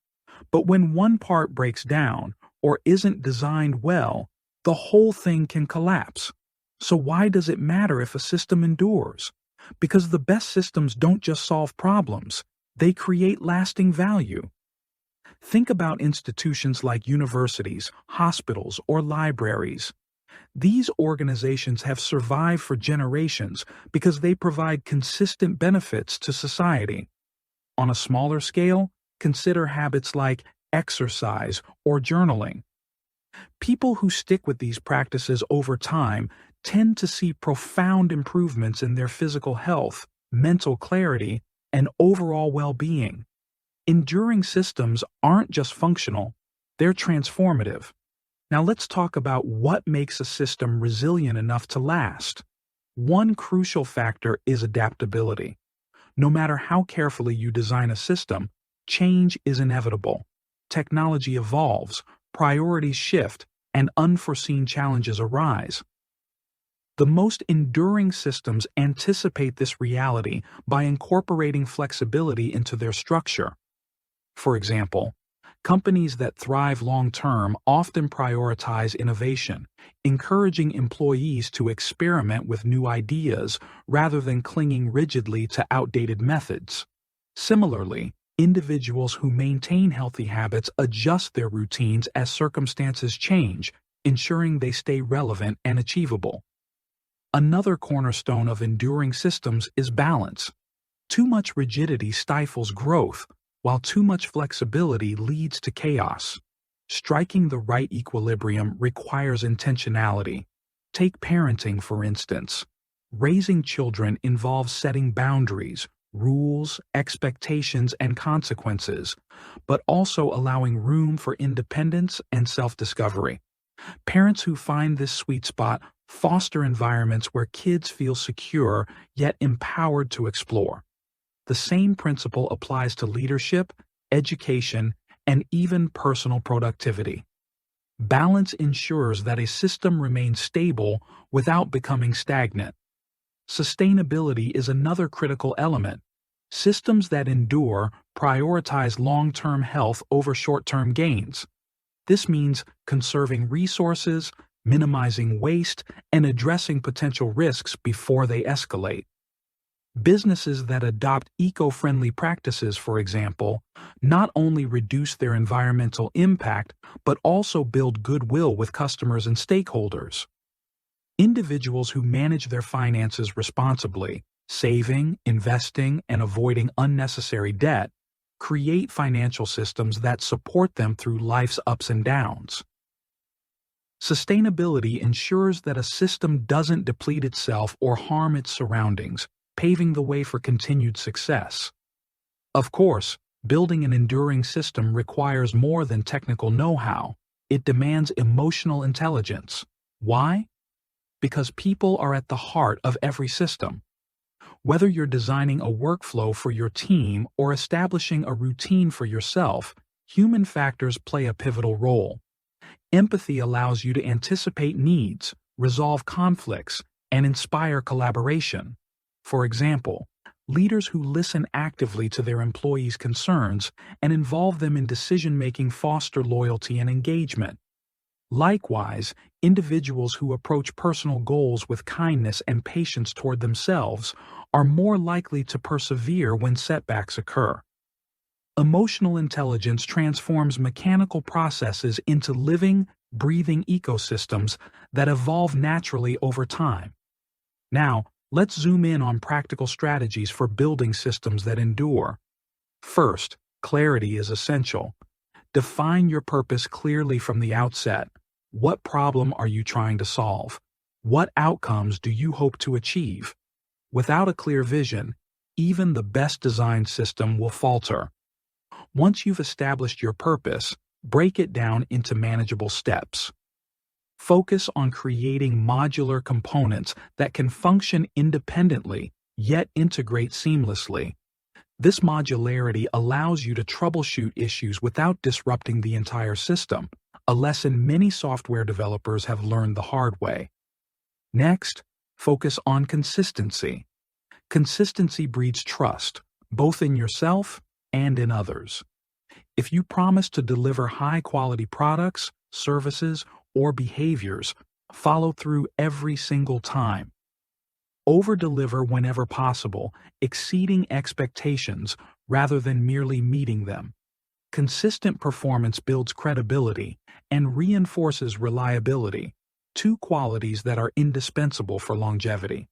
But when one part breaks down or isn't designed well, the whole thing can collapse. So why does it matter if a system endures? Because the best systems don't just solve problems, they create lasting value. Think about institutions like universities, hospitals, or libraries. These organizations have survived for generations because they provide consistent benefits to society. On a smaller scale, consider habits like exercise or journaling. People who stick with these practices over time tend to see profound improvements in their physical health, mental clarity, and overall well-being. Enduring systems aren't just functional, they're transformative. Now let's talk about what makes a system resilient enough to last. One crucial factor is adaptability. No matter how carefully you design a system, change is inevitable. Technology evolves, priorities shift, and unforeseen challenges arise. The most enduring systems anticipate this reality by incorporating flexibility into their structure. For example, companies that thrive long-term often prioritize innovation, encouraging employees to experiment with new ideas rather than clinging rigidly to outdated methods. Similarly, individuals who maintain healthy habits adjust their routines as circumstances change, ensuring they stay relevant and achievable. Another cornerstone of enduring systems is balance. Too much rigidity stifles growth, while too much flexibility leads to chaos. Striking the right equilibrium requires intentionality. Take parenting, for instance. Raising children involves setting boundaries, rules, expectations, and consequences, but also allowing room for independence and self-discovery. Parents who find this sweet spot foster environments where kids feel secure yet empowered to explore. The same principle applies to leadership, education, and even personal productivity. Balance ensures that a system remains stable without becoming stagnant. Sustainability is another critical element. Systems that endure prioritize long-term health over short-term gains. This means conserving resources, minimizing waste, and addressing potential risks before they escalate. Businesses that adopt eco-friendly practices, for example, not only reduce their environmental impact but also build goodwill with customers and stakeholders. Individuals who manage their finances responsibly, saving, investing, and avoiding unnecessary debt, create financial systems that support them through life's ups and downs. Sustainability ensures that a system doesn't deplete itself or harm its surroundings, paving the way for continued success. Of course, building an enduring system requires more than technical know-how. It demands emotional intelligence. Why? Because people are at the heart of every system. Whether you're designing a workflow for your team or establishing a routine for yourself, human factors play a pivotal role. Empathy allows you to anticipate needs, resolve conflicts, and inspire collaboration. For example, Leaders who listen actively to their employees' concerns and involve them in decision-making foster loyalty and engagement. Likewise, individuals who approach personal goals with kindness and patience toward themselves are more likely to persevere when setbacks occur. Emotional intelligence transforms mechanical processes into living, breathing ecosystems that evolve naturally over time. Now, let's zoom in on practical strategies for building systems that endure. First, clarity is essential. Define your purpose clearly from the outset. What problem are you trying to solve? What outcomes do you hope to achieve? Without a clear vision, even the best designed system will falter. Once you've established your purpose, break it down into manageable steps. Focus on creating modular components that can function independently, yet integrate seamlessly. This modularity allows you to troubleshoot issues without disrupting the entire system, a lesson many software developers have learned the hard way. Next, focus on consistency. Consistency breeds trust, both in yourself and in others. If you promise to deliver high-quality products, services, or behaviors, follow through every single time. Over-deliver whenever possible, exceeding expectations rather than merely meeting them. Consistent performance builds credibility and reinforces reliability, two qualities that are indispensable for longevity.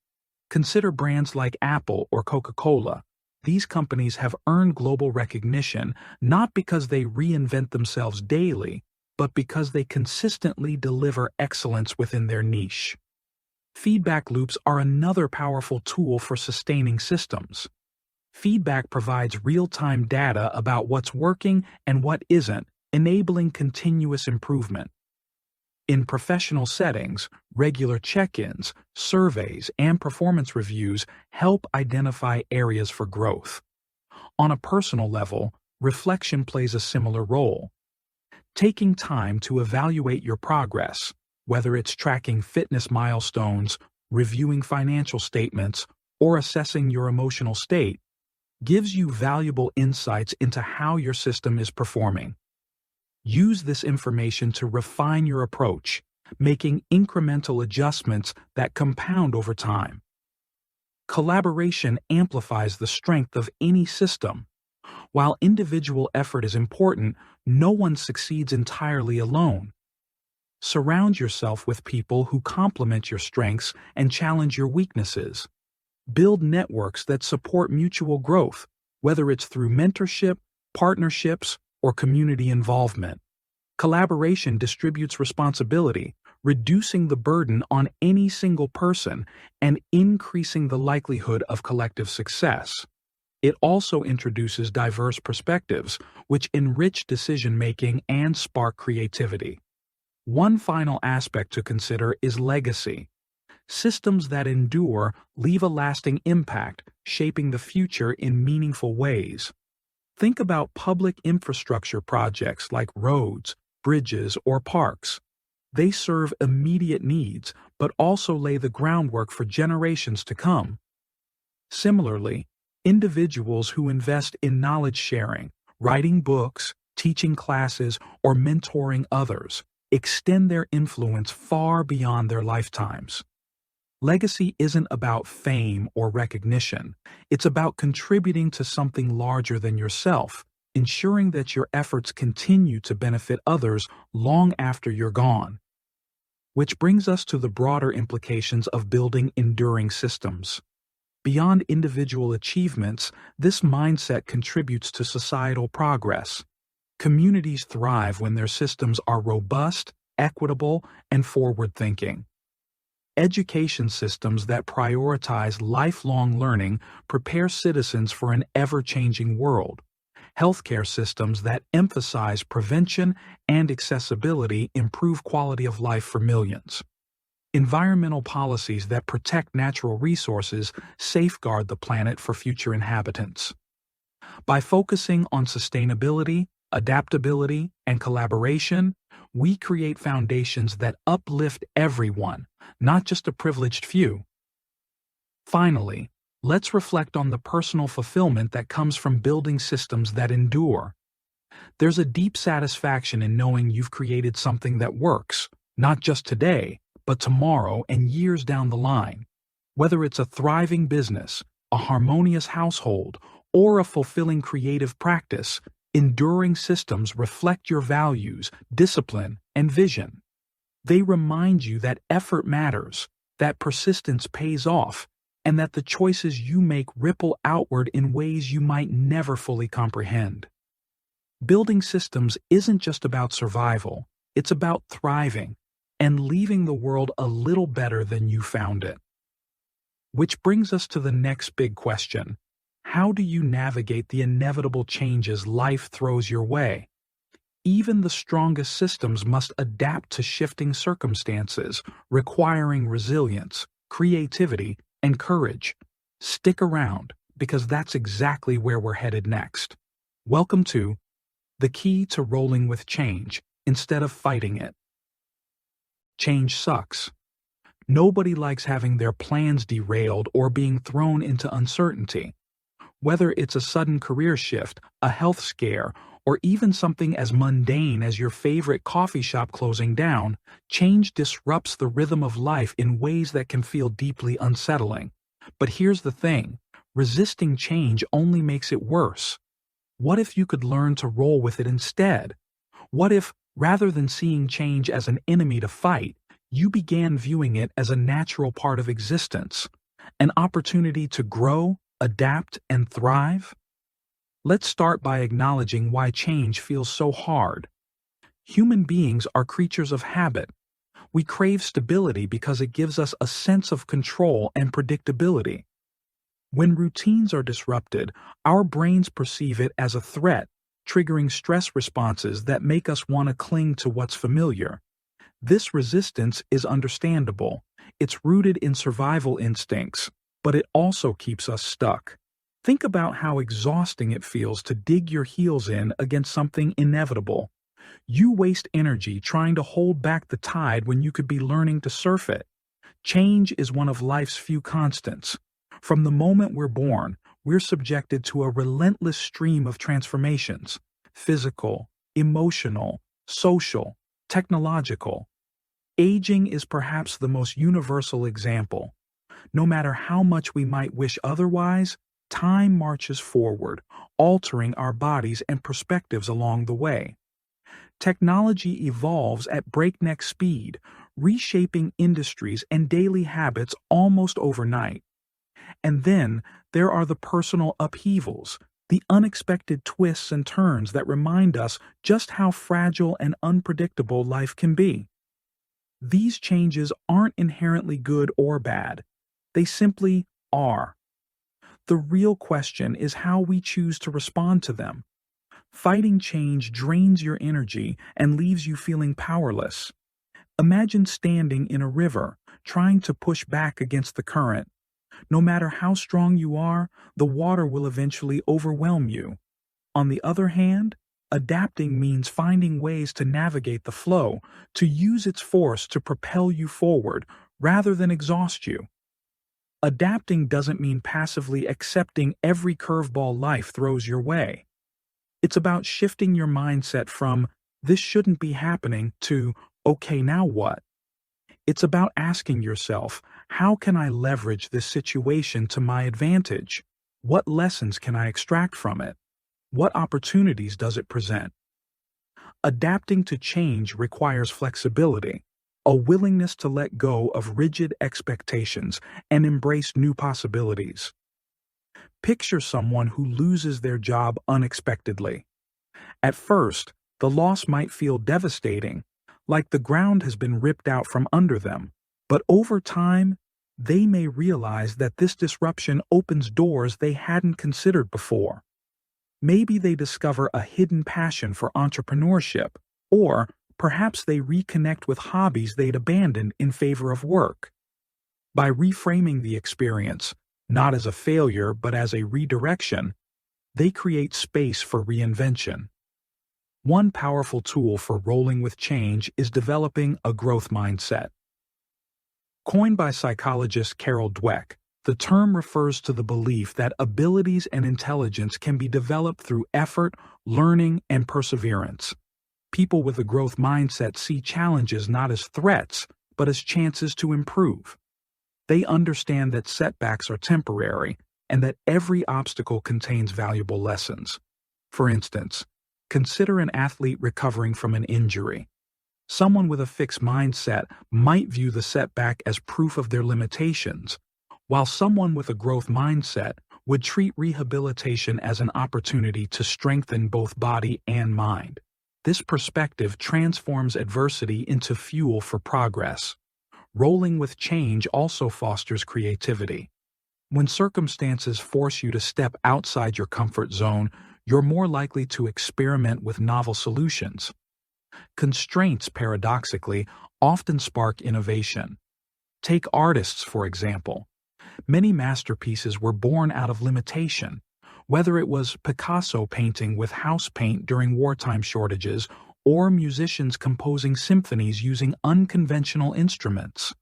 Consider brands like Apple or Coca-Cola. These companies have earned global recognition not because they reinvent themselves daily, but because they consistently deliver excellence within their niche. Feedback loops are another powerful tool for sustaining systems. Feedback provides real-time data about what's working and what isn't, enabling continuous improvement. In professional settings, regular check-ins, surveys, and performance reviews help identify areas for growth. On a personal level, reflection plays a similar role. Taking time to evaluate your progress, whether it's tracking fitness milestones, reviewing financial statements, or assessing your emotional state, gives you valuable insights into how your system is performing. Use this information to refine your approach, making incremental adjustments that compound over time. Collaboration amplifies the strength of any system. While individual effort is important, no one succeeds entirely alone. Surround yourself with people who complement your strengths and challenge your weaknesses. Build networks that support mutual growth, whether it's through mentorship, partnerships, or community involvement. Collaboration distributes responsibility, reducing the burden on any single person and increasing the likelihood of collective success. It also introduces diverse perspectives, which enrich decision-making and spark creativity. One final aspect to consider is legacy. Systems that endure leave a lasting impact, shaping the future in meaningful ways. Think about public infrastructure projects like roads, bridges, or parks. They serve immediate needs, but also lay the groundwork for generations to come. Similarly, individuals who invest in knowledge sharing, writing books, teaching classes, or mentoring others extend their influence far beyond their lifetimes. Legacy isn't about fame or recognition. It's about contributing to something larger than yourself, ensuring that your efforts continue to benefit others long after you're gone. Which brings us to the broader implications of building enduring systems. Beyond individual achievements, this mindset contributes to societal progress. Communities thrive when their systems are robust, equitable, and forward-thinking. Education systems that prioritize lifelong learning prepare citizens for an ever-changing world. Healthcare systems that emphasize prevention and accessibility improve quality of life for millions. Environmental policies that protect natural resources safeguard the planet for future inhabitants. By focusing on sustainability, adaptability, and collaboration, we create foundations that uplift everyone, not just a privileged few. Finally, Let's reflect on the personal fulfillment that comes from building systems that endure. There's a deep satisfaction in knowing you've created something that works, not just today, but tomorrow and years down the line. Whether it's a thriving business, a harmonious household, or a fulfilling creative practice, enduring systems reflect your values, discipline, and vision. They remind you that effort matters, that persistence pays off, and that the choices you make ripple outward in ways you might never fully comprehend. Building systems isn't just about survival, it's about thriving and leaving the world a little better than you found it. Which brings us to the next big question. How do you navigate the inevitable changes life throws your way? Even the strongest systems must adapt to shifting circumstances, requiring resilience, creativity, and courage. Stick around, because that's exactly where we're headed next. Welcome to The Key to Rolling with Change Instead of Fighting It. Change sucks. Nobody likes having their plans derailed or being thrown into uncertainty. Whether it's a sudden career shift, a health scare, or even something as mundane as your favorite coffee shop closing down, change disrupts the rhythm of life in ways that can feel deeply unsettling. But here's the thing, resisting change only makes it worse. What if you could learn to roll with it instead? What if, rather than seeing change as an enemy to fight, you began viewing it as a natural part of existence, an opportunity to grow, adapt, and thrive? Let's start by acknowledging why change feels so hard. Human beings are creatures of habit. We crave stability because it gives us a sense of control and predictability. When routines are disrupted, our brains perceive it as a threat, triggering stress responses that make us want to cling to what's familiar. This resistance is understandable. It's rooted in survival instincts, but it also keeps us stuck. Think about how exhausting it feels to dig your heels in against something inevitable. You waste energy trying to hold back the tide when you could be learning to surf it. Change is one of life's few constants. From the moment we're born, we're subjected to a relentless stream of transformations: physical, emotional, social, technological. Aging is perhaps the most universal example. No matter how much we might wish otherwise, time marches forward, altering our bodies and perspectives along the way. Technology evolves at breakneck speed, reshaping industries and daily habits almost overnight. And then there are the personal upheavals, the unexpected twists and turns that remind us just how fragile and unpredictable life can be. These changes aren't inherently good or bad. They simply are. The real question is how we choose to respond to them. Fighting change drains your energy and leaves you feeling powerless. Imagine standing in a river, trying to push back against the current. No matter how strong you are, the water will eventually overwhelm you. On the other hand, adapting means finding ways to navigate the flow, to use its force to propel you forward rather than exhaust you. Adapting doesn't mean passively accepting every curveball life throws your way. It's about shifting your mindset from, "this shouldn't be happening," to, "okay, now what?" It's about asking yourself, how can I leverage this situation to my advantage? What lessons can I extract from it? What opportunities does it present? Adapting to change requires flexibility, a willingness to let go of rigid expectations and embrace new possibilities. Picture someone who loses their job unexpectedly. At first, the loss might feel devastating, like the ground has been ripped out from under them, but over time, they may realize that this disruption opens doors they hadn't considered before. Maybe they discover a hidden passion for entrepreneurship, or perhaps they reconnect with hobbies they'd abandoned in favor of work. By reframing the experience, not as a failure but as a redirection, they create space for reinvention. One powerful tool for rolling with change is developing a growth mindset. Coined by psychologist Carol Dweck, The term refers to the belief that abilities and intelligence can be developed through effort, learning, and perseverance. People with a growth mindset see challenges not as threats, but as chances to improve. They understand that setbacks are temporary and that every obstacle contains valuable lessons. For instance, consider an athlete recovering from an injury. Someone with a fixed mindset might view the setback as proof of their limitations, while someone with a growth mindset would treat rehabilitation as an opportunity to strengthen both body and mind. This perspective transforms adversity into fuel for progress. Rolling with change also fosters creativity. When circumstances force you to step outside your comfort zone, you're more likely to experiment with novel solutions. Constraints, paradoxically, often spark innovation. Take artists, for example. Many masterpieces were born out of limitation, whether it was Picasso painting with house paint during wartime shortages or musicians composing symphonies using unconventional instruments.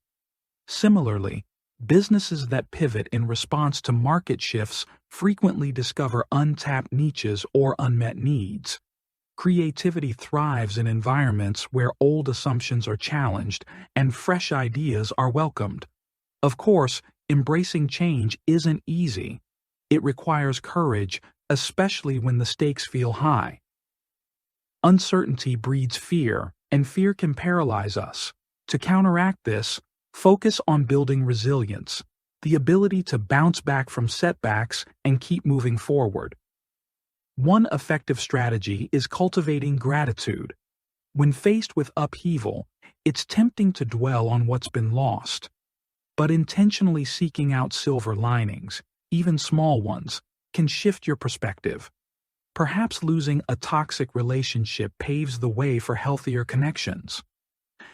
Similarly, businesses that pivot in response to market shifts frequently discover untapped niches or unmet needs. Creativity thrives in environments where old assumptions are challenged and fresh ideas are welcomed. Of course, embracing change isn't easy. It requires courage, especially when the stakes feel high. Uncertainty breeds fear, and fear can paralyze us. To counteract this, focus on building resilience, the ability to bounce back from setbacks and keep moving forward. One effective strategy is cultivating gratitude. When faced with upheaval, it's tempting to dwell on what's been lost. But intentionally seeking out silver linings, even small ones, can shift your perspective. Perhaps losing a toxic relationship paves the way for healthier connections.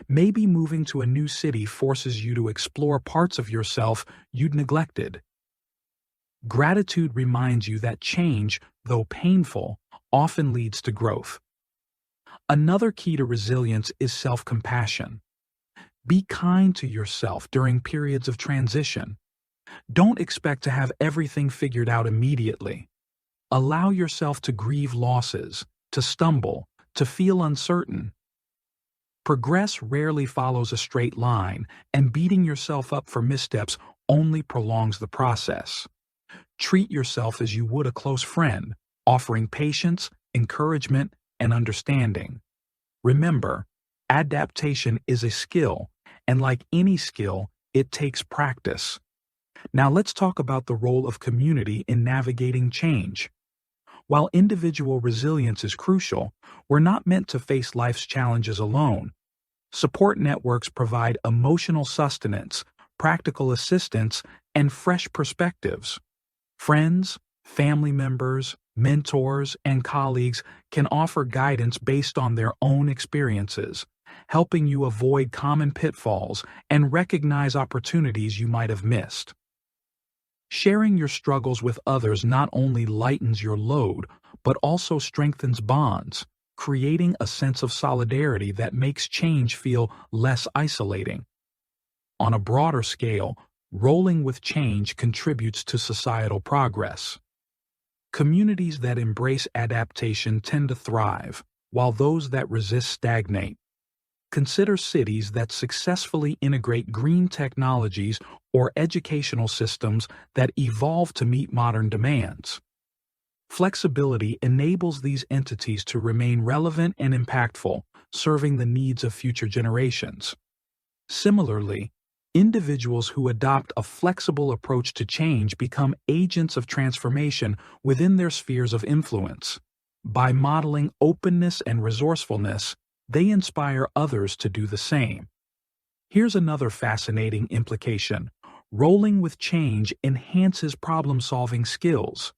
Maybe moving to a new city forces you to explore parts of yourself you'd neglected. Gratitude reminds you that change, though painful, often leads to growth. Another key to resilience is self-compassion. Be kind to yourself during periods of transition. Don't expect to have everything figured out immediately. Allow yourself to grieve losses, to stumble, to feel uncertain. Progress rarely follows a straight line, and beating yourself up for missteps only prolongs the process. Treat yourself as you would a close friend, offering patience, encouragement, and understanding. Remember, adaptation is a skill, and like any skill, it takes practice. Now let's talk about the role of community in navigating change. While individual resilience is crucial, we're not meant to face life's challenges alone. Support networks provide emotional sustenance, practical assistance, and fresh perspectives. Friends, family members, mentors, and colleagues can offer guidance based on their own experiences, helping you avoid common pitfalls and recognize opportunities you might have missed. Sharing your struggles with others not only lightens your load, but also strengthens bonds, creating a sense of solidarity that makes change feel less isolating. On a broader scale, rolling with change contributes to societal progress. Communities that embrace adaptation tend to thrive, while those that resist stagnate. Consider cities that successfully integrate green technologies or educational systems that evolve to meet modern demands. Flexibility enables these entities to remain relevant and impactful, serving the needs of future generations. Similarly, individuals who adopt a flexible approach to change become agents of transformation within their spheres of influence. By modeling openness and resourcefulness, they inspire others to do the same. Here's another fascinating implication. Rolling with change enhances problem-solving skills.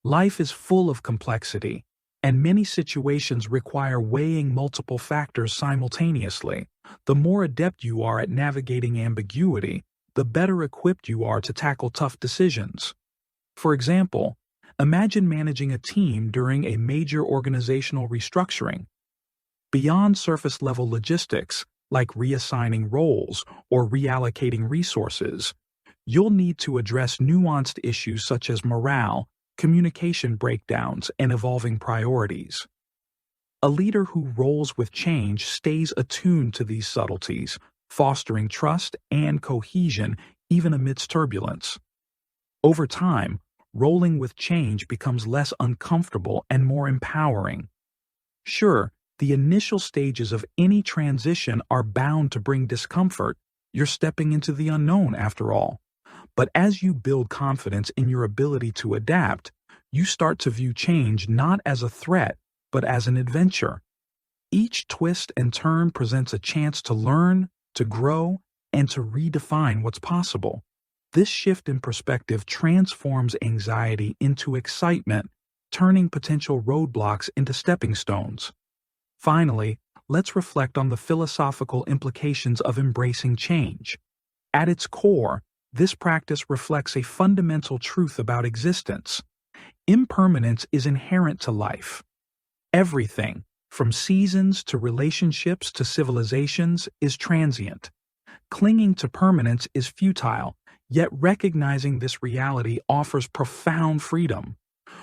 Life is full of complexity, and many situations require weighing multiple factors simultaneously. The more adept you are at navigating ambiguity, the better equipped you are to tackle tough decisions. For example, imagine managing a team during a major organizational restructuring. Beyond surface-level logistics, like reassigning roles or reallocating resources, You'll need to address nuanced issues such as morale, communication breakdowns, and evolving priorities. A leader who rolls with change stays attuned to these subtleties, fostering trust and cohesion even amidst turbulence. Over time, rolling with change becomes less uncomfortable and more empowering. Sure, the initial stages of any transition are bound to bring discomfort. You're stepping into the unknown after all. But as you build confidence in your ability to adapt, you start to view change not as a threat, but as an adventure. Each twist and turn presents a chance to learn, to grow, and to redefine what's possible. This shift in perspective transforms anxiety into excitement, turning potential roadblocks into stepping stones. Finally, let's reflect on the philosophical implications of embracing change. At its core, this practice reflects a fundamental truth about existence. Impermanence is inherent to life. Everything, from seasons to relationships to civilizations, is transient. Clinging to permanence is futile, yet recognizing this reality offers profound freedom.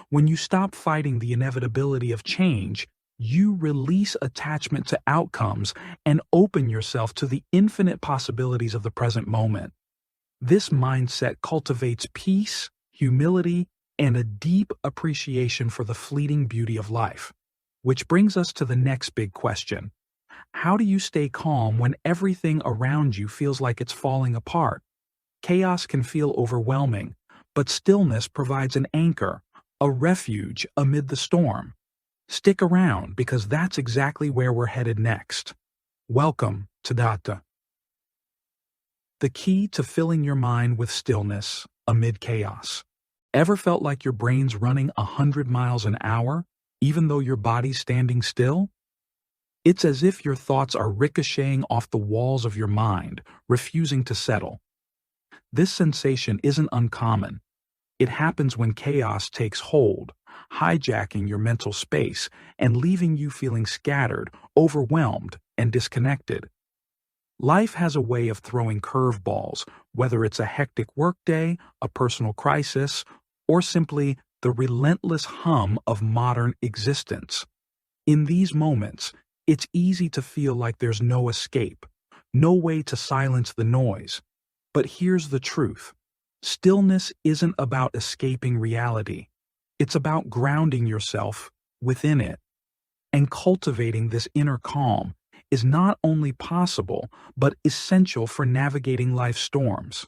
When you stop fighting the inevitability of change, you release attachment to outcomes and open yourself to the infinite possibilities of the present moment. This mindset cultivates peace, humility, and a deep appreciation for the fleeting beauty of life. Which brings us to the next big question. How do you stay calm when everything around you feels like it's falling apart? Chaos can feel overwhelming, but stillness provides an anchor, a refuge amid the storm. Stick around because that's exactly where we're headed next. Welcome to Data. The key to filling your mind with stillness amid chaos. Ever felt like your brain's running 100 miles an hour, even though your body's standing still? It's as if your thoughts are ricocheting off the walls of your mind, refusing to settle. This sensation isn't uncommon. It happens when chaos takes hold, hijacking your mental space and leaving you feeling scattered, overwhelmed, and disconnected. Life has a way of throwing curveballs, whether it's a hectic workday, a personal crisis, or simply the relentless hum of modern existence. In these moments, it's easy to feel like there's no escape, no way to silence the noise. But here's the truth. Stillness isn't about escaping reality. It's about grounding yourself within it. And cultivating this inner calm is not only possible, but essential for navigating life's storms.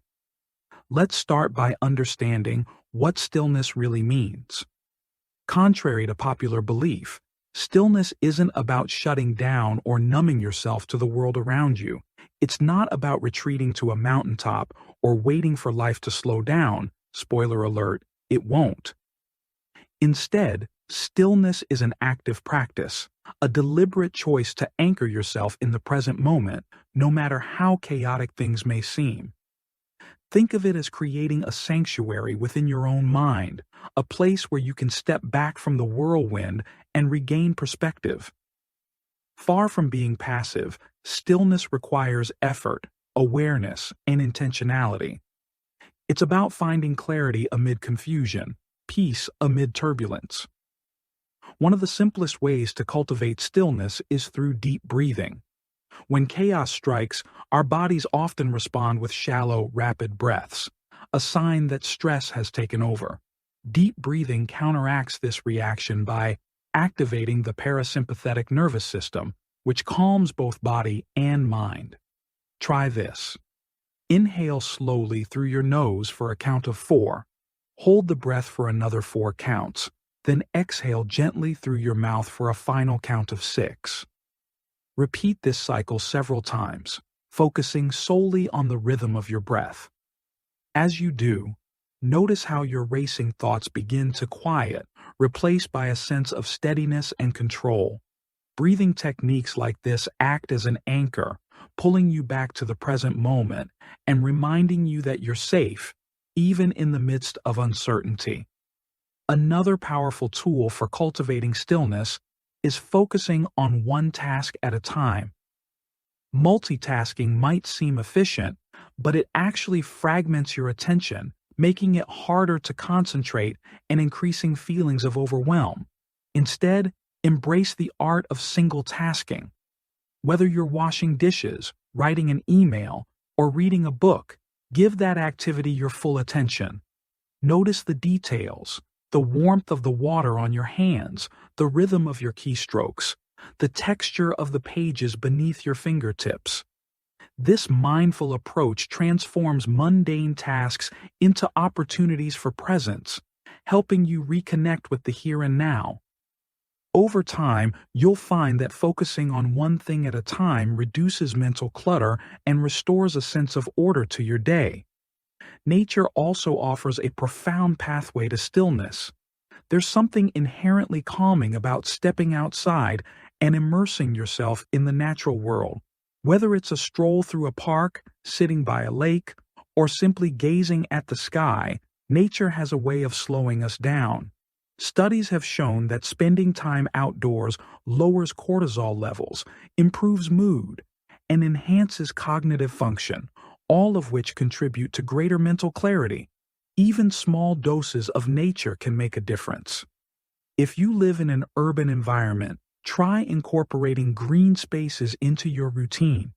Let's start by understanding what stillness really means. Contrary to popular belief, stillness isn't about shutting down or numbing yourself to the world around you. It's not about retreating to a mountaintop or waiting for life to slow down. Spoiler alert, it won't. Instead, stillness is an active practice, a deliberate choice to anchor yourself in the present moment, no matter how chaotic things may seem. Think of it as creating a sanctuary within your own mind, a place where you can step back from the whirlwind and regain perspective. Far from being passive, stillness requires effort, awareness, and intentionality. It's about finding clarity amid confusion, peace amid turbulence. One of the simplest ways to cultivate stillness is through deep breathing. When chaos strikes, our bodies often respond with shallow, rapid breaths, a sign that stress has taken over. Deep breathing counteracts this reaction by activating the parasympathetic nervous system, which calms both body and mind. Try this. Inhale slowly through your nose for a count of 4. Hold the breath for another 4 counts, then exhale gently through your mouth for a final count of 6. Repeat this cycle several times, focusing solely on the rhythm of your breath. As you do, notice how your racing thoughts begin to quiet, replaced by a sense of steadiness and control. Breathing techniques like this act as an anchor, pulling you back to the present moment and reminding you that you're safe, even in the midst of uncertainty. Another powerful tool for cultivating stillness is focusing on one task at a time. Multitasking might seem efficient, but it actually fragments your attention, making it harder to concentrate and increasing feelings of overwhelm. Instead, embrace the art of single tasking. Whether you're washing dishes, writing an email, or reading a book, give that activity your full attention. Notice the details, the warmth of the water on your hands, the rhythm of your keystrokes, the texture of the pages beneath your fingertips. This mindful approach transforms mundane tasks into opportunities for presence, helping you reconnect with the here and now. Over time, you'll find that focusing on one thing at a time reduces mental clutter and restores a sense of order to your day. Nature also offers a profound pathway to stillness. There's something inherently calming about stepping outside and immersing yourself in the natural world. Whether it's a stroll through a park, sitting by a lake, or simply gazing at the sky, nature has a way of slowing us down. Studies have shown that spending time outdoors lowers cortisol levels, improves mood, and enhances cognitive function, all of which contribute to greater mental clarity. Even small doses of nature can make a difference. If you live in an urban environment, try incorporating green spaces into your routine.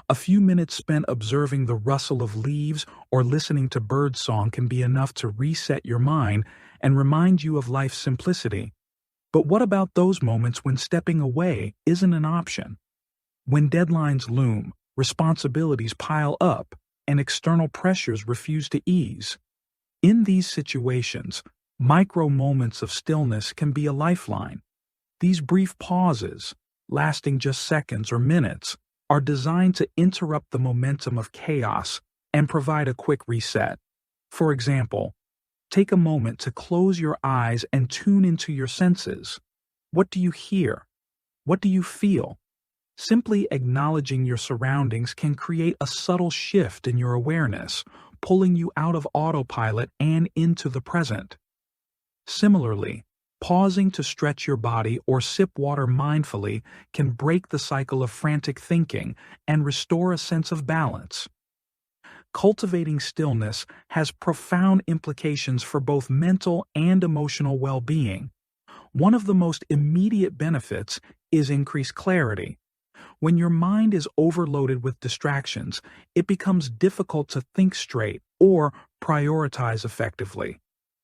A few minutes spent observing the rustle of leaves or listening to birdsong can be enough to reset your mind and remind you of life's simplicity. But what about those moments when stepping away isn't an option? When deadlines loom, responsibilities pile up, and external pressures refuse to ease? In these situations, micro moments of stillness can be a lifeline. These brief pauses, lasting just seconds or minutes, are designed to interrupt the momentum of chaos and provide a quick reset. For example, take a moment to close your eyes and tune into your senses. What do you hear? What do you feel? Simply acknowledging your surroundings can create a subtle shift in your awareness, pulling you out of autopilot and into the present. Similarly, pausing to stretch your body or sip water mindfully can break the cycle of frantic thinking and restore a sense of balance. Cultivating stillness has profound implications for both mental and emotional well-being. One of the most immediate benefits is increased clarity. When your mind is overloaded with distractions, it becomes difficult to think straight or prioritize effectively.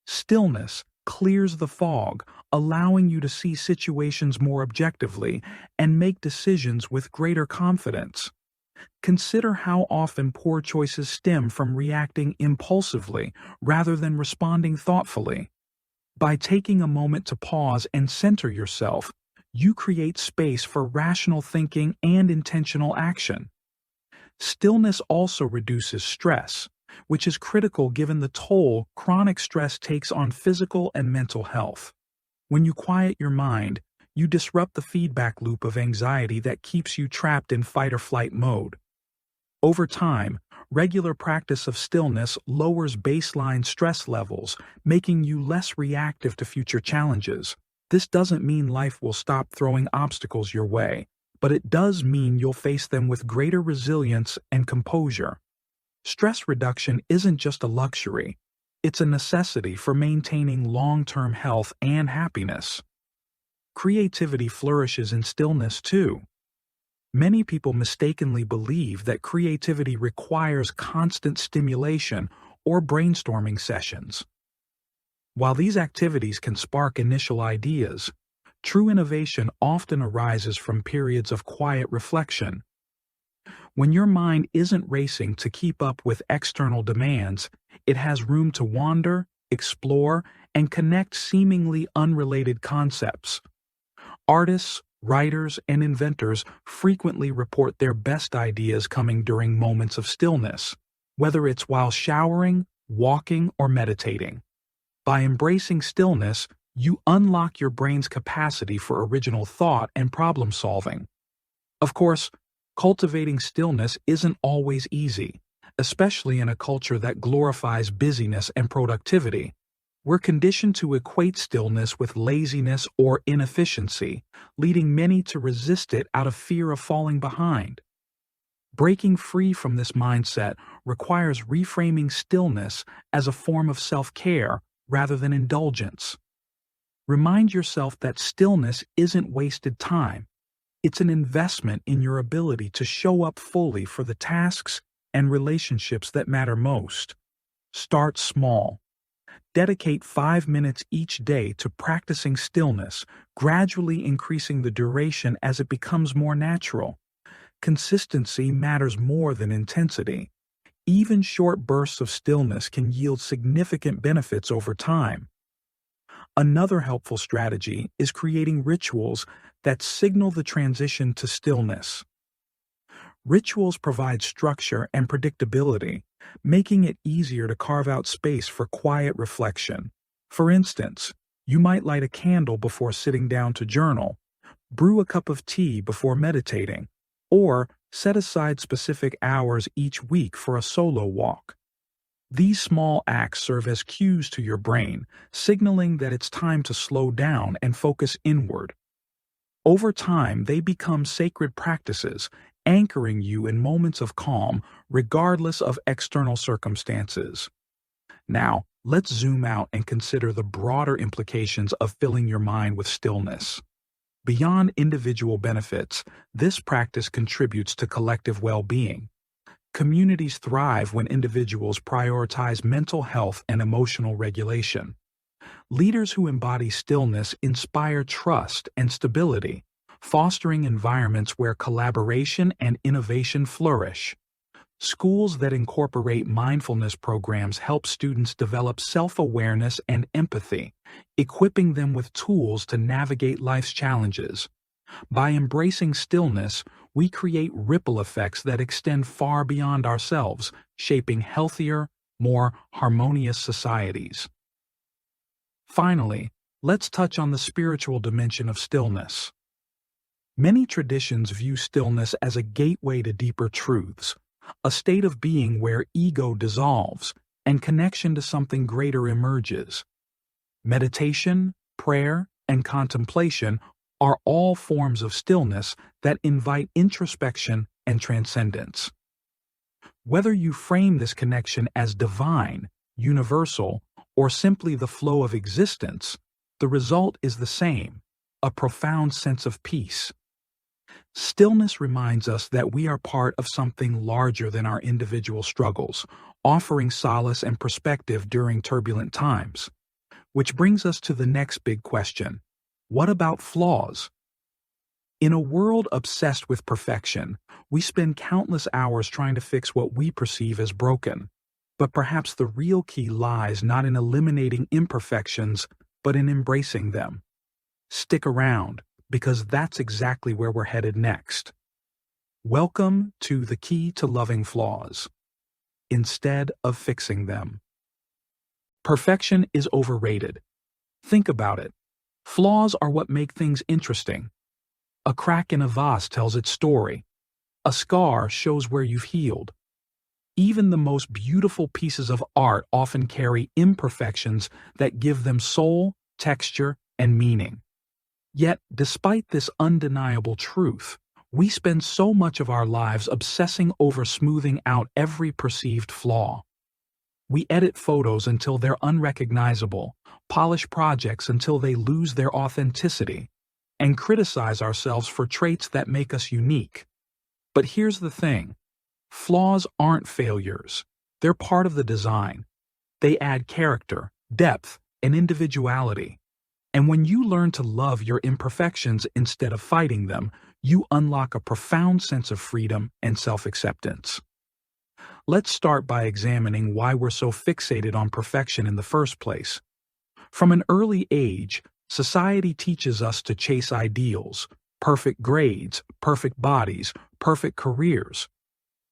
Stillness clears the fog, allowing you to see situations more objectively and make decisions with greater confidence. Consider how often poor choices stem from reacting impulsively rather than responding thoughtfully. By taking a moment to pause and center yourself, you create space for rational thinking and intentional action. Stillness also reduces stress, which is critical given the toll chronic stress takes on physical and mental health. When you quiet your mind, you disrupt the feedback loop of anxiety that keeps you trapped in fight-or-flight mode. Over time, regular practice of stillness lowers baseline stress levels, making you less reactive to future challenges. This doesn't mean life will stop throwing obstacles your way, but it does mean you'll face them with greater resilience and composure. Stress reduction isn't just a luxury, it's a necessity for maintaining long-term health and happiness. Creativity flourishes in stillness too. Many people mistakenly believe that creativity requires constant stimulation or brainstorming sessions. While these activities can spark initial ideas, true innovation often arises from periods of quiet reflection. When your mind isn't racing to keep up with external demands, it has room to wander, explore, and connect seemingly unrelated concepts. Artists, writers, and inventors frequently report their best ideas coming during moments of stillness, whether it's while showering, walking, or meditating. By embracing stillness, you unlock your brain's capacity for original thought and problem solving. Of course, cultivating stillness isn't always easy, especially in a culture that glorifies busyness and productivity. We're conditioned to equate stillness with laziness or inefficiency, leading many to resist it out of fear of falling behind. Breaking free from this mindset requires reframing stillness as a form of self-care rather than indulgence. Remind yourself that stillness isn't wasted time. It's an investment in your ability to show up fully for the tasks and relationships that matter most. Start small. Dedicate 5 minutes each day to practicing stillness, gradually increasing the duration as it becomes more natural. Consistency matters more than intensity. Even short bursts of stillness can yield significant benefits over time. Another helpful strategy is creating rituals that signal the transition to stillness. Rituals provide structure and predictability, making it easier to carve out space for quiet reflection. For instance, you might light a candle before sitting down to journal, brew a cup of tea before meditating, or set aside specific hours each week for a solo walk. These small acts serve as cues to your brain, signaling that it's time to slow down and focus inward. Over time, they become sacred practices, anchoring you in moments of calm, regardless of external circumstances. Now, let's zoom out and consider the broader implications of filling your mind with stillness. Beyond individual benefits, this practice contributes to collective well-being. Communities thrive when individuals prioritize mental health and emotional regulation. Leaders who embody stillness inspire trust and stability, fostering environments where collaboration and innovation flourish. Schools that incorporate mindfulness programs help students develop self-awareness and empathy, equipping them with tools to navigate life's challenges. By embracing stillness, we create ripple effects that extend far beyond ourselves, shaping healthier, more harmonious societies. Finally, let's touch on the spiritual dimension of stillness. Many traditions view stillness as a gateway to deeper truths, a state of being where ego dissolves and connection to something greater emerges. Meditation, prayer, and contemplation are all forms of stillness that invite introspection and transcendence. Whether you frame this connection as divine, universal, or simply the flow of existence, the result is the same, a profound sense of peace. Stillness reminds us that we are part of something larger than our individual struggles, offering solace and perspective during turbulent times. Which brings us to the next big question. What about flaws? In a world obsessed with perfection, we spend countless hours trying to fix what we perceive as broken. But perhaps the real key lies not in eliminating imperfections, but in embracing them. Stick around, because that's exactly where we're headed next. Welcome to the key to loving flaws, instead of fixing them. Perfection is overrated. Think about it. Flaws are what make things interesting. A crack in a vase tells its story. A scar shows where you've healed. Even the most beautiful pieces of art often carry imperfections that give them soul, texture, and meaning. Yet, despite this undeniable truth, we spend so much of our lives obsessing over smoothing out every perceived flaw. We edit photos until they're unrecognizable, polish projects until they lose their authenticity, and criticize ourselves for traits that make us unique. But here's the thing. Flaws aren't failures. They're part of the design. They add character, depth, and individuality. And when you learn to love your imperfections instead of fighting them, you unlock a profound sense of freedom and self-acceptance. Let's start by examining why we're so fixated on perfection in the first place. From an early age, society teaches us to chase ideals, perfect grades, perfect bodies, perfect careers.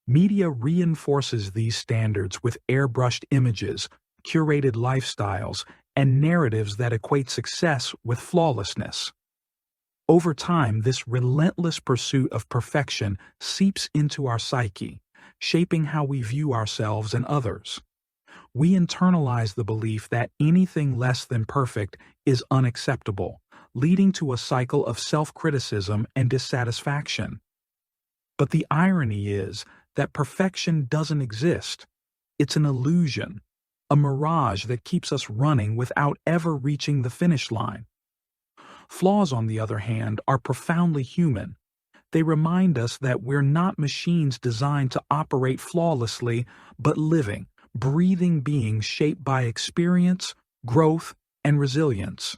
Media reinforces these standards with airbrushed images, curated lifestyles, and narratives that equate success with flawlessness. Over time, this relentless pursuit of perfection seeps into our psyche, shaping how we view ourselves and others. We internalize the belief that anything less than perfect is unacceptable, leading to a cycle of self-criticism and dissatisfaction. But the irony is that perfection doesn't exist. It's an illusion, a mirage that keeps us running without ever reaching the finish line. Flaws, on the other hand, are profoundly human. They remind us that we're not machines designed to operate flawlessly, but living, breathing beings shaped by experience, growth, and resilience.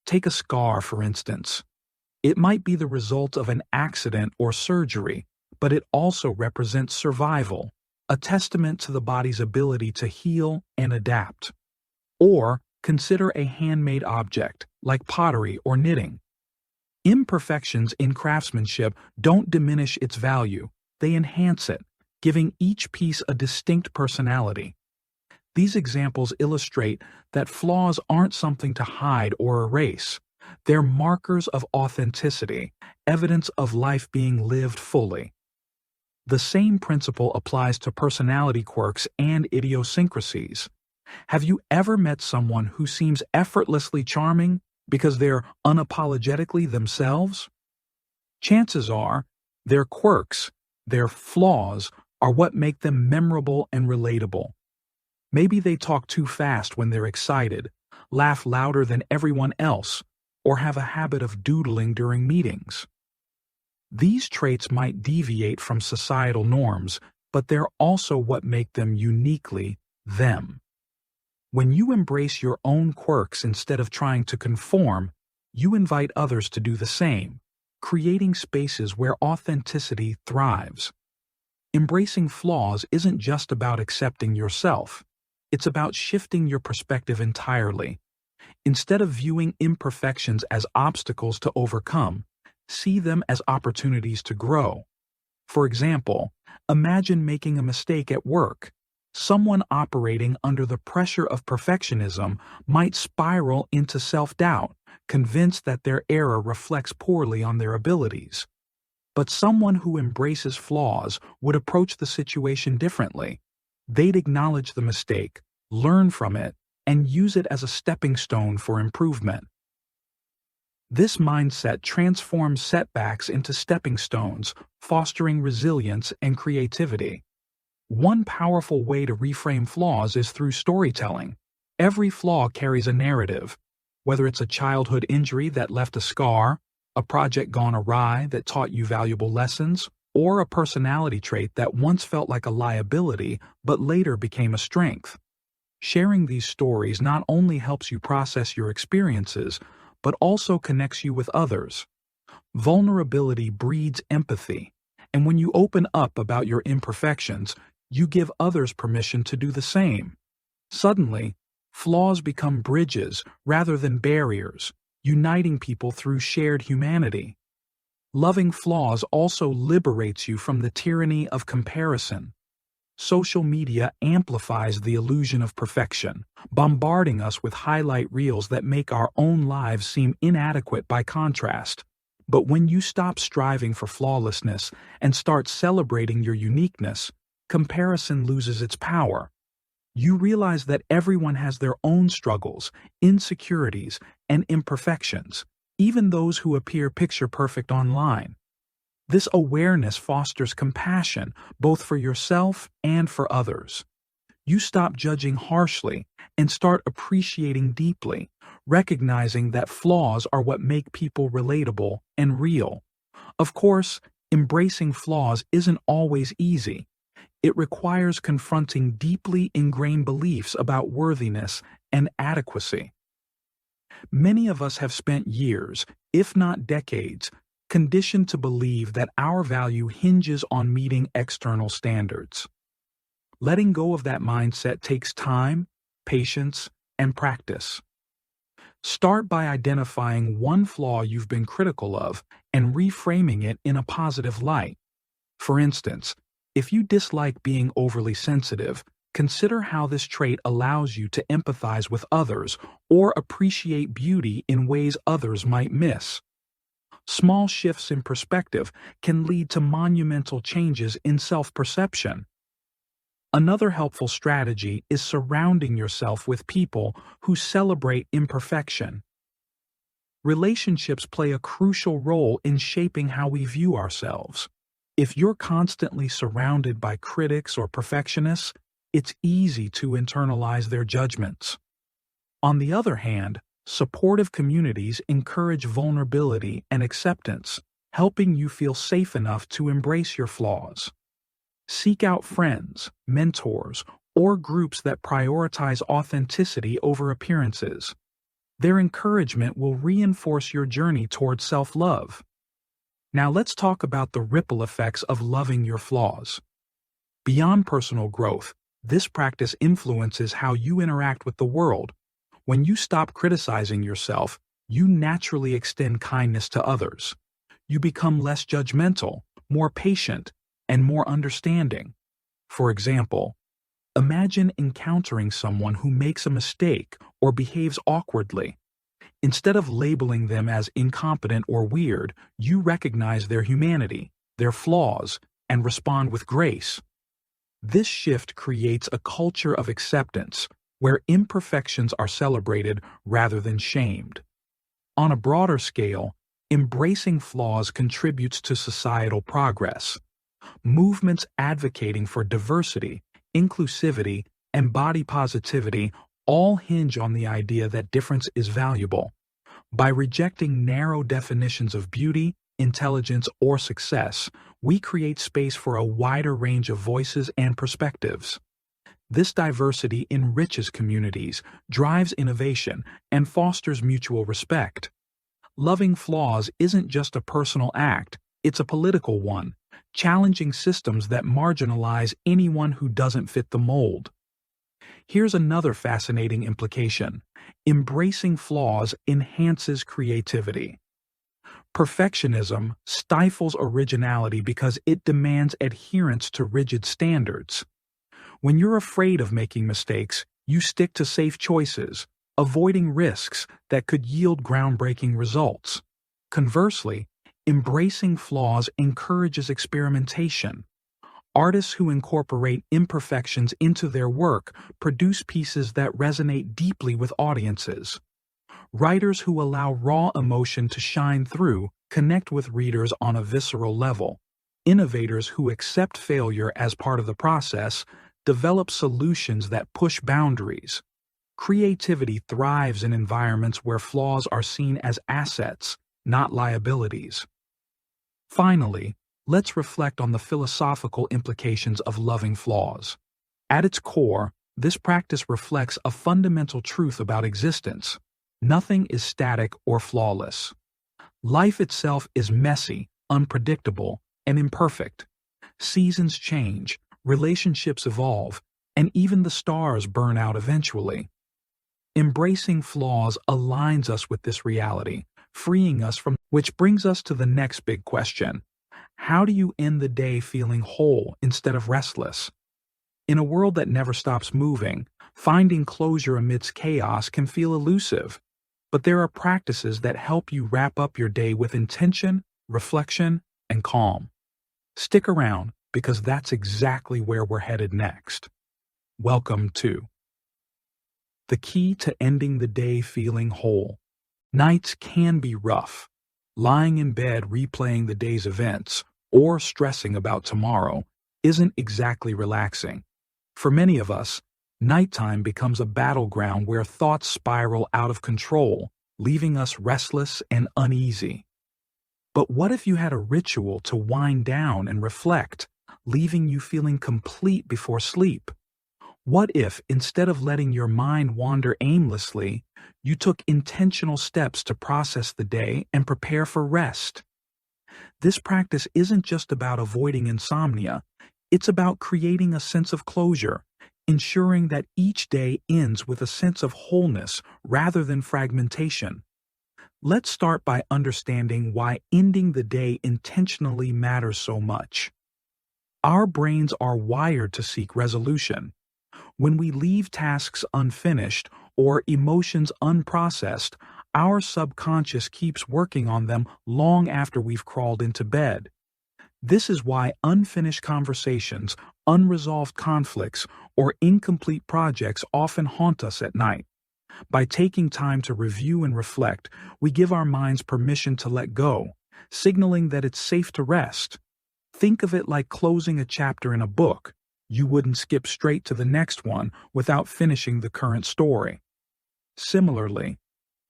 Take a scar, for instance. It might be the result of an accident or surgery, but it also represents survival, a testament to the body's ability to heal and adapt. Or consider a handmade object, like pottery or knitting. Imperfections in craftsmanship don't diminish its value, they enhance it, giving each piece a distinct personality. These examples illustrate that flaws aren't something to hide or erase. They're markers of authenticity, evidence of life being lived fully. The same principle applies to personality quirks and idiosyncrasies. Have you ever met someone who seems effortlessly charming because they're unapologetically themselves? Chances are, their quirks, their flaws, are what make them memorable and relatable. Maybe they talk too fast when they're excited, laugh louder than everyone else, or have a habit of doodling during meetings. These traits might deviate from societal norms, but they're also what make them uniquely them. When you embrace your own quirks instead of trying to conform, you invite others to do the same, creating spaces where authenticity thrives. Embracing flaws isn't just about accepting yourself. It's about shifting your perspective entirely. Instead of viewing imperfections as obstacles to overcome, see them as opportunities to grow. For example, imagine making a mistake at work. Someone operating under the pressure of perfectionism might spiral into self-doubt, convinced that their error reflects poorly on their abilities. But someone who embraces flaws would approach the situation differently. They'd acknowledge the mistake, learn from it, and use it as a stepping stone for improvement. This mindset transforms setbacks into stepping stones, fostering resilience and creativity. One powerful way to reframe flaws is through storytelling. Every flaw carries a narrative, whether it's a childhood injury that left a scar, a project gone awry that taught you valuable lessons, or a personality trait that once felt like a liability but later became a strength. Sharing these stories not only helps you process your experiences, but also connects you with others. Vulnerability breeds empathy, and when you open up about your imperfections, you give others permission to do the same. Suddenly, flaws become bridges rather than barriers, uniting people through shared humanity. Loving flaws also liberates you from the tyranny of comparison. Social media amplifies the illusion of perfection, bombarding us with highlight reels that make our own lives seem inadequate by contrast. But when you stop striving for flawlessness and start celebrating your uniqueness, comparison loses its power. You realize that everyone has their own struggles, insecurities, and imperfections, even those who appear picture-perfect online. This awareness fosters compassion, both for yourself and for others. You stop judging harshly and start appreciating deeply, recognizing that flaws are what make people relatable and real. Of course, embracing flaws isn't always easy. It requires confronting deeply ingrained beliefs about worthiness and adequacy. Many of us have spent years, if not decades, conditioned to believe that our value hinges on meeting external standards. Letting go of that mindset takes time, patience, and practice. Start by identifying one flaw you've been critical of and reframing it in a positive light. For instance, if you dislike being overly sensitive, consider how this trait allows you to empathize with others or appreciate beauty in ways others might miss. Small shifts in perspective can lead to monumental changes in self-perception. Another helpful strategy is surrounding yourself with people who celebrate imperfection. Relationships play a crucial role in shaping how we view ourselves. If you're constantly surrounded by critics or perfectionists, it's easy to internalize their judgments. On the other hand, supportive communities encourage vulnerability and acceptance, helping you feel safe enough to embrace your flaws. Seek out friends, mentors, or groups that prioritize authenticity over appearances. Their encouragement will reinforce your journey toward self-love. Now let's talk about the ripple effects of loving your flaws. Beyond personal growth, this practice influences how you interact with the world. When you stop criticizing yourself, you naturally extend kindness to others. You become less judgmental, more patient, and more understanding. For example, imagine encountering someone who makes a mistake or behaves awkwardly. Instead of labeling them as incompetent or weird, you recognize their humanity, their flaws, and respond with grace. This shift creates a culture of acceptance, where imperfections are celebrated rather than shamed. On a broader scale, embracing flaws contributes to societal progress. Movements advocating for diversity, inclusivity, and body positivity all hinge on the idea that difference is valuable. By rejecting narrow definitions of beauty, intelligence, or success, we create space for a wider range of voices and perspectives. This diversity enriches communities, drives innovation, and fosters mutual respect. Loving flaws isn't just a personal act, it's a political one, challenging systems that marginalize anyone who doesn't fit the mold. Here's another fascinating implication. Embracing flaws enhances creativity. Perfectionism stifles originality because it demands adherence to rigid standards. When you're afraid of making mistakes, you stick to safe choices, avoiding risks that could yield groundbreaking results. Conversely, embracing flaws encourages experimentation. Artists who incorporate imperfections into their work produce pieces that resonate deeply with audiences. Writers who allow raw emotion to shine through connect with readers on a visceral level. Innovators who accept failure as part of the process develop solutions that push boundaries. Creativity thrives in environments where flaws are seen as assets, not liabilities. Finally, let's reflect on the philosophical implications of loving flaws. At its core, this practice reflects a fundamental truth about existence. Nothing is static or flawless. Life itself is messy, unpredictable, and imperfect. Seasons change, relationships evolve, and even the stars burn out eventually. Embracing flaws aligns us with this reality, freeing us from which brings us to the next big question. How do you end the day feeling whole instead of restless? In a world that never stops moving, finding closure amidst chaos can feel elusive, but there are practices that help you wrap up your day with intention, reflection, and calm. Stick around, because that's exactly where we're headed next. Welcome to the key to ending the day feeling whole. Nights can be rough. Lying in bed replaying the day's events or stressing about tomorrow isn't exactly relaxing. For many of us, nighttime becomes a battleground where thoughts spiral out of control, leaving us restless and uneasy. But what if you had a ritual to wind down and reflect, leaving you feeling complete before sleep? What if, instead of letting your mind wander aimlessly, you took intentional steps to process the day and prepare for rest? This practice isn't just about avoiding insomnia, it's about creating a sense of closure, ensuring that each day ends with a sense of wholeness rather than fragmentation. Let's start by understanding why ending the day intentionally matters so much. Our brains are wired to seek resolution. When we leave tasks unfinished or emotions unprocessed, our subconscious keeps working on them long after we've crawled into bed. This is why unfinished conversations, unresolved conflicts, or incomplete projects often haunt us at night. By taking time to review and reflect, we give our minds permission to let go, signaling that it's safe to rest. Think of it like closing a chapter in a book. You wouldn't skip straight to the next one without finishing the current story. Similarly,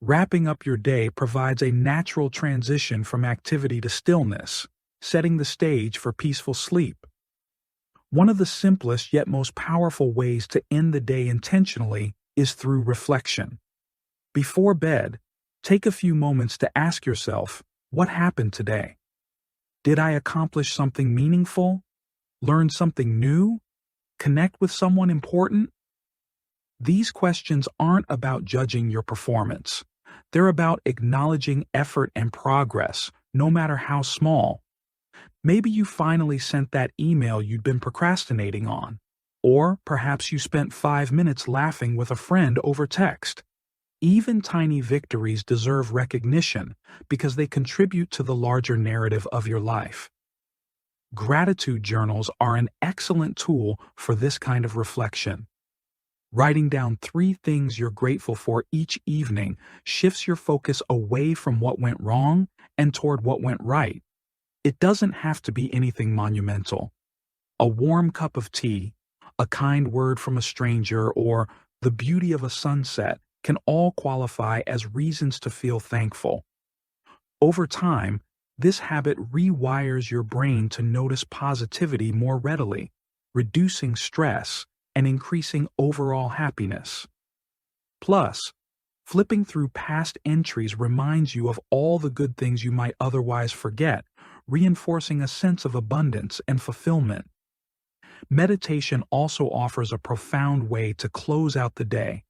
wrapping up your day provides a natural transition from activity to stillness, setting the stage for peaceful sleep. One of the simplest yet most powerful ways to end the day intentionally is through reflection. Before bed, take a few moments to ask yourself, what happened today? Did I accomplish something meaningful? Learn something new? Connect with someone important? These questions aren't about judging your performance. They're about acknowledging effort and progress, no matter how small. Maybe you finally sent that email you'd been procrastinating on. Or perhaps you spent 5 minutes laughing with a friend over text. Even tiny victories deserve recognition because they contribute to the larger narrative of your life. Gratitude journals are an excellent tool for this kind of reflection. Writing down 3 things you're grateful for each evening shifts your focus away from what went wrong and toward what went right. It doesn't have to be anything monumental. A warm cup of tea, a kind word from a stranger, or the beauty of a sunset can all qualify as reasons to feel thankful. Over time, this habit rewires your brain to notice positivity more readily, reducing stress and increasing overall happiness. Plus, flipping through past entries reminds you of all the good things you might otherwise forget, reinforcing a sense of abundance and fulfillment. Meditation also offers a profound way to close out the day.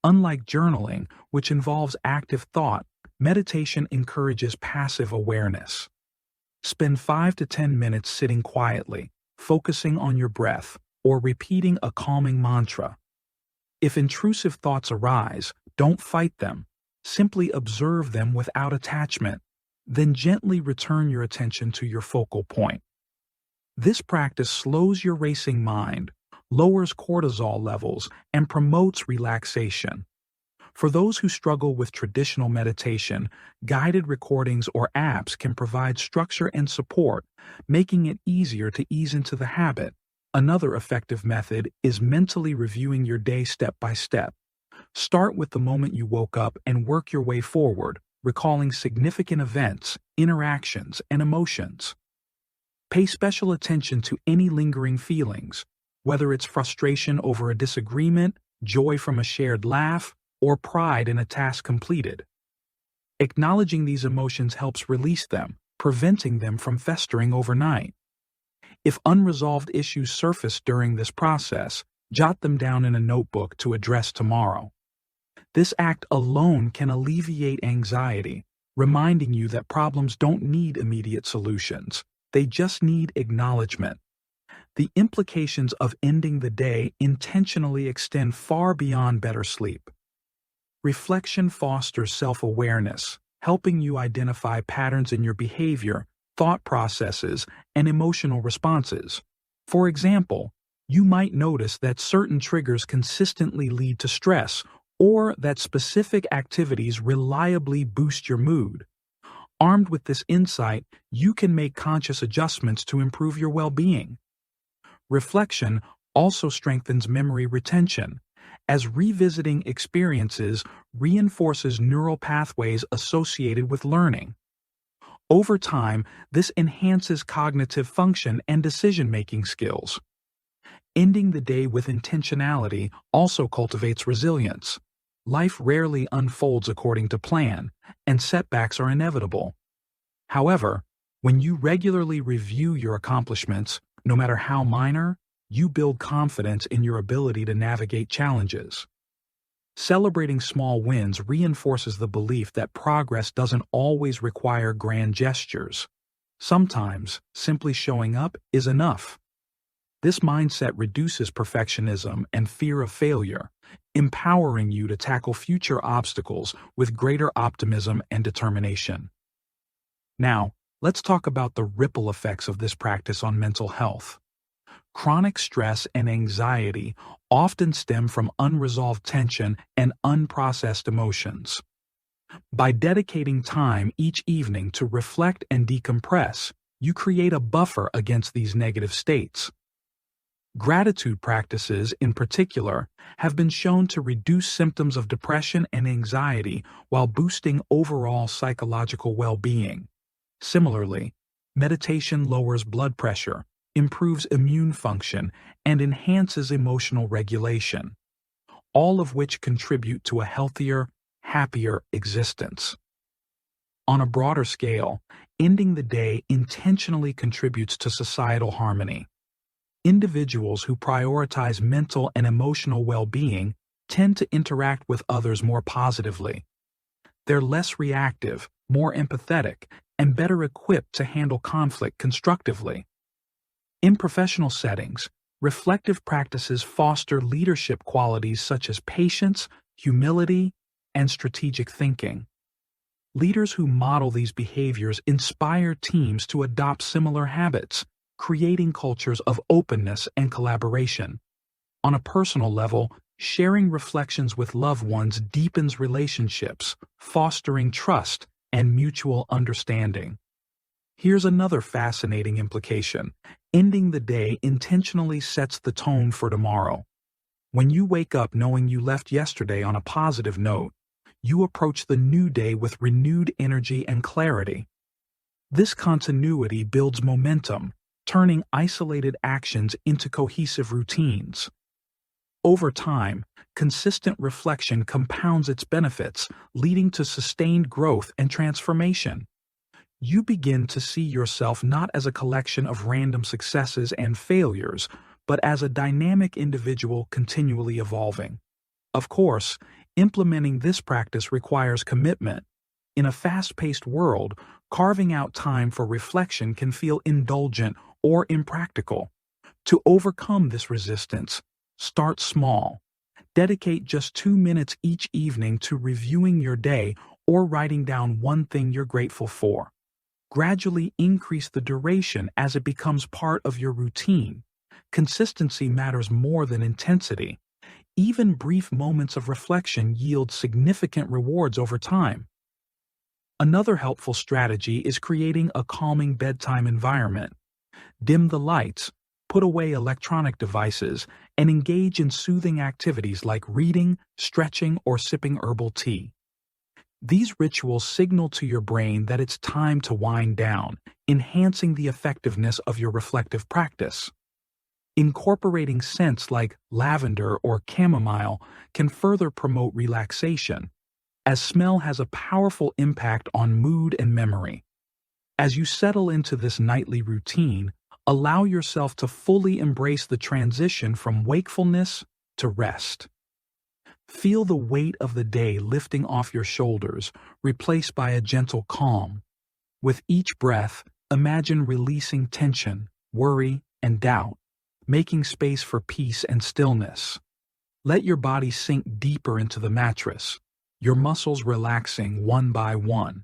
Unlike journaling, which involves active thought, meditation encourages passive awareness. Spend 5 to 10 minutes sitting quietly, focusing on your breath, or repeating a calming mantra. If intrusive thoughts arise, don't fight them. Simply observe them without attachment. Then gently return your attention to your focal point. This practice slows your racing mind, lowers cortisol levels, and promotes relaxation. For those who struggle with traditional meditation, guided recordings or apps can provide structure and support, making it easier to ease into the habit. Another effective method is mentally reviewing your day step by step. Start with the moment you woke up and work your way forward, recalling significant events, interactions, and emotions. Pay special attention to any lingering feelings, whether it's frustration over a disagreement, joy from a shared laugh, or pride in a task completed. Acknowledging these emotions helps release them, preventing them from festering overnight. If unresolved issues surface during this process, jot them down in a notebook to address tomorrow. This act alone can alleviate anxiety, reminding you that problems don't need immediate solutions. They just need acknowledgement. The implications of ending the day intentionally extend far beyond better sleep. Reflection fosters self-awareness, helping you identify patterns in your behavior, thought processes, and emotional responses. For example, you might notice that certain triggers consistently lead to stress, or that specific activities reliably boost your mood. Armed with this insight, you can make conscious adjustments to improve your well-being. Reflection also strengthens memory retention, as revisiting experiences reinforces neural pathways associated with learning. Over time, this enhances cognitive function and decision-making skills. Ending the day with intentionality also cultivates resilience. Life rarely unfolds according to plan, and setbacks are inevitable. However, when you regularly review your accomplishments, no matter how minor, you build confidence in your ability to navigate challenges. Celebrating small wins reinforces the belief that progress doesn't always require grand gestures. Sometimes, simply showing up is enough. This mindset reduces perfectionism and fear of failure, empowering you to tackle future obstacles with greater optimism and determination. Now, let's talk about the ripple effects of this practice on mental health. Chronic stress and anxiety often stem from unresolved tension and unprocessed emotions. By dedicating time each evening to reflect and decompress, you create a buffer against these negative states. Gratitude practices, in particular, have been shown to reduce symptoms of depression and anxiety while boosting overall psychological well-being. Similarly, meditation lowers blood pressure, improves immune function, and enhances emotional regulation, all of which contribute to a healthier, happier existence. On a broader scale, ending the day intentionally contributes to societal harmony. Individuals who prioritize mental and emotional well-being tend to interact with others more positively. They're less reactive, more empathetic, and better equipped to handle conflict constructively. In professional settings, reflective practices foster leadership qualities such as patience, humility, and strategic thinking. Leaders who model these behaviors inspire teams to adopt similar habits, creating cultures of openness and collaboration. On a personal level, sharing reflections with loved ones deepens relationships, fostering trust and mutual understanding. Here's another fascinating implication. Ending the day intentionally sets the tone for tomorrow. When you wake up knowing you left yesterday on a positive note, you approach the new day with renewed energy and clarity. This continuity builds momentum, turning isolated actions into cohesive routines. Over time, consistent reflection compounds its benefits, leading to sustained growth and transformation. You begin to see yourself not as a collection of random successes and failures, but as a dynamic individual continually evolving. Of course, implementing this practice requires commitment. In a fast-paced world, carving out time for reflection can feel indulgent or impractical. To overcome this resistance, start small. Dedicate just 2 minutes each evening to reviewing your day or writing down one thing you're grateful for. Gradually increase the duration as it becomes part of your routine. Consistency matters more than intensity. Even brief moments of reflection yield significant rewards over time. Another helpful strategy is creating a calming bedtime environment. Dim the lights, put away electronic devices, and engage in soothing activities like reading, stretching, or sipping herbal tea. These rituals signal to your brain that it's time to wind down, enhancing the effectiveness of your reflective practice. Incorporating scents like lavender or chamomile can further promote relaxation, as smell has a powerful impact on mood and memory. As you settle into this nightly routine, allow yourself to fully embrace the transition from wakefulness to rest. Feel the weight of the day lifting off your shoulders, replaced by a gentle calm. With each breath, imagine releasing tension, worry, and doubt, making space for peace and stillness. Let your body sink deeper into the mattress, your muscles relaxing one by one.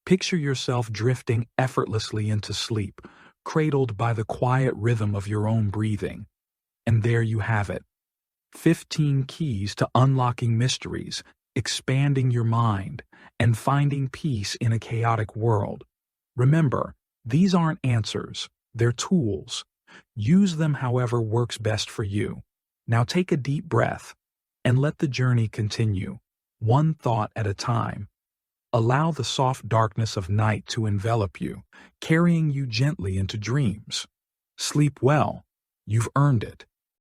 Picture yourself drifting effortlessly into sleep, cradled by the quiet rhythm of your own breathing. And there you have it. 15 keys to unlocking mysteries, expanding your mind, and finding peace in a chaotic world. Remember, these aren't answers, they're tools. Use them however works best for you. Now take a deep breath and let the journey continue, one thought at a time. Allow the soft darkness of night to envelop you, carrying you gently into dreams. Sleep well. You've earned it.